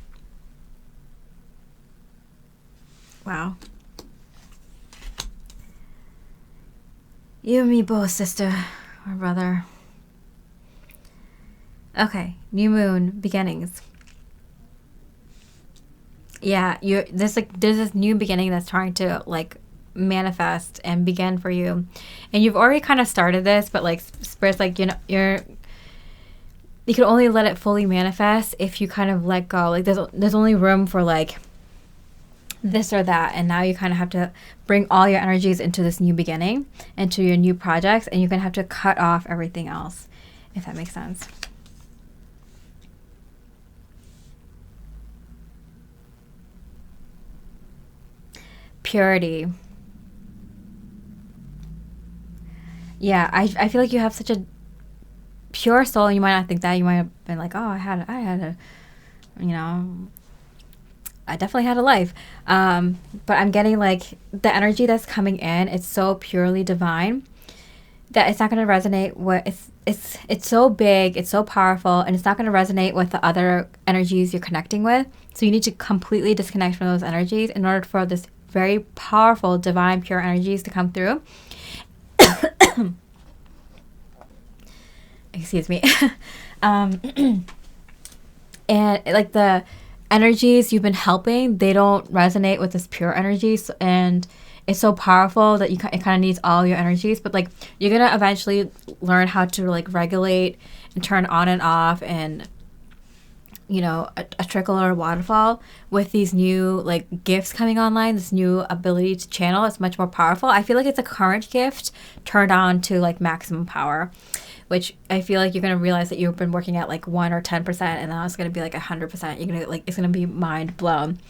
Wow. You and me both, sister or brother. Okay, new moon beginnings. Yeah, there's this new beginning that's trying to like manifest and begin for you, and you've already kind of started this, but like Spirit's like, you can only let it fully manifest if you kind of let go. Like, there's only room for like this or that, and now you kind of have to bring all your energies into this new beginning, into your new projects, and you're gonna have to cut off everything else, if that makes sense. Purity. Yeah, I feel like you have such a pure soul, and you might not think that. You might have been like, oh, I had a, I definitely had a life. But I'm getting like the energy that's coming in, it's so purely divine that it's not going to resonate with, it's so big, it's so powerful, and it's not going to resonate with the other energies you're connecting with. So you need to completely disconnect from those energies in order for this very powerful, divine, pure energies to come through. Excuse me. And like the energies you've been helping, they don't resonate with this pure energies, and it's so powerful that it kind of needs all your energies. But like, you're gonna eventually learn how to like regulate and turn on and off, and a trickle or a waterfall with these new like gifts coming online. This new ability to channel is much more powerful. I feel like it's a current gift turned on to like maximum power, which I feel like you're going to realize that you've been working at like 1 or 10%, and now it's going to be like 100%. You're going to like, it's going to be mind blown.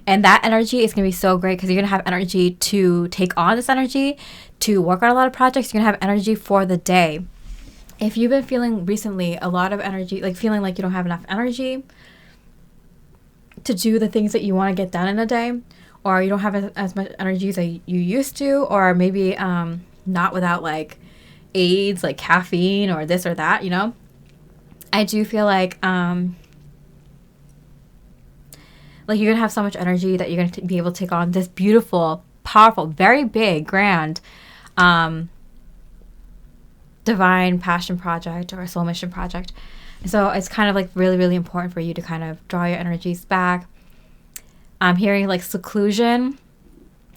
And that energy is going to be so great because you're going to have energy to take on this energy, to work on a lot of projects. You're going to have energy for the day. If you've been feeling recently a lot of energy, like feeling like you don't have enough energy to do the things that you want to get done in a day, or you don't have as much energy as you used to, or maybe not without like aids like caffeine or this or that, I do feel like you're gonna have so much energy that you're gonna be able to take on this beautiful, powerful, very big, grand divine passion project or a soul mission project. And so it's kind of like really, really important for you to kind of draw your energies back. I'm hearing like seclusion.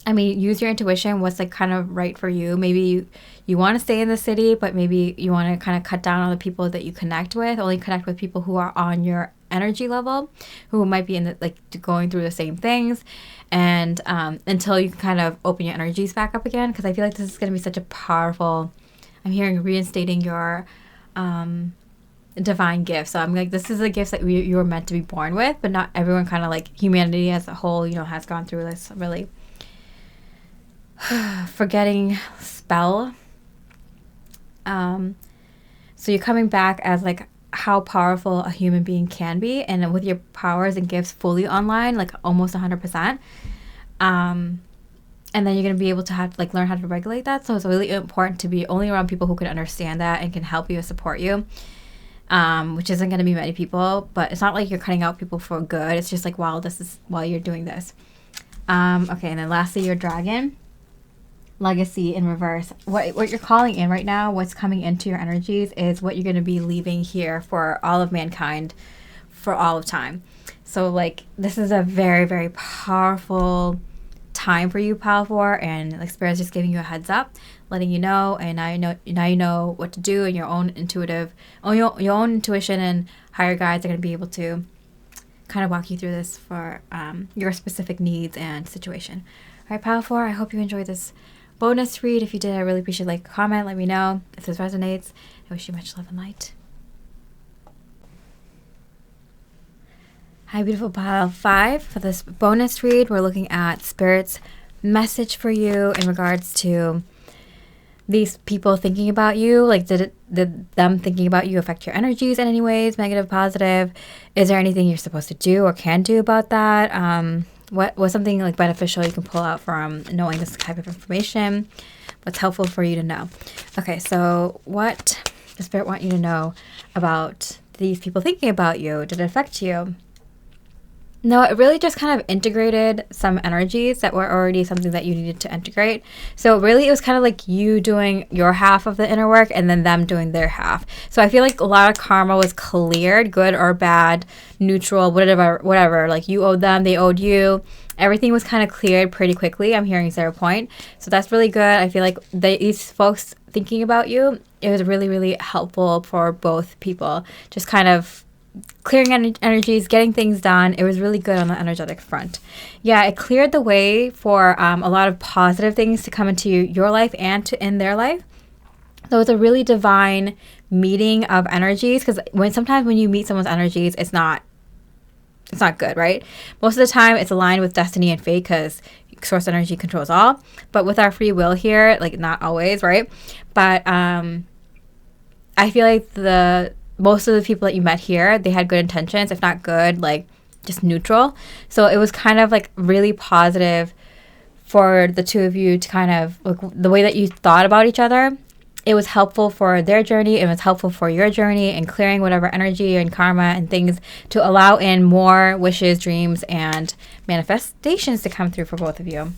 I mean, use your intuition. What's like kind of right for you? Maybe you want to stay in the city, but maybe you want to kind of cut down on the people that you connect with. Only connect with people who are on your energy level, who might be in the, like, going through the same things, and until you can kind of open your energies back up again, because I feel like this is going to be such a powerful, I'm hearing reinstating your divine gift. So I'm like, this is a gift that you were meant to be born with, but not everyone, kind of like humanity as a whole, you know, has gone through this really forgetting spell. So you're coming back as like how powerful a human being can be, and with your powers and gifts fully online, like almost 100%. And then you're going to be able to have like learn how to regulate that. So it's really important to be only around people who can understand that and can help you and support you, which isn't going to be many people. But it's not like you're cutting out people for good. It's just like while you're doing this. Okay, and then lastly, your dragon legacy in reverse. What you're calling in right now, what's coming into your energies, is what you're going to be leaving here for all of mankind for all of time. So like this is a very, very powerful time for you, Pal 4, and like Spirit's just giving you a heads up, letting you know, and now you know what to do, and your own intuition and higher guides are going to be able to kind of walk you through this for your specific needs and situation. All right, Pal 4, I hope you enjoyed this bonus read. If you did, I really appreciate like comment, let me know if this resonates. I wish you much love and light. Hi, beautiful Pile 5. For this bonus read, we're looking at Spirit's message for you in regards to these people thinking about you. Like, did them thinking about you affect your energies in any ways, negative, positive? Is there anything you're supposed to do or can do about that? What was something like beneficial you can pull out from knowing this type of information? What's helpful for you to know? Okay, so what does Spirit want you to know about these people thinking about you? Did it affect you? No, it really just kind of integrated some energies that were already something that you needed to integrate. So really it was kind of like you doing your half of the inner work and then them doing their half. So I feel like a lot of karma was cleared, good or bad, neutral, whatever. Like you owed them, they owed you. Everything was kind of cleared pretty quickly. I'm hearing 0 point. So that's really good. I feel like these folks thinking about you, it was really, really helpful for both people. Just kind of clearing energies, getting things done. It was really good on the energetic front. Yeah, it cleared the way for a lot of positive things to come into your life and in their life. So it's a really divine meeting of energies, because sometimes when you meet someone's energies, it's not good, right? Most of the time it's aligned with destiny and fate, because source energy controls all. But with our free will here, like not always, right? But I feel like most of the people that you met here, they had good intentions, if not good, like just neutral. So it was kind of like really positive for the two of you to kind of, like, the way that you thought about each other. It was helpful for their journey. It was helpful for your journey, and clearing whatever energy and karma and things to allow in more wishes, dreams, and manifestations to come through for both of you.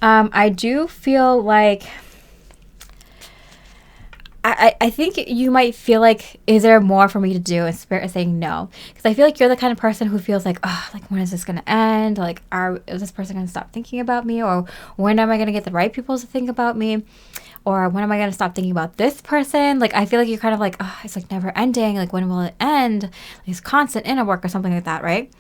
I do feel like I think you might feel like, is there more for me to do? And Spirit is saying no. Because I feel like you're the kind of person who feels like, oh, like when is this going to end? Like, is this person going to stop thinking about me? Or when am I going to get the right people to think about me? Or when am I going to stop thinking about this person? Like, I feel like you're kind of like, oh, it's like never ending. Like, when will it end? Like, it's constant inner work or something like that, right?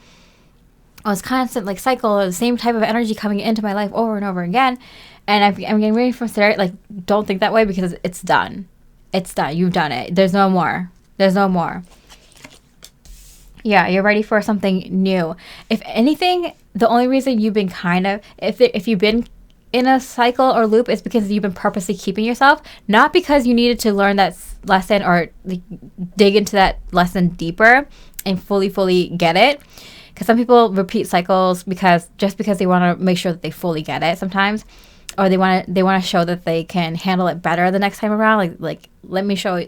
Or it's constant like cycle, or the same type of energy coming into my life over and over again. And I'm getting ready from Spirit, like, don't think that way, because it's done. It's done. You've done it. There's no more. There's no more. Yeah, you're ready for something new. If anything, the only reason you've been if you've been in a cycle or loop, is because you've been purposely keeping yourself, not because you needed to learn that lesson or like, dig into that lesson deeper and fully get it. Because some people repeat cycles because they want to make sure that they fully get it sometimes. Or they want to show that they can handle it better the next time around. Like let me show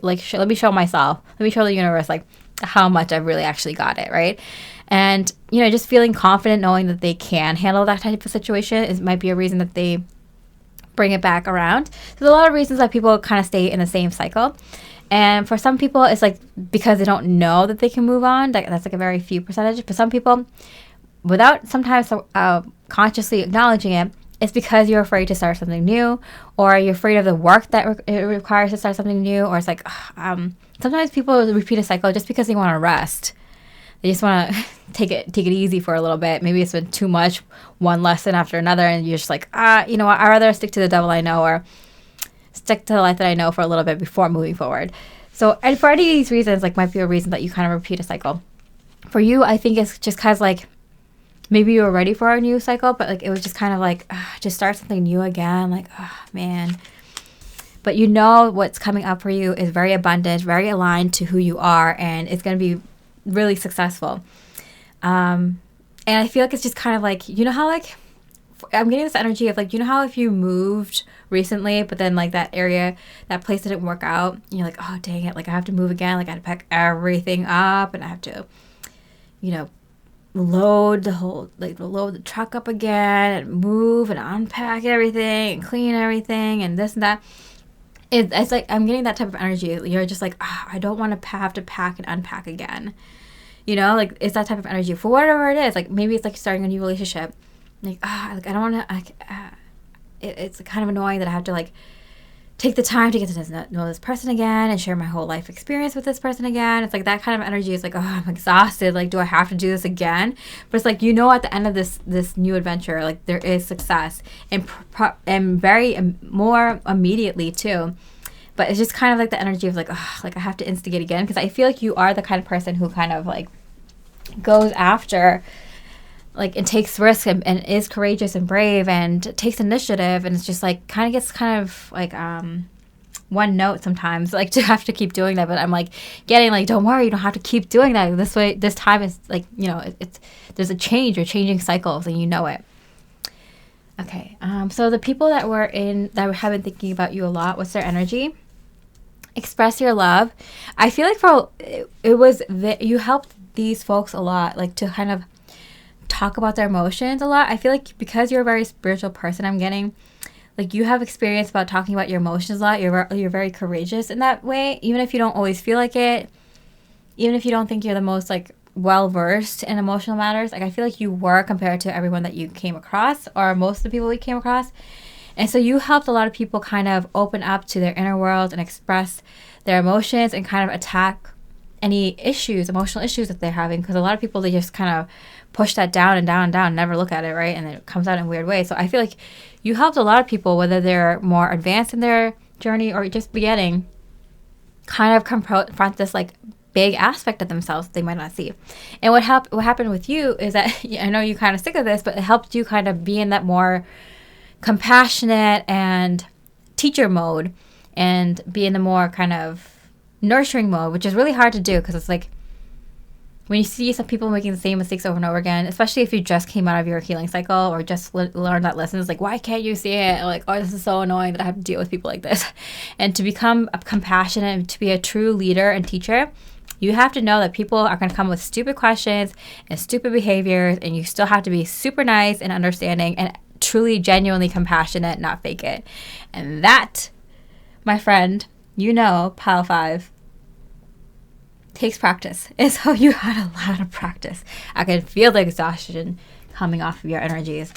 myself. Let me show the universe like how much I've really actually got it, right? And just feeling confident, knowing that they can handle that type of situation might be a reason that they bring it back around. So there's a lot of reasons that people kind of stay in the same cycle. And for some people, it's like because they don't know that they can move on. That's like a very few percentage. But some people, without sometimes consciously acknowledging it, it's because you're afraid to start something new, or you're afraid of the work that it requires to start something new, or it's like, sometimes people repeat a cycle just because they want to rest. They just want to take it easy for a little bit. Maybe it's been too much, one lesson after another, and you're just like, you know what, I'd rather stick to the devil I know, or stick to the life that I know for a little bit before moving forward. So, and for any of these reasons, like, might be a reason that you kind of repeat a cycle. For you, I think it's just because, like, maybe you were ready for a new cycle, but, like, it was just kind of like, just start something new again. Like, man. But you know what's coming up for you is very abundant, very aligned to who you are, and it's going to be really successful. And I feel like it's just kind of like, you know how, like, I'm getting this energy of, like, you know how if you moved recently, but then, like, that area, that place didn't work out, and you're like, oh, dang it, like, I have to move again, like, I have to pack everything up, and I have to, you know, load the truck up again, and move and unpack everything, and clean everything, and this and that. It's like, I'm getting that type of energy. You're just like, I don't want to have to pack and unpack again. You know, like, it's that type of energy for whatever it is. Like, maybe it's like starting a new relationship. Like, like, I don't want to, it's kind of annoying that I have to, like, take the time to get to know this person again and share my whole life experience with this person again. It's like that kind of energy is like, I'm exhausted. Like, do I have to do this again? But it's like, you know, at the end of this new adventure, like, there is success and very more immediately too. But it's just kind of like the energy of like, like, I have to instigate again, because I feel like you are the kind of person who kind of, like, goes after, like, and takes risk and is courageous and brave and takes initiative, and it's just like kind of gets kind of like one note sometimes, like, to have to keep doing that. But I'm like getting like, don't worry, you don't have to keep doing that this way. This time is like, you know, it's there's a change, you're changing cycles, and you know it. Okay, so the people that have been thinking about you a lot, what's their energy? Express your love. I feel like you helped these folks a lot, like, to kind of talk about their emotions a lot. I feel like because you're a very spiritual person, I'm getting, like, you have experience about talking about your emotions a lot. You're very courageous in that way, even if you don't always feel like it, even if you don't think you're the most, like, well versed in emotional matters. Like, I feel like you were compared to everyone that you came across, or most of the people we came across. And so you helped a lot of people kind of open up to their inner world and express their emotions and kind of attack any emotional issues that they're having, because a lot of people, they just kind of push that down and down and down, never look at it, right? And it comes out in weird ways. So I feel like you helped a lot of people, whether they're more advanced in their journey or just beginning, kind of confront this, like, big aspect of themselves they might not see. And what happened with you is that, I know you kind of sick of this, but it helped you kind of be in that more compassionate and teacher mode, and be in the more kind of nurturing mode, which is really hard to do, because it's like, when you see some people making the same mistakes over and over again, especially if you just came out of your healing cycle or just learned that lesson, it's like, why can't you see it? Like, oh, this is so annoying that I have to deal with people like this. And to become compassionate and to be a true leader and teacher, you have to know that people are going to come with stupid questions and stupid behaviors, and you still have to be super nice and understanding and truly, genuinely compassionate, not fake it. And that, my friend, you know, Pile 5, takes practice. And so you had a lot of practice. I can feel the exhaustion coming off of your energies.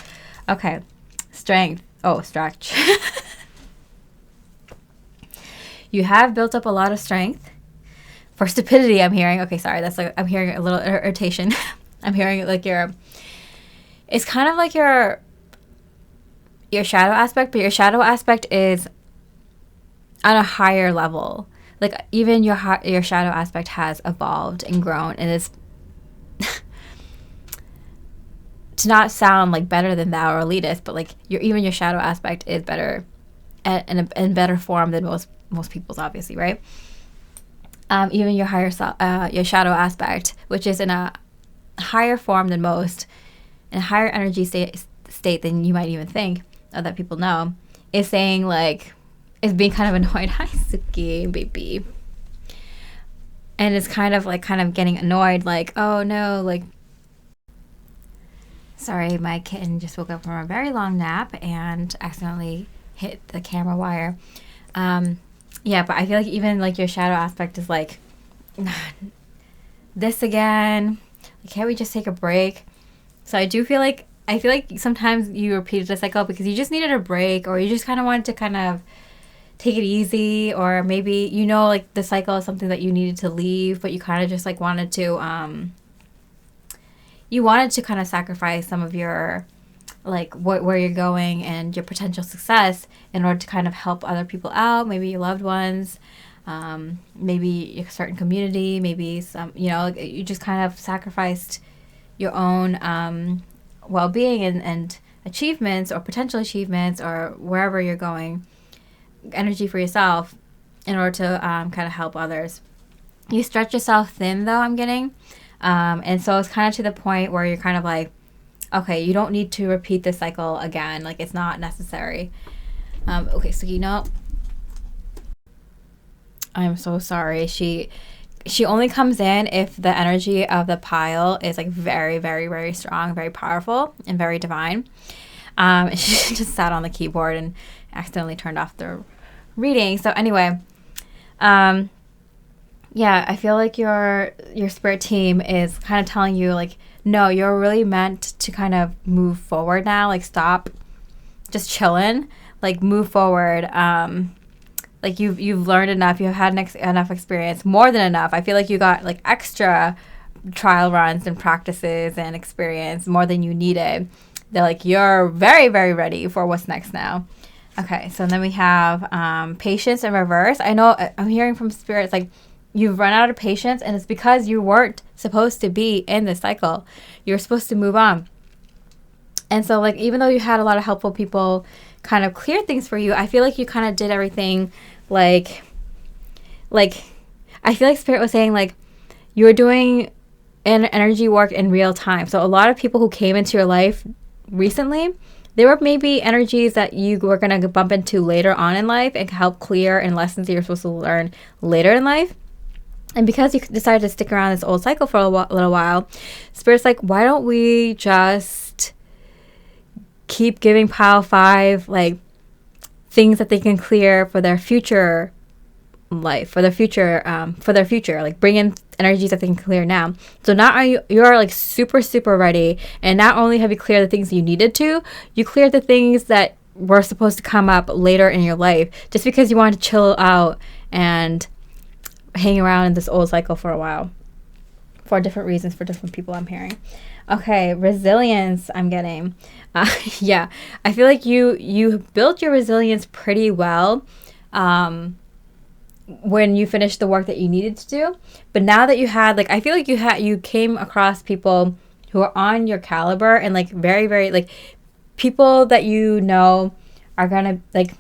Okay, strength. Oh, stretch. You have built up a lot of strength. For stupidity, I'm hearing. Okay, sorry. That's like, I'm hearing a little irritation. I'm hearing like it's kind of like your shadow aspect, but your shadow aspect is on a higher level. Like, even your shadow aspect has evolved and grown, and it's to not sound like better than thou or elitist, but like even your shadow aspect is better in better form than most people's, obviously, right? Even your your shadow aspect, which is in a higher form than most, in a higher energy state than you might even think, or that people know, is saying, like, is being kind of annoyed. Hi, Suki, baby. And it's kind of getting annoyed, like, oh no, like, sorry, my kitten just woke up from a very long nap and accidentally hit the camera wire. Yeah, but I feel like even like your shadow aspect is like, this again. Like, can't we just take a break? So I feel like sometimes you repeated the cycle because you just needed a break, or you just kind of wanted to kind of take it easy, or maybe, like the cycle is something that you needed to leave, but you kind of just like wanted to, you wanted to kind of sacrifice some of your, like where you're going and your potential success in order to kind of help other people out, maybe your loved ones, maybe a certain community, maybe some, you just kind of sacrificed your own well-being and achievements or potential achievements or wherever you're going, energy for yourself in order to kind of help others. You stretch yourself thin, though, I'm getting. And so it's kind of to the point where you're kind of like, okay, you don't need to repeat this cycle again. Like, it's not necessary. Okay, so I'm so sorry. She only comes in if the energy of the pile is like very, very, very strong, very powerful, and very divine. She just sat on the keyboard and accidentally turned off the reading. So anyway, yeah, I feel like your spirit team is kind of telling you, like, no, you're really meant to kind of move forward now. Like, stop just chilling. Like, move forward. Like, you've learned enough. You've had enough experience, more than enough. I feel like you got like extra trial runs and practices and experience, more than you needed. They're like, you're very, very ready for what's next now. Okay, so then we have patience in reverse. I know I'm hearing from spirits like you've run out of patience, and it's because you weren't supposed to be in this cycle. You're supposed to move on. And so, like, even though you had a lot of helpful people kind of clear things for you, I feel like you kind of did everything like I feel like Spirit was saying, like, you were doing an energy work in real time. So a lot of people who came into your life recently, they were maybe energies that you were going to bump into later on in life and help clear in lessons that you're supposed to learn later in life. And because you decided to stick around this old cycle for a little while, Spirit's like, why don't we just keep giving Pile 5, like, things that they can clear for their future life, for their future, like, bring in energies that they can clear now. So now you're like super, super ready. And not only have you cleared the things you needed to, you cleared the things that were supposed to come up later in your life, just because you wanted to chill out and hang around in this old cycle for a while, for different reasons, for different people, I'm hearing. Okay, resilience, I'm getting. Yeah, I feel like you built your resilience pretty well when you finished the work that you needed to do. But now that you had, like, I feel like you came across people who are on your caliber, and like very, very, like, people that are gonna, like,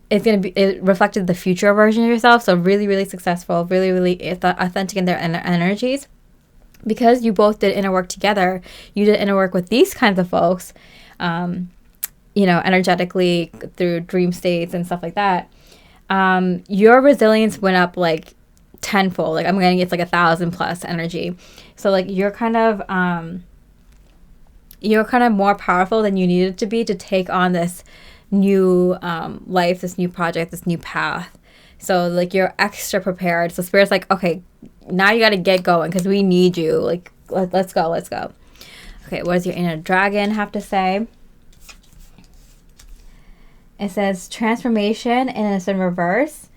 it reflected the future version of yourself. So really, really successful, really, really authentic in their energies. Because you both did inner work together, you did inner work with these kinds of folks, energetically through dream states and stuff like that. Your resilience went up like tenfold. Like, I'm getting it's like 1,000 plus energy. So like you're kind of more powerful than you needed to be to take on this new life, this new project, this new path. So like you're extra prepared. So Spirit's like, okay, now you got to get going because we need you. Like, let's go. Okay, what does your inner dragon have to say? It says transformation, and it's in reverse.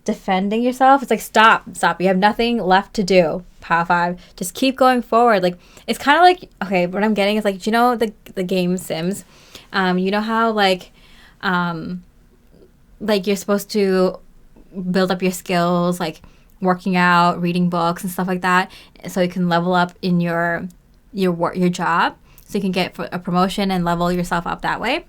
Defending yourself. It's like, stop. You have nothing left to do. Pile 5. Just keep going forward. Like, it's kind of like, okay, what I'm getting is like, the game Sims? You know how like you're supposed to build up your skills, like working out, reading books and stuff like that, so you can level up in your job, so you can get a promotion and level yourself up that way.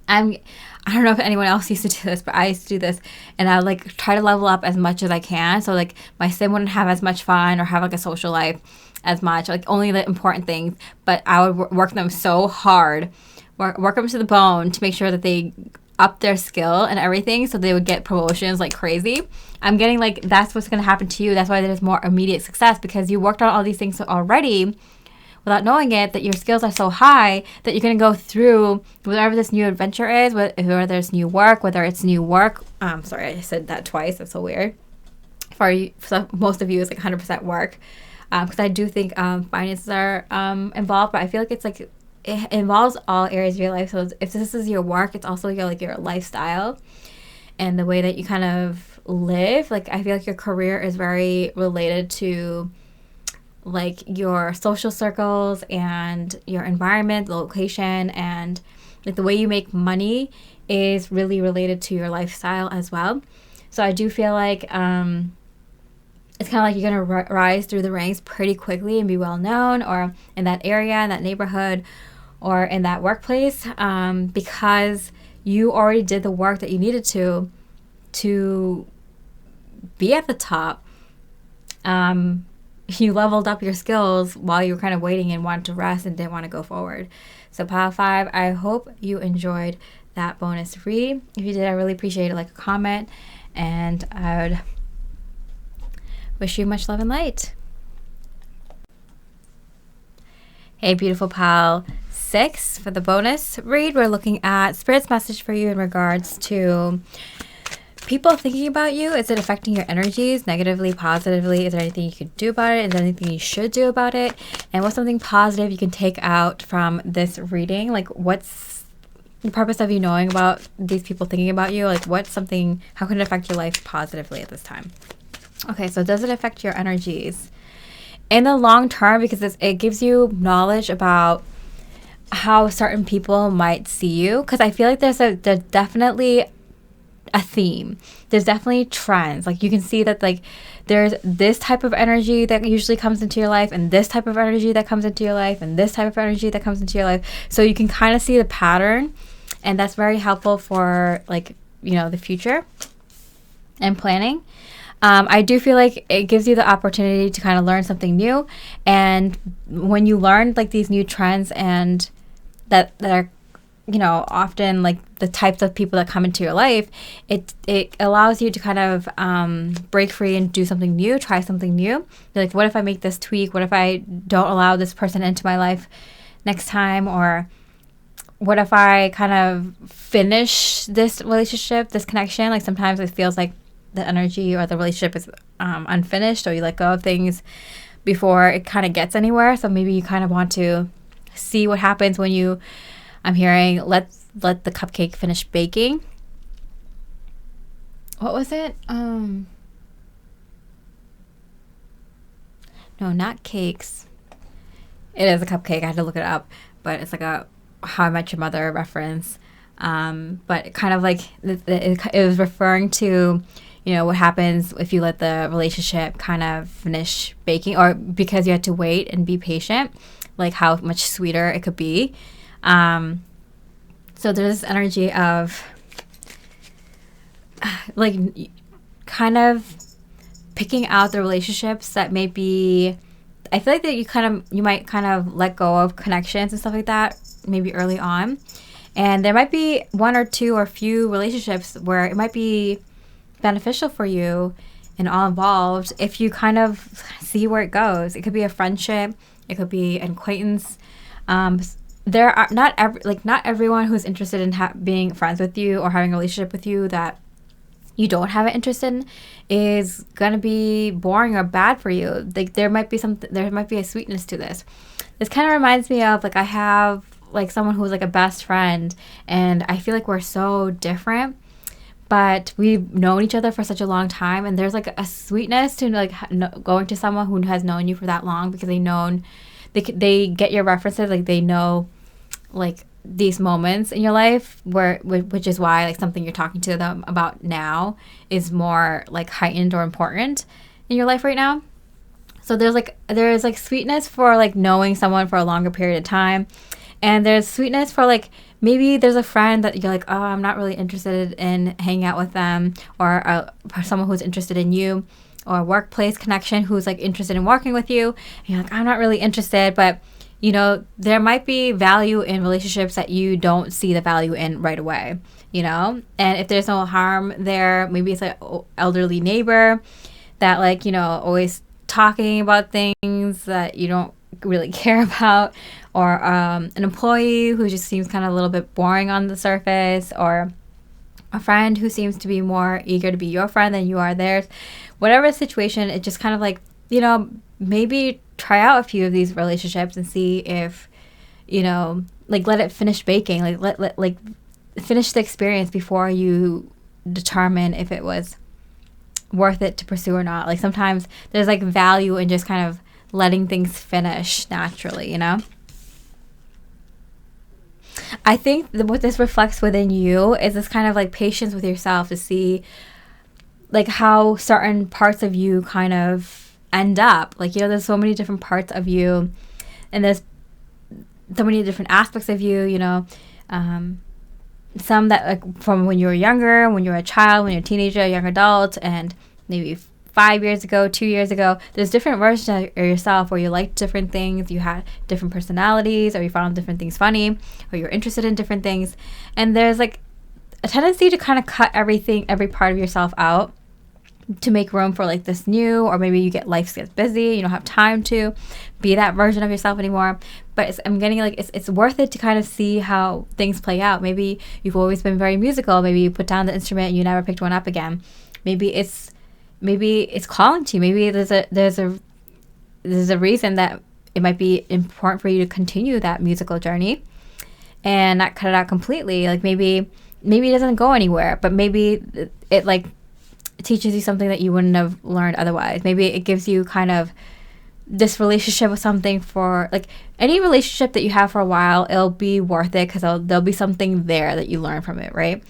I don't know if anyone else used to do this, but I used to do this, and I like try to level up as much as I can. So like my sim wouldn't have as much fun or have like a social life as much, like only the important things, but I would work them so hard, work them to the bone to make sure that they up their skill and everything, so they would get promotions like crazy. I'm getting like that's what's going to happen to you. That's why there's more immediate success, because you worked on all these things already without knowing it, that your skills are so high that you're going to go through whatever this new adventure is, whether there's new work, whether it's new work. Sorry, I said that twice. That's so weird. For you, so most of you, it's like 100% work, because I do think finances are involved, but I feel like it's like it involves all areas of your life. So if this is your work, it's also your lifestyle. and the way that you kind of live. Like, I feel like your career is very related to like your social circles and your environment, the location, and like the way you make money is really related to your lifestyle as well. So I do feel like it's kind of like you're going to rise through the ranks pretty quickly and be well known, or in that area, in that neighborhood, or in that workplace, because you already did the work that you needed to be at the top. You leveled up your skills while you were kind of waiting and wanted to rest and didn't want to go forward. So Pile 5, I hope you enjoyed that bonus read. If you did, I really appreciate it. Like a comment, and I would wish you much love and light. Hey, beautiful Pile 6, for the bonus read, we're looking at Spirit's message for you in regards to people thinking about you. Is it affecting your energies negatively, positively? Is there anything you could do about it? Is there anything you should do about it? And what's something positive you can take out from this reading? Like, what's the purpose of you knowing about these people thinking about you? Like, what's something, how can it affect your life positively at this time? Okay, so does it affect your energies? In the long term, because it gives you knowledge about how certain people might see you. Because I feel like there's definitely a theme. There's definitely trends. Like, you can see that like there's this type of energy that usually comes into your life, and this type of energy that comes into your life, and this type of energy that comes into your life. So you can kind of see the pattern, and that's very helpful for like, you know, the future and planning. I do feel like it gives you the opportunity to kind of learn something new, and when you learn like these new trends and that are, you know, often like the types of people that come into your life, it allows you to kind of break free and do something new, try something new. You're like, what if I make this tweak? What if I don't allow this person into my life next time? Or what if I kind of finish this relationship, this connection? Like, sometimes it feels like the energy or the relationship is unfinished, or you let go of things before it kind of gets anywhere. So maybe you kind of want to see what happens when you, I'm hearing, let the cupcake finish baking. What was it? No, not cakes. It is a cupcake. I had to look it up, but it's like a How I Met Your Mother reference. But it kind of like it was referring to, you know, what happens if you let the relationship kind of finish baking, or because you had to wait and be patient, like how much sweeter it could be. So there's this energy of like kind of picking out the relationships that may be, I feel like that you might kind of let go of connections and stuff like that maybe early on. And there might be one or two or few relationships where it might be beneficial for you and all involved if you kind of see where it goes. It could be a friendship. It could be an acquaintance. There are not everyone who's interested in being friends with you or having a relationship with you that you don't have an interest in is gonna be boring or bad for you. Like, there might be a sweetness to this. This kind of reminds me of, like, I have like someone who's like a best friend, and I feel like we're so different, but we've known each other for such a long time, and there's like a sweetness to like going to someone who has known you for that long, because they get your references, like they know like these moments in your life which is why like something you're talking to them about now is more like heightened or important in your life right now. So there's like sweetness for like knowing someone for a longer period of time, and there's sweetness for like maybe there's a friend that you're like, oh, I'm not really interested in hanging out with them, or someone who's interested in you, or a workplace connection who's like interested in working with you, and you're like, I'm not really interested. But you know, there might be value in relationships that you don't see the value in right away, you know? And if there's no harm there, maybe it's an elderly neighbor that, like, you know, always talking about things that you don't really care about, or an employee who just seems kind of a little bit boring on the surface, or a friend who seems to be more eager to be your friend than you are theirs. Whatever the situation, it just kind of like, you know, maybe try out a few of these relationships and see if, you know, like let it finish baking, like let finish the experience before you determine if it was worth it to pursue or not. Like sometimes there's like value in just kind of letting things finish naturally, you know? I think what this reflects within you is this kind of like patience with yourself to see like how certain parts of you kind of end up. Like, you know, there's so many different parts of you and there's so many different aspects of you, you know, some that like from when you were younger, when you were a child, when you're a teenager, a young adult, and maybe 5 years ago, 2 years ago, there's different versions of yourself where you liked different things, you had different personalities, or you found different things funny, or you're interested in different things. And there's like a tendency to kind of cut every part of yourself out to make room for like this new, or maybe life gets busy, you don't have time to be that version of yourself anymore. But I'm getting like it's worth it to kind of see how things play out. Maybe you've always been very musical, maybe you put down the instrument and you never picked one up again. Maybe it's calling to you. Maybe there's a reason that it might be important for you to continue that musical journey and not cut it out completely. Like maybe it doesn't go anywhere, but maybe it like teaches you something that you wouldn't have learned otherwise. Maybe it gives you kind of this relationship with something. For like any relationship that you have for a while, it'll be worth it because there'll be something there that you learn from it, right?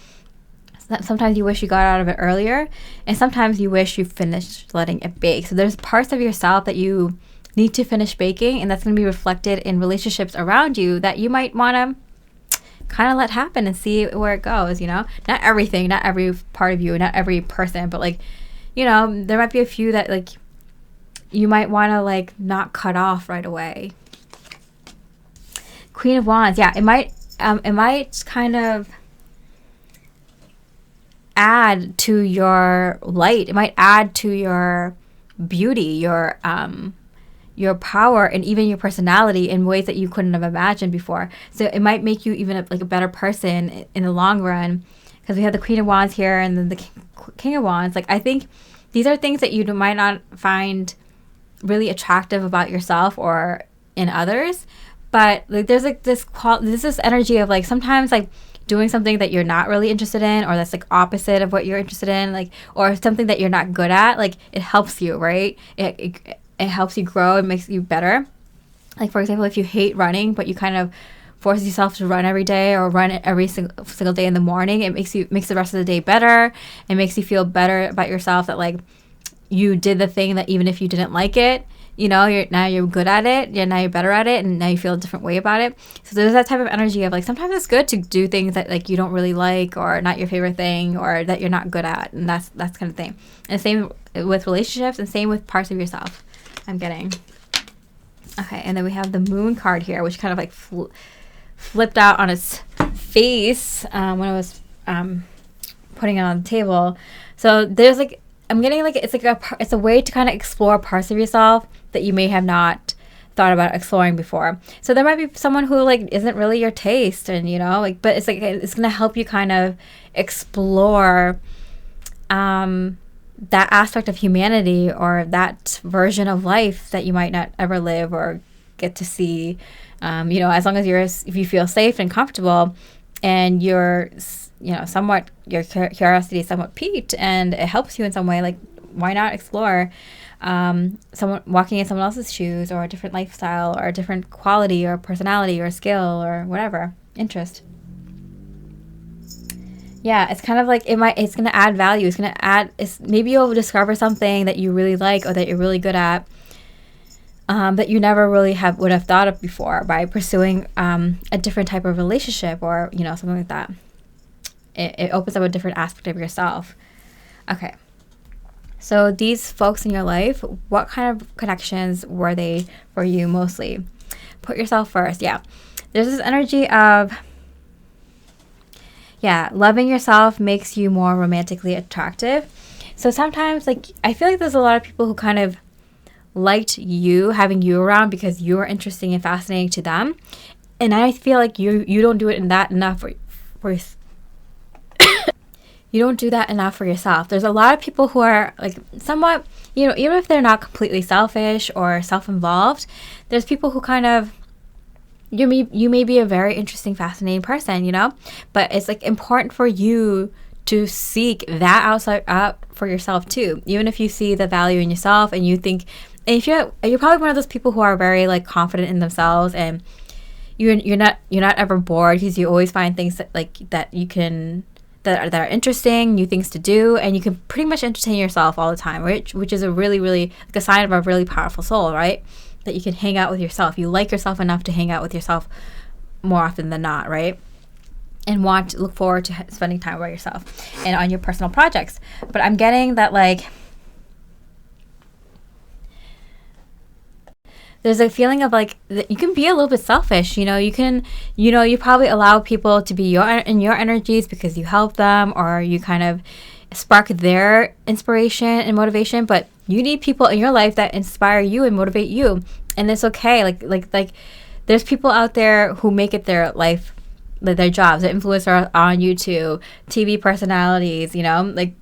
Sometimes you wish you got out of it earlier, and sometimes you wish you finished letting it bake. So there's parts of yourself that you need to finish baking, and that's going to be reflected in relationships around you that you might want to kind of let happen and see where it goes, you know? Not everything, not every part of you, not every person, but like, you know, there might be a few that like you might want to like not cut off right away. Queen of Wands, yeah, it might kind of add to your light. It might add to your beauty, your power, and even your personality in ways that you couldn't have imagined before. So it might make you even like a better person in the long run, because we have the Queen of Wands here and then the King of Wands. Like I think these are things that you might not find really attractive about yourself or in others, but like there's like this energy of like sometimes like doing something that you're not really interested in, or that's like opposite of what you're interested in, like, or something that you're not good at, like it helps you, right? It helps you grow and makes you better. Like for example, if you hate running but you kind of force yourself to run every day or run every single day in the morning, it makes the rest of the day better. It makes you feel better about yourself that like you did the thing that even if you didn't like it, you know, you're good at it, now you're better at it, and now you feel a different way about it. So there's that type of energy of like sometimes it's good to do things that like you don't really like or not your favorite thing or that you're not good at, and that's kind of thing. And same with relationships and same with parts of yourself, I'm getting. Okay, and then we have the Moon card here, which kind of like flipped out on its face when I was putting it on the table. So there's like, I'm getting like it's a way to kind of explore parts of yourself that you may have not thought about exploring before. So there might be someone who like isn't really your taste, and you know, like, but it's like it's gonna help you kind of explore that aspect of humanity or that version of life that you might not ever live or get to see. You know, as long as if you feel safe and comfortable, and you're, you know, somewhat, your curiosity is somewhat piqued and it helps you in some way, like why not explore someone walking in someone else's shoes, or a different lifestyle, or a different quality or personality or skill or whatever interest. Yeah, it's kind of like it's going to add value. Maybe you'll discover something that you really like or that you're really good at, that you never really would have thought of before by pursuing a different type of relationship, or, you know, something like that. It opens up a different aspect of yourself. Okay. So these folks in your life, what kind of connections were they for you mostly? Put yourself first. Yeah. There's this energy of, yeah, loving yourself makes you more romantically attractive. So sometimes, like, I feel like there's a lot of people who kind of liked you, having you around because you are interesting and fascinating to them. And I feel like you don't do it enough for you don't do that enough for yourself. There's a lot of people who are like somewhat, you know, even if they're not completely selfish or self-involved, there's people who kind of, you may be a very interesting, fascinating person, you know, but it's like important for you to seek that outside out for yourself too. Even if you see the value in yourself and you think, and if you're probably one of those people who are very like confident in themselves, and you're not ever bored because you always find things that you can that are interesting, new things to do, and you can pretty much entertain yourself all the time, right? Which is a really, really like a sign of a really powerful soul, right? That you can hang out with yourself. You like yourself enough to hang out with yourself more often than not, right? And look forward to spending time by yourself and on your personal projects. But I'm getting that like there's a feeling of like that you can be a little bit selfish. You probably allow people to be in your energies because you help them, or you kind of spark their inspiration and motivation. But you need people in your life that inspire you and motivate you, and it's okay. Like there's people out there who make it their life, their jobs. The influencers on YouTube, TV personalities, like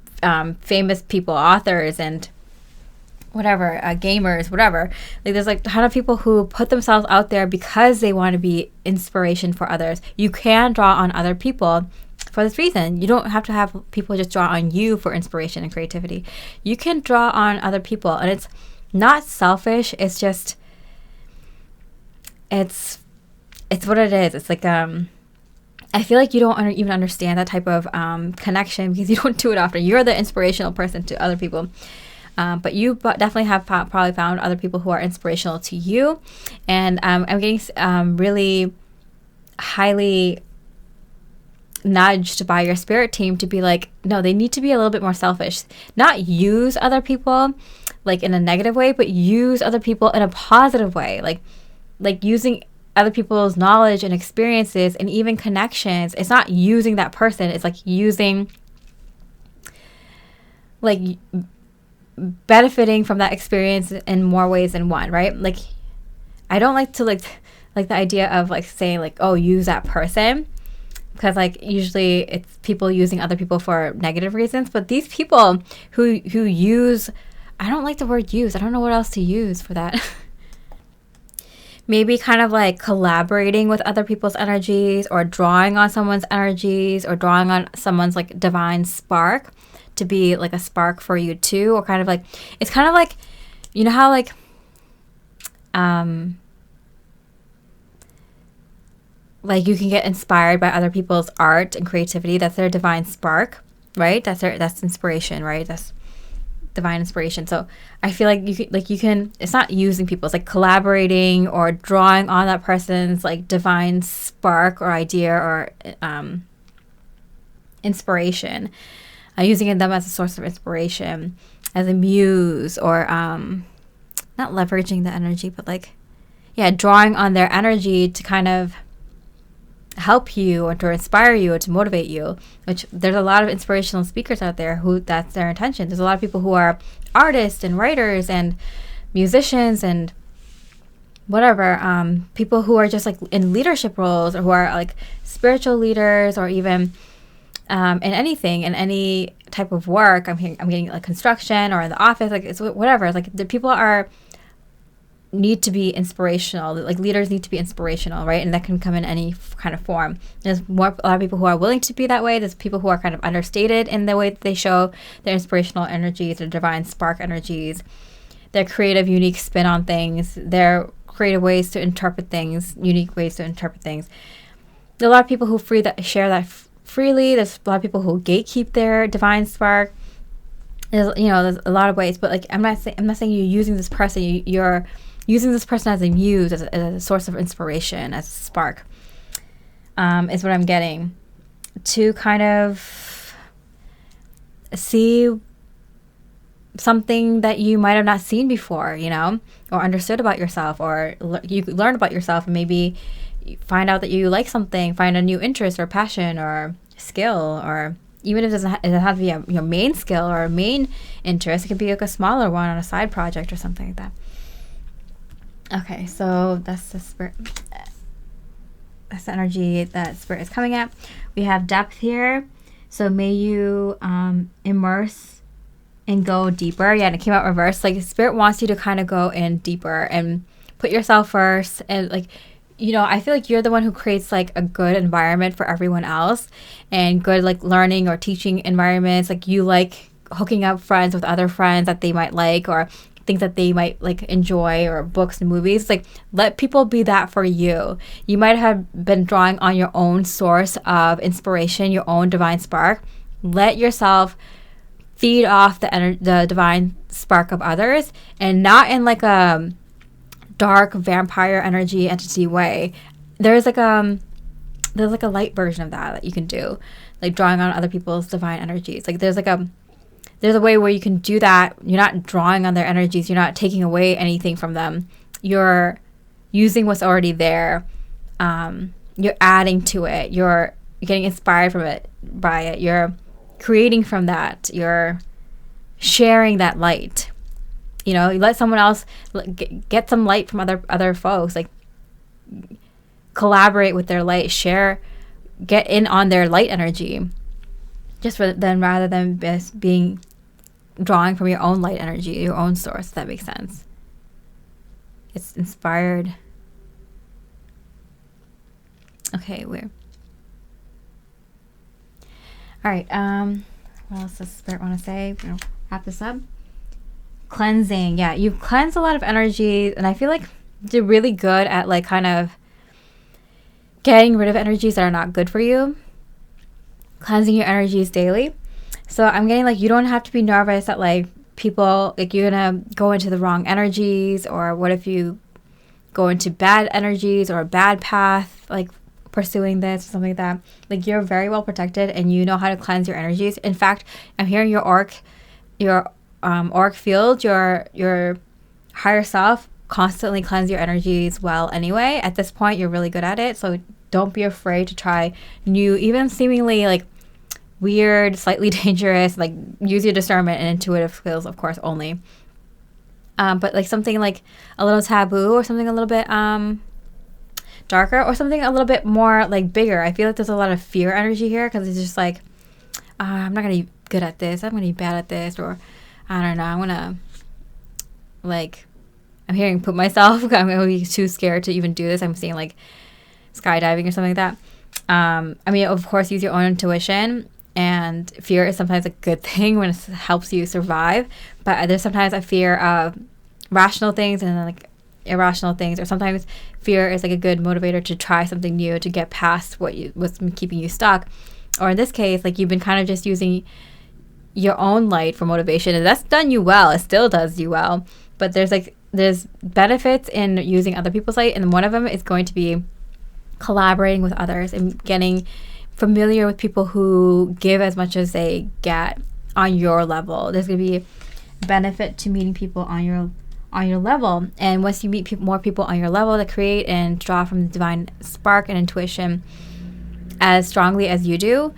famous people, authors, and whatever, gamers, whatever. Like there's like a ton of people who put themselves out there because they want to be inspiration for others. You can draw on other people for this reason. You don't have to have people just draw on you for inspiration and creativity. You can draw on other people, and it's not selfish. It's just, it's what it is. It's like, I feel like you don't even understand that type of connection because you don't do it often. You're the inspirational person to other people. But you definitely have probably found other people who are inspirational to you. And I'm getting really highly nudged by your spirit team to be like, no, they need to be a little bit more selfish. Not use other people like in a negative way, but use other people in a positive way. Like using other people's knowledge and experiences and even connections. It's not using that person. It's like using like benefiting from that experience in more ways than one, right? Like I don't like to like the idea of like saying like, oh, use that person, because like usually it's people using other people for negative reasons. But these people who use, I don't like the word use. I don't know what else to use for that. Maybe kind of like collaborating with other people's energies, or drawing on someone's energies, or drawing on someone's like divine spark to be like a spark for you too. Or kind of like, it's kind of like, you know how like you can get inspired by other people's art and creativity. That's their divine spark, right? That's inspiration, right? That's divine inspiration. So I feel like you can it's not using people, it's like collaborating or drawing on that person's like divine spark or idea or inspiration, using them as a source of inspiration, as a muse, or not leveraging the energy, but like drawing on their energy to kind of help you or to inspire you or to motivate you. Which there's a lot of inspirational speakers out there who that's their intention. There's a lot of people who are artists and writers and musicians and whatever, people who are just like in leadership roles, or who are like spiritual leaders, or even in anything, in any type of work. I'm getting like construction or in the office, like it's whatever. It's like the people need to be inspirational. Like leaders need to be inspirational, right? And that can come in any kind of form. There's a lot of people who are willing to be that way. There's people who are kind of understated in the way that they show their inspirational energies, their divine spark energies, their creative, unique spin on things, their creative ways to interpret things, unique ways to interpret things. There are a lot of people who share that freely. There's a lot of people who gatekeep their divine spark. There's a lot of ways, but like I'm not saying you're using this person. You're using this person as a muse, as a source of inspiration, as a spark, is what I'm getting. To kind of see something that you might have not seen before, or understood about yourself, or you learn about yourself, and maybe you find out that you like something, find a new interest or passion or skill, or even if it doesn't have to be your main skill or a main interest. It could be like a smaller one on a side project or something like that. Okay, so that's the spirit. That's the energy that spirit is coming at. We have depth here. So may you immerse and go deeper. Yeah, and it came out reverse. Like spirit wants you to kind of go in deeper and put yourself first. And like I feel like you're the one who creates like a good environment for everyone else, and good like learning or teaching environments. Like you like hooking up friends with other friends that they might like, or things that they might like enjoy, or books and movies. Like let people be that for you. You might have been drawing on your own source of inspiration, your own divine spark. Let yourself feed off the divine spark of others, and not in like a dark vampire energy entity way. There's like a light version of that you can do, like drawing on other people's divine energies. Like there's a way where you can do that. You're not drawing on their energies, you're not taking away anything from them, you're using what's already there. You're adding to it, you're getting inspired from it, by it, you're creating from that, you're sharing that light. You let someone else get some light from other folks. Like collaborate with their light, get in on their light energy, just for them, rather than just drawing from your own light energy, your own source. If that makes sense. It's inspired. Okay, weird. All right. What else does Spirit want to say? We're gonna wrap this up. Cleansing. Yeah, you've cleansed a lot of energy, and I feel like you're really good at like kind of getting rid of energies that are not good for you. Cleansing your energies daily. So I'm getting like you don't have to be nervous that like people, like you're gonna go into the wrong energies, or what if you go into bad energies or a bad path, like pursuing this or something like that. Like you're very well protected, and you know how to cleanse your energies. In fact, I'm hearing your auric field, your higher self constantly cleanse your energies well anyway. At this point, you're really good at it, so don't be afraid to try new, even seemingly like weird, slightly dangerous, like use your discernment and intuitive skills, of course, only. But like something like a little taboo, or something a little bit darker, or something a little bit more like bigger. I feel like there's a lot of fear energy here, because it's just like I'm not gonna be good at this, I'm gonna be bad at this, or I don't know, I'm gonna like, I'm hearing put myself, I'm gonna be too scared to even do this. I'm seeing like skydiving or something like that. I mean, of course, use your own intuition, and fear is sometimes a good thing when it helps you survive, but there's sometimes a fear of rational things and then like irrational things, or sometimes fear is like a good motivator to try something new, to get past what's keeping you stuck. Or in this case, like you've been kind of just using your own light for motivation, and that's done you well. It still does you well, but there's benefits in using other people's light, and one of them is going to be collaborating with others and getting familiar with people who give as much as they get on your level. There's going to be benefit to meeting people on your level, and once you meet more people on your level that create and draw from the divine spark and intuition as strongly as you do,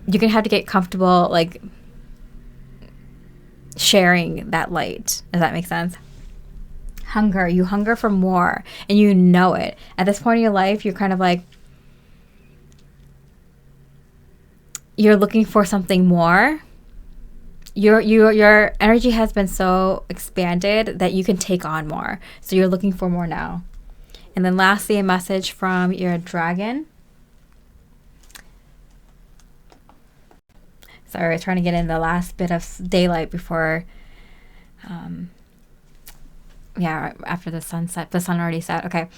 you're going to have to get comfortable like sharing that light. Does that make sense? You hunger for more, and you know it. At this point in your life, you're kind of like, you're looking for something more. Your energy has been so expanded that you can take on more. So you're looking for more now. And then lastly, a message from your dragon. Sorry, I was trying to get in the last bit of daylight before, after the sun set. The sun already set. Okay.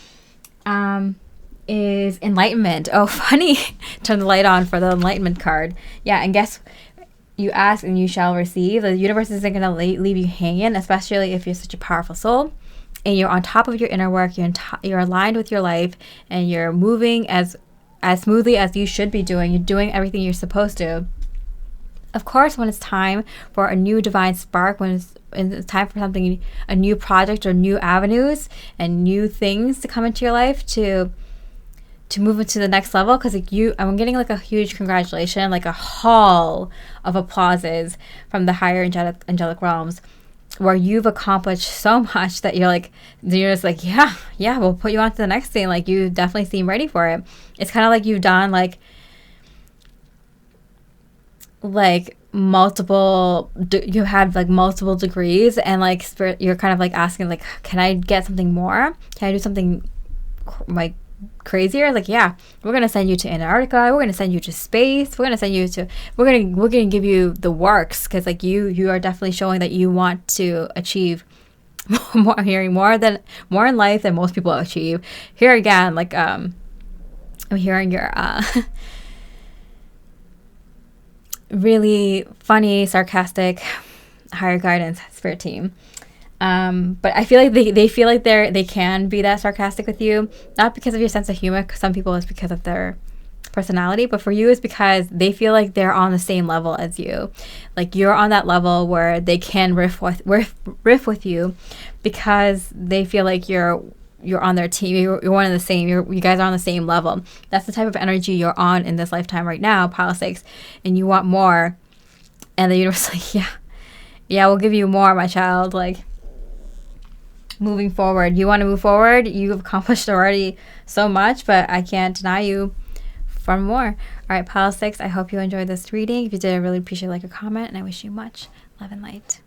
Is enlightenment. Oh, funny. Turn the light on for the enlightenment card. Yeah, and guess, you ask and you shall receive. The universe isn't going to leave you hanging, especially if you're such a powerful soul and you're on top of your inner work. You're aligned with your life, and you're moving as smoothly as you should be doing. You're doing everything you're supposed to. Of course, when it's time for a new divine spark, when it's time for something, a new project or new avenues and new things to come into your life to move into the next level, because like I'm getting like a huge congratulation, like a haul of applauses from the higher angelic realms, where you've accomplished so much that you're just like, yeah, we'll put you on to the next thing. Like you definitely seem ready for it. It's kind of like you've done like multiple you have like multiple degrees, and like spirit, you're kind of like asking like, can I get something more? Can I do something like crazier. Like, yeah, we're gonna send you to Antarctica, we're gonna send you to space, we're gonna give you the works, because like you are definitely showing that you want to achieve more. I'm hearing more in life than most people achieve. Here again, like I'm hearing your really funny, sarcastic higher guidance spirit team. But I feel like they feel like they can be that sarcastic with you, not because of your sense of humor, because some people it's because of their personality, but for you it's because they feel like they're on the same level as you. Like you're on that level where they can riff with you, because they feel like you're on their team. You're one of the same. You guys are on the same level. That's the type of energy you're on in this lifetime right now, Pile 6, and you want more. And the universe is like, yeah, we'll give you more, my child. Like, moving forward, you want to move forward. You've accomplished already so much, but I can't deny you for more. All right, Pile 6, I hope you enjoyed this reading. If you did, I really appreciate a comment, and I wish you much love and light.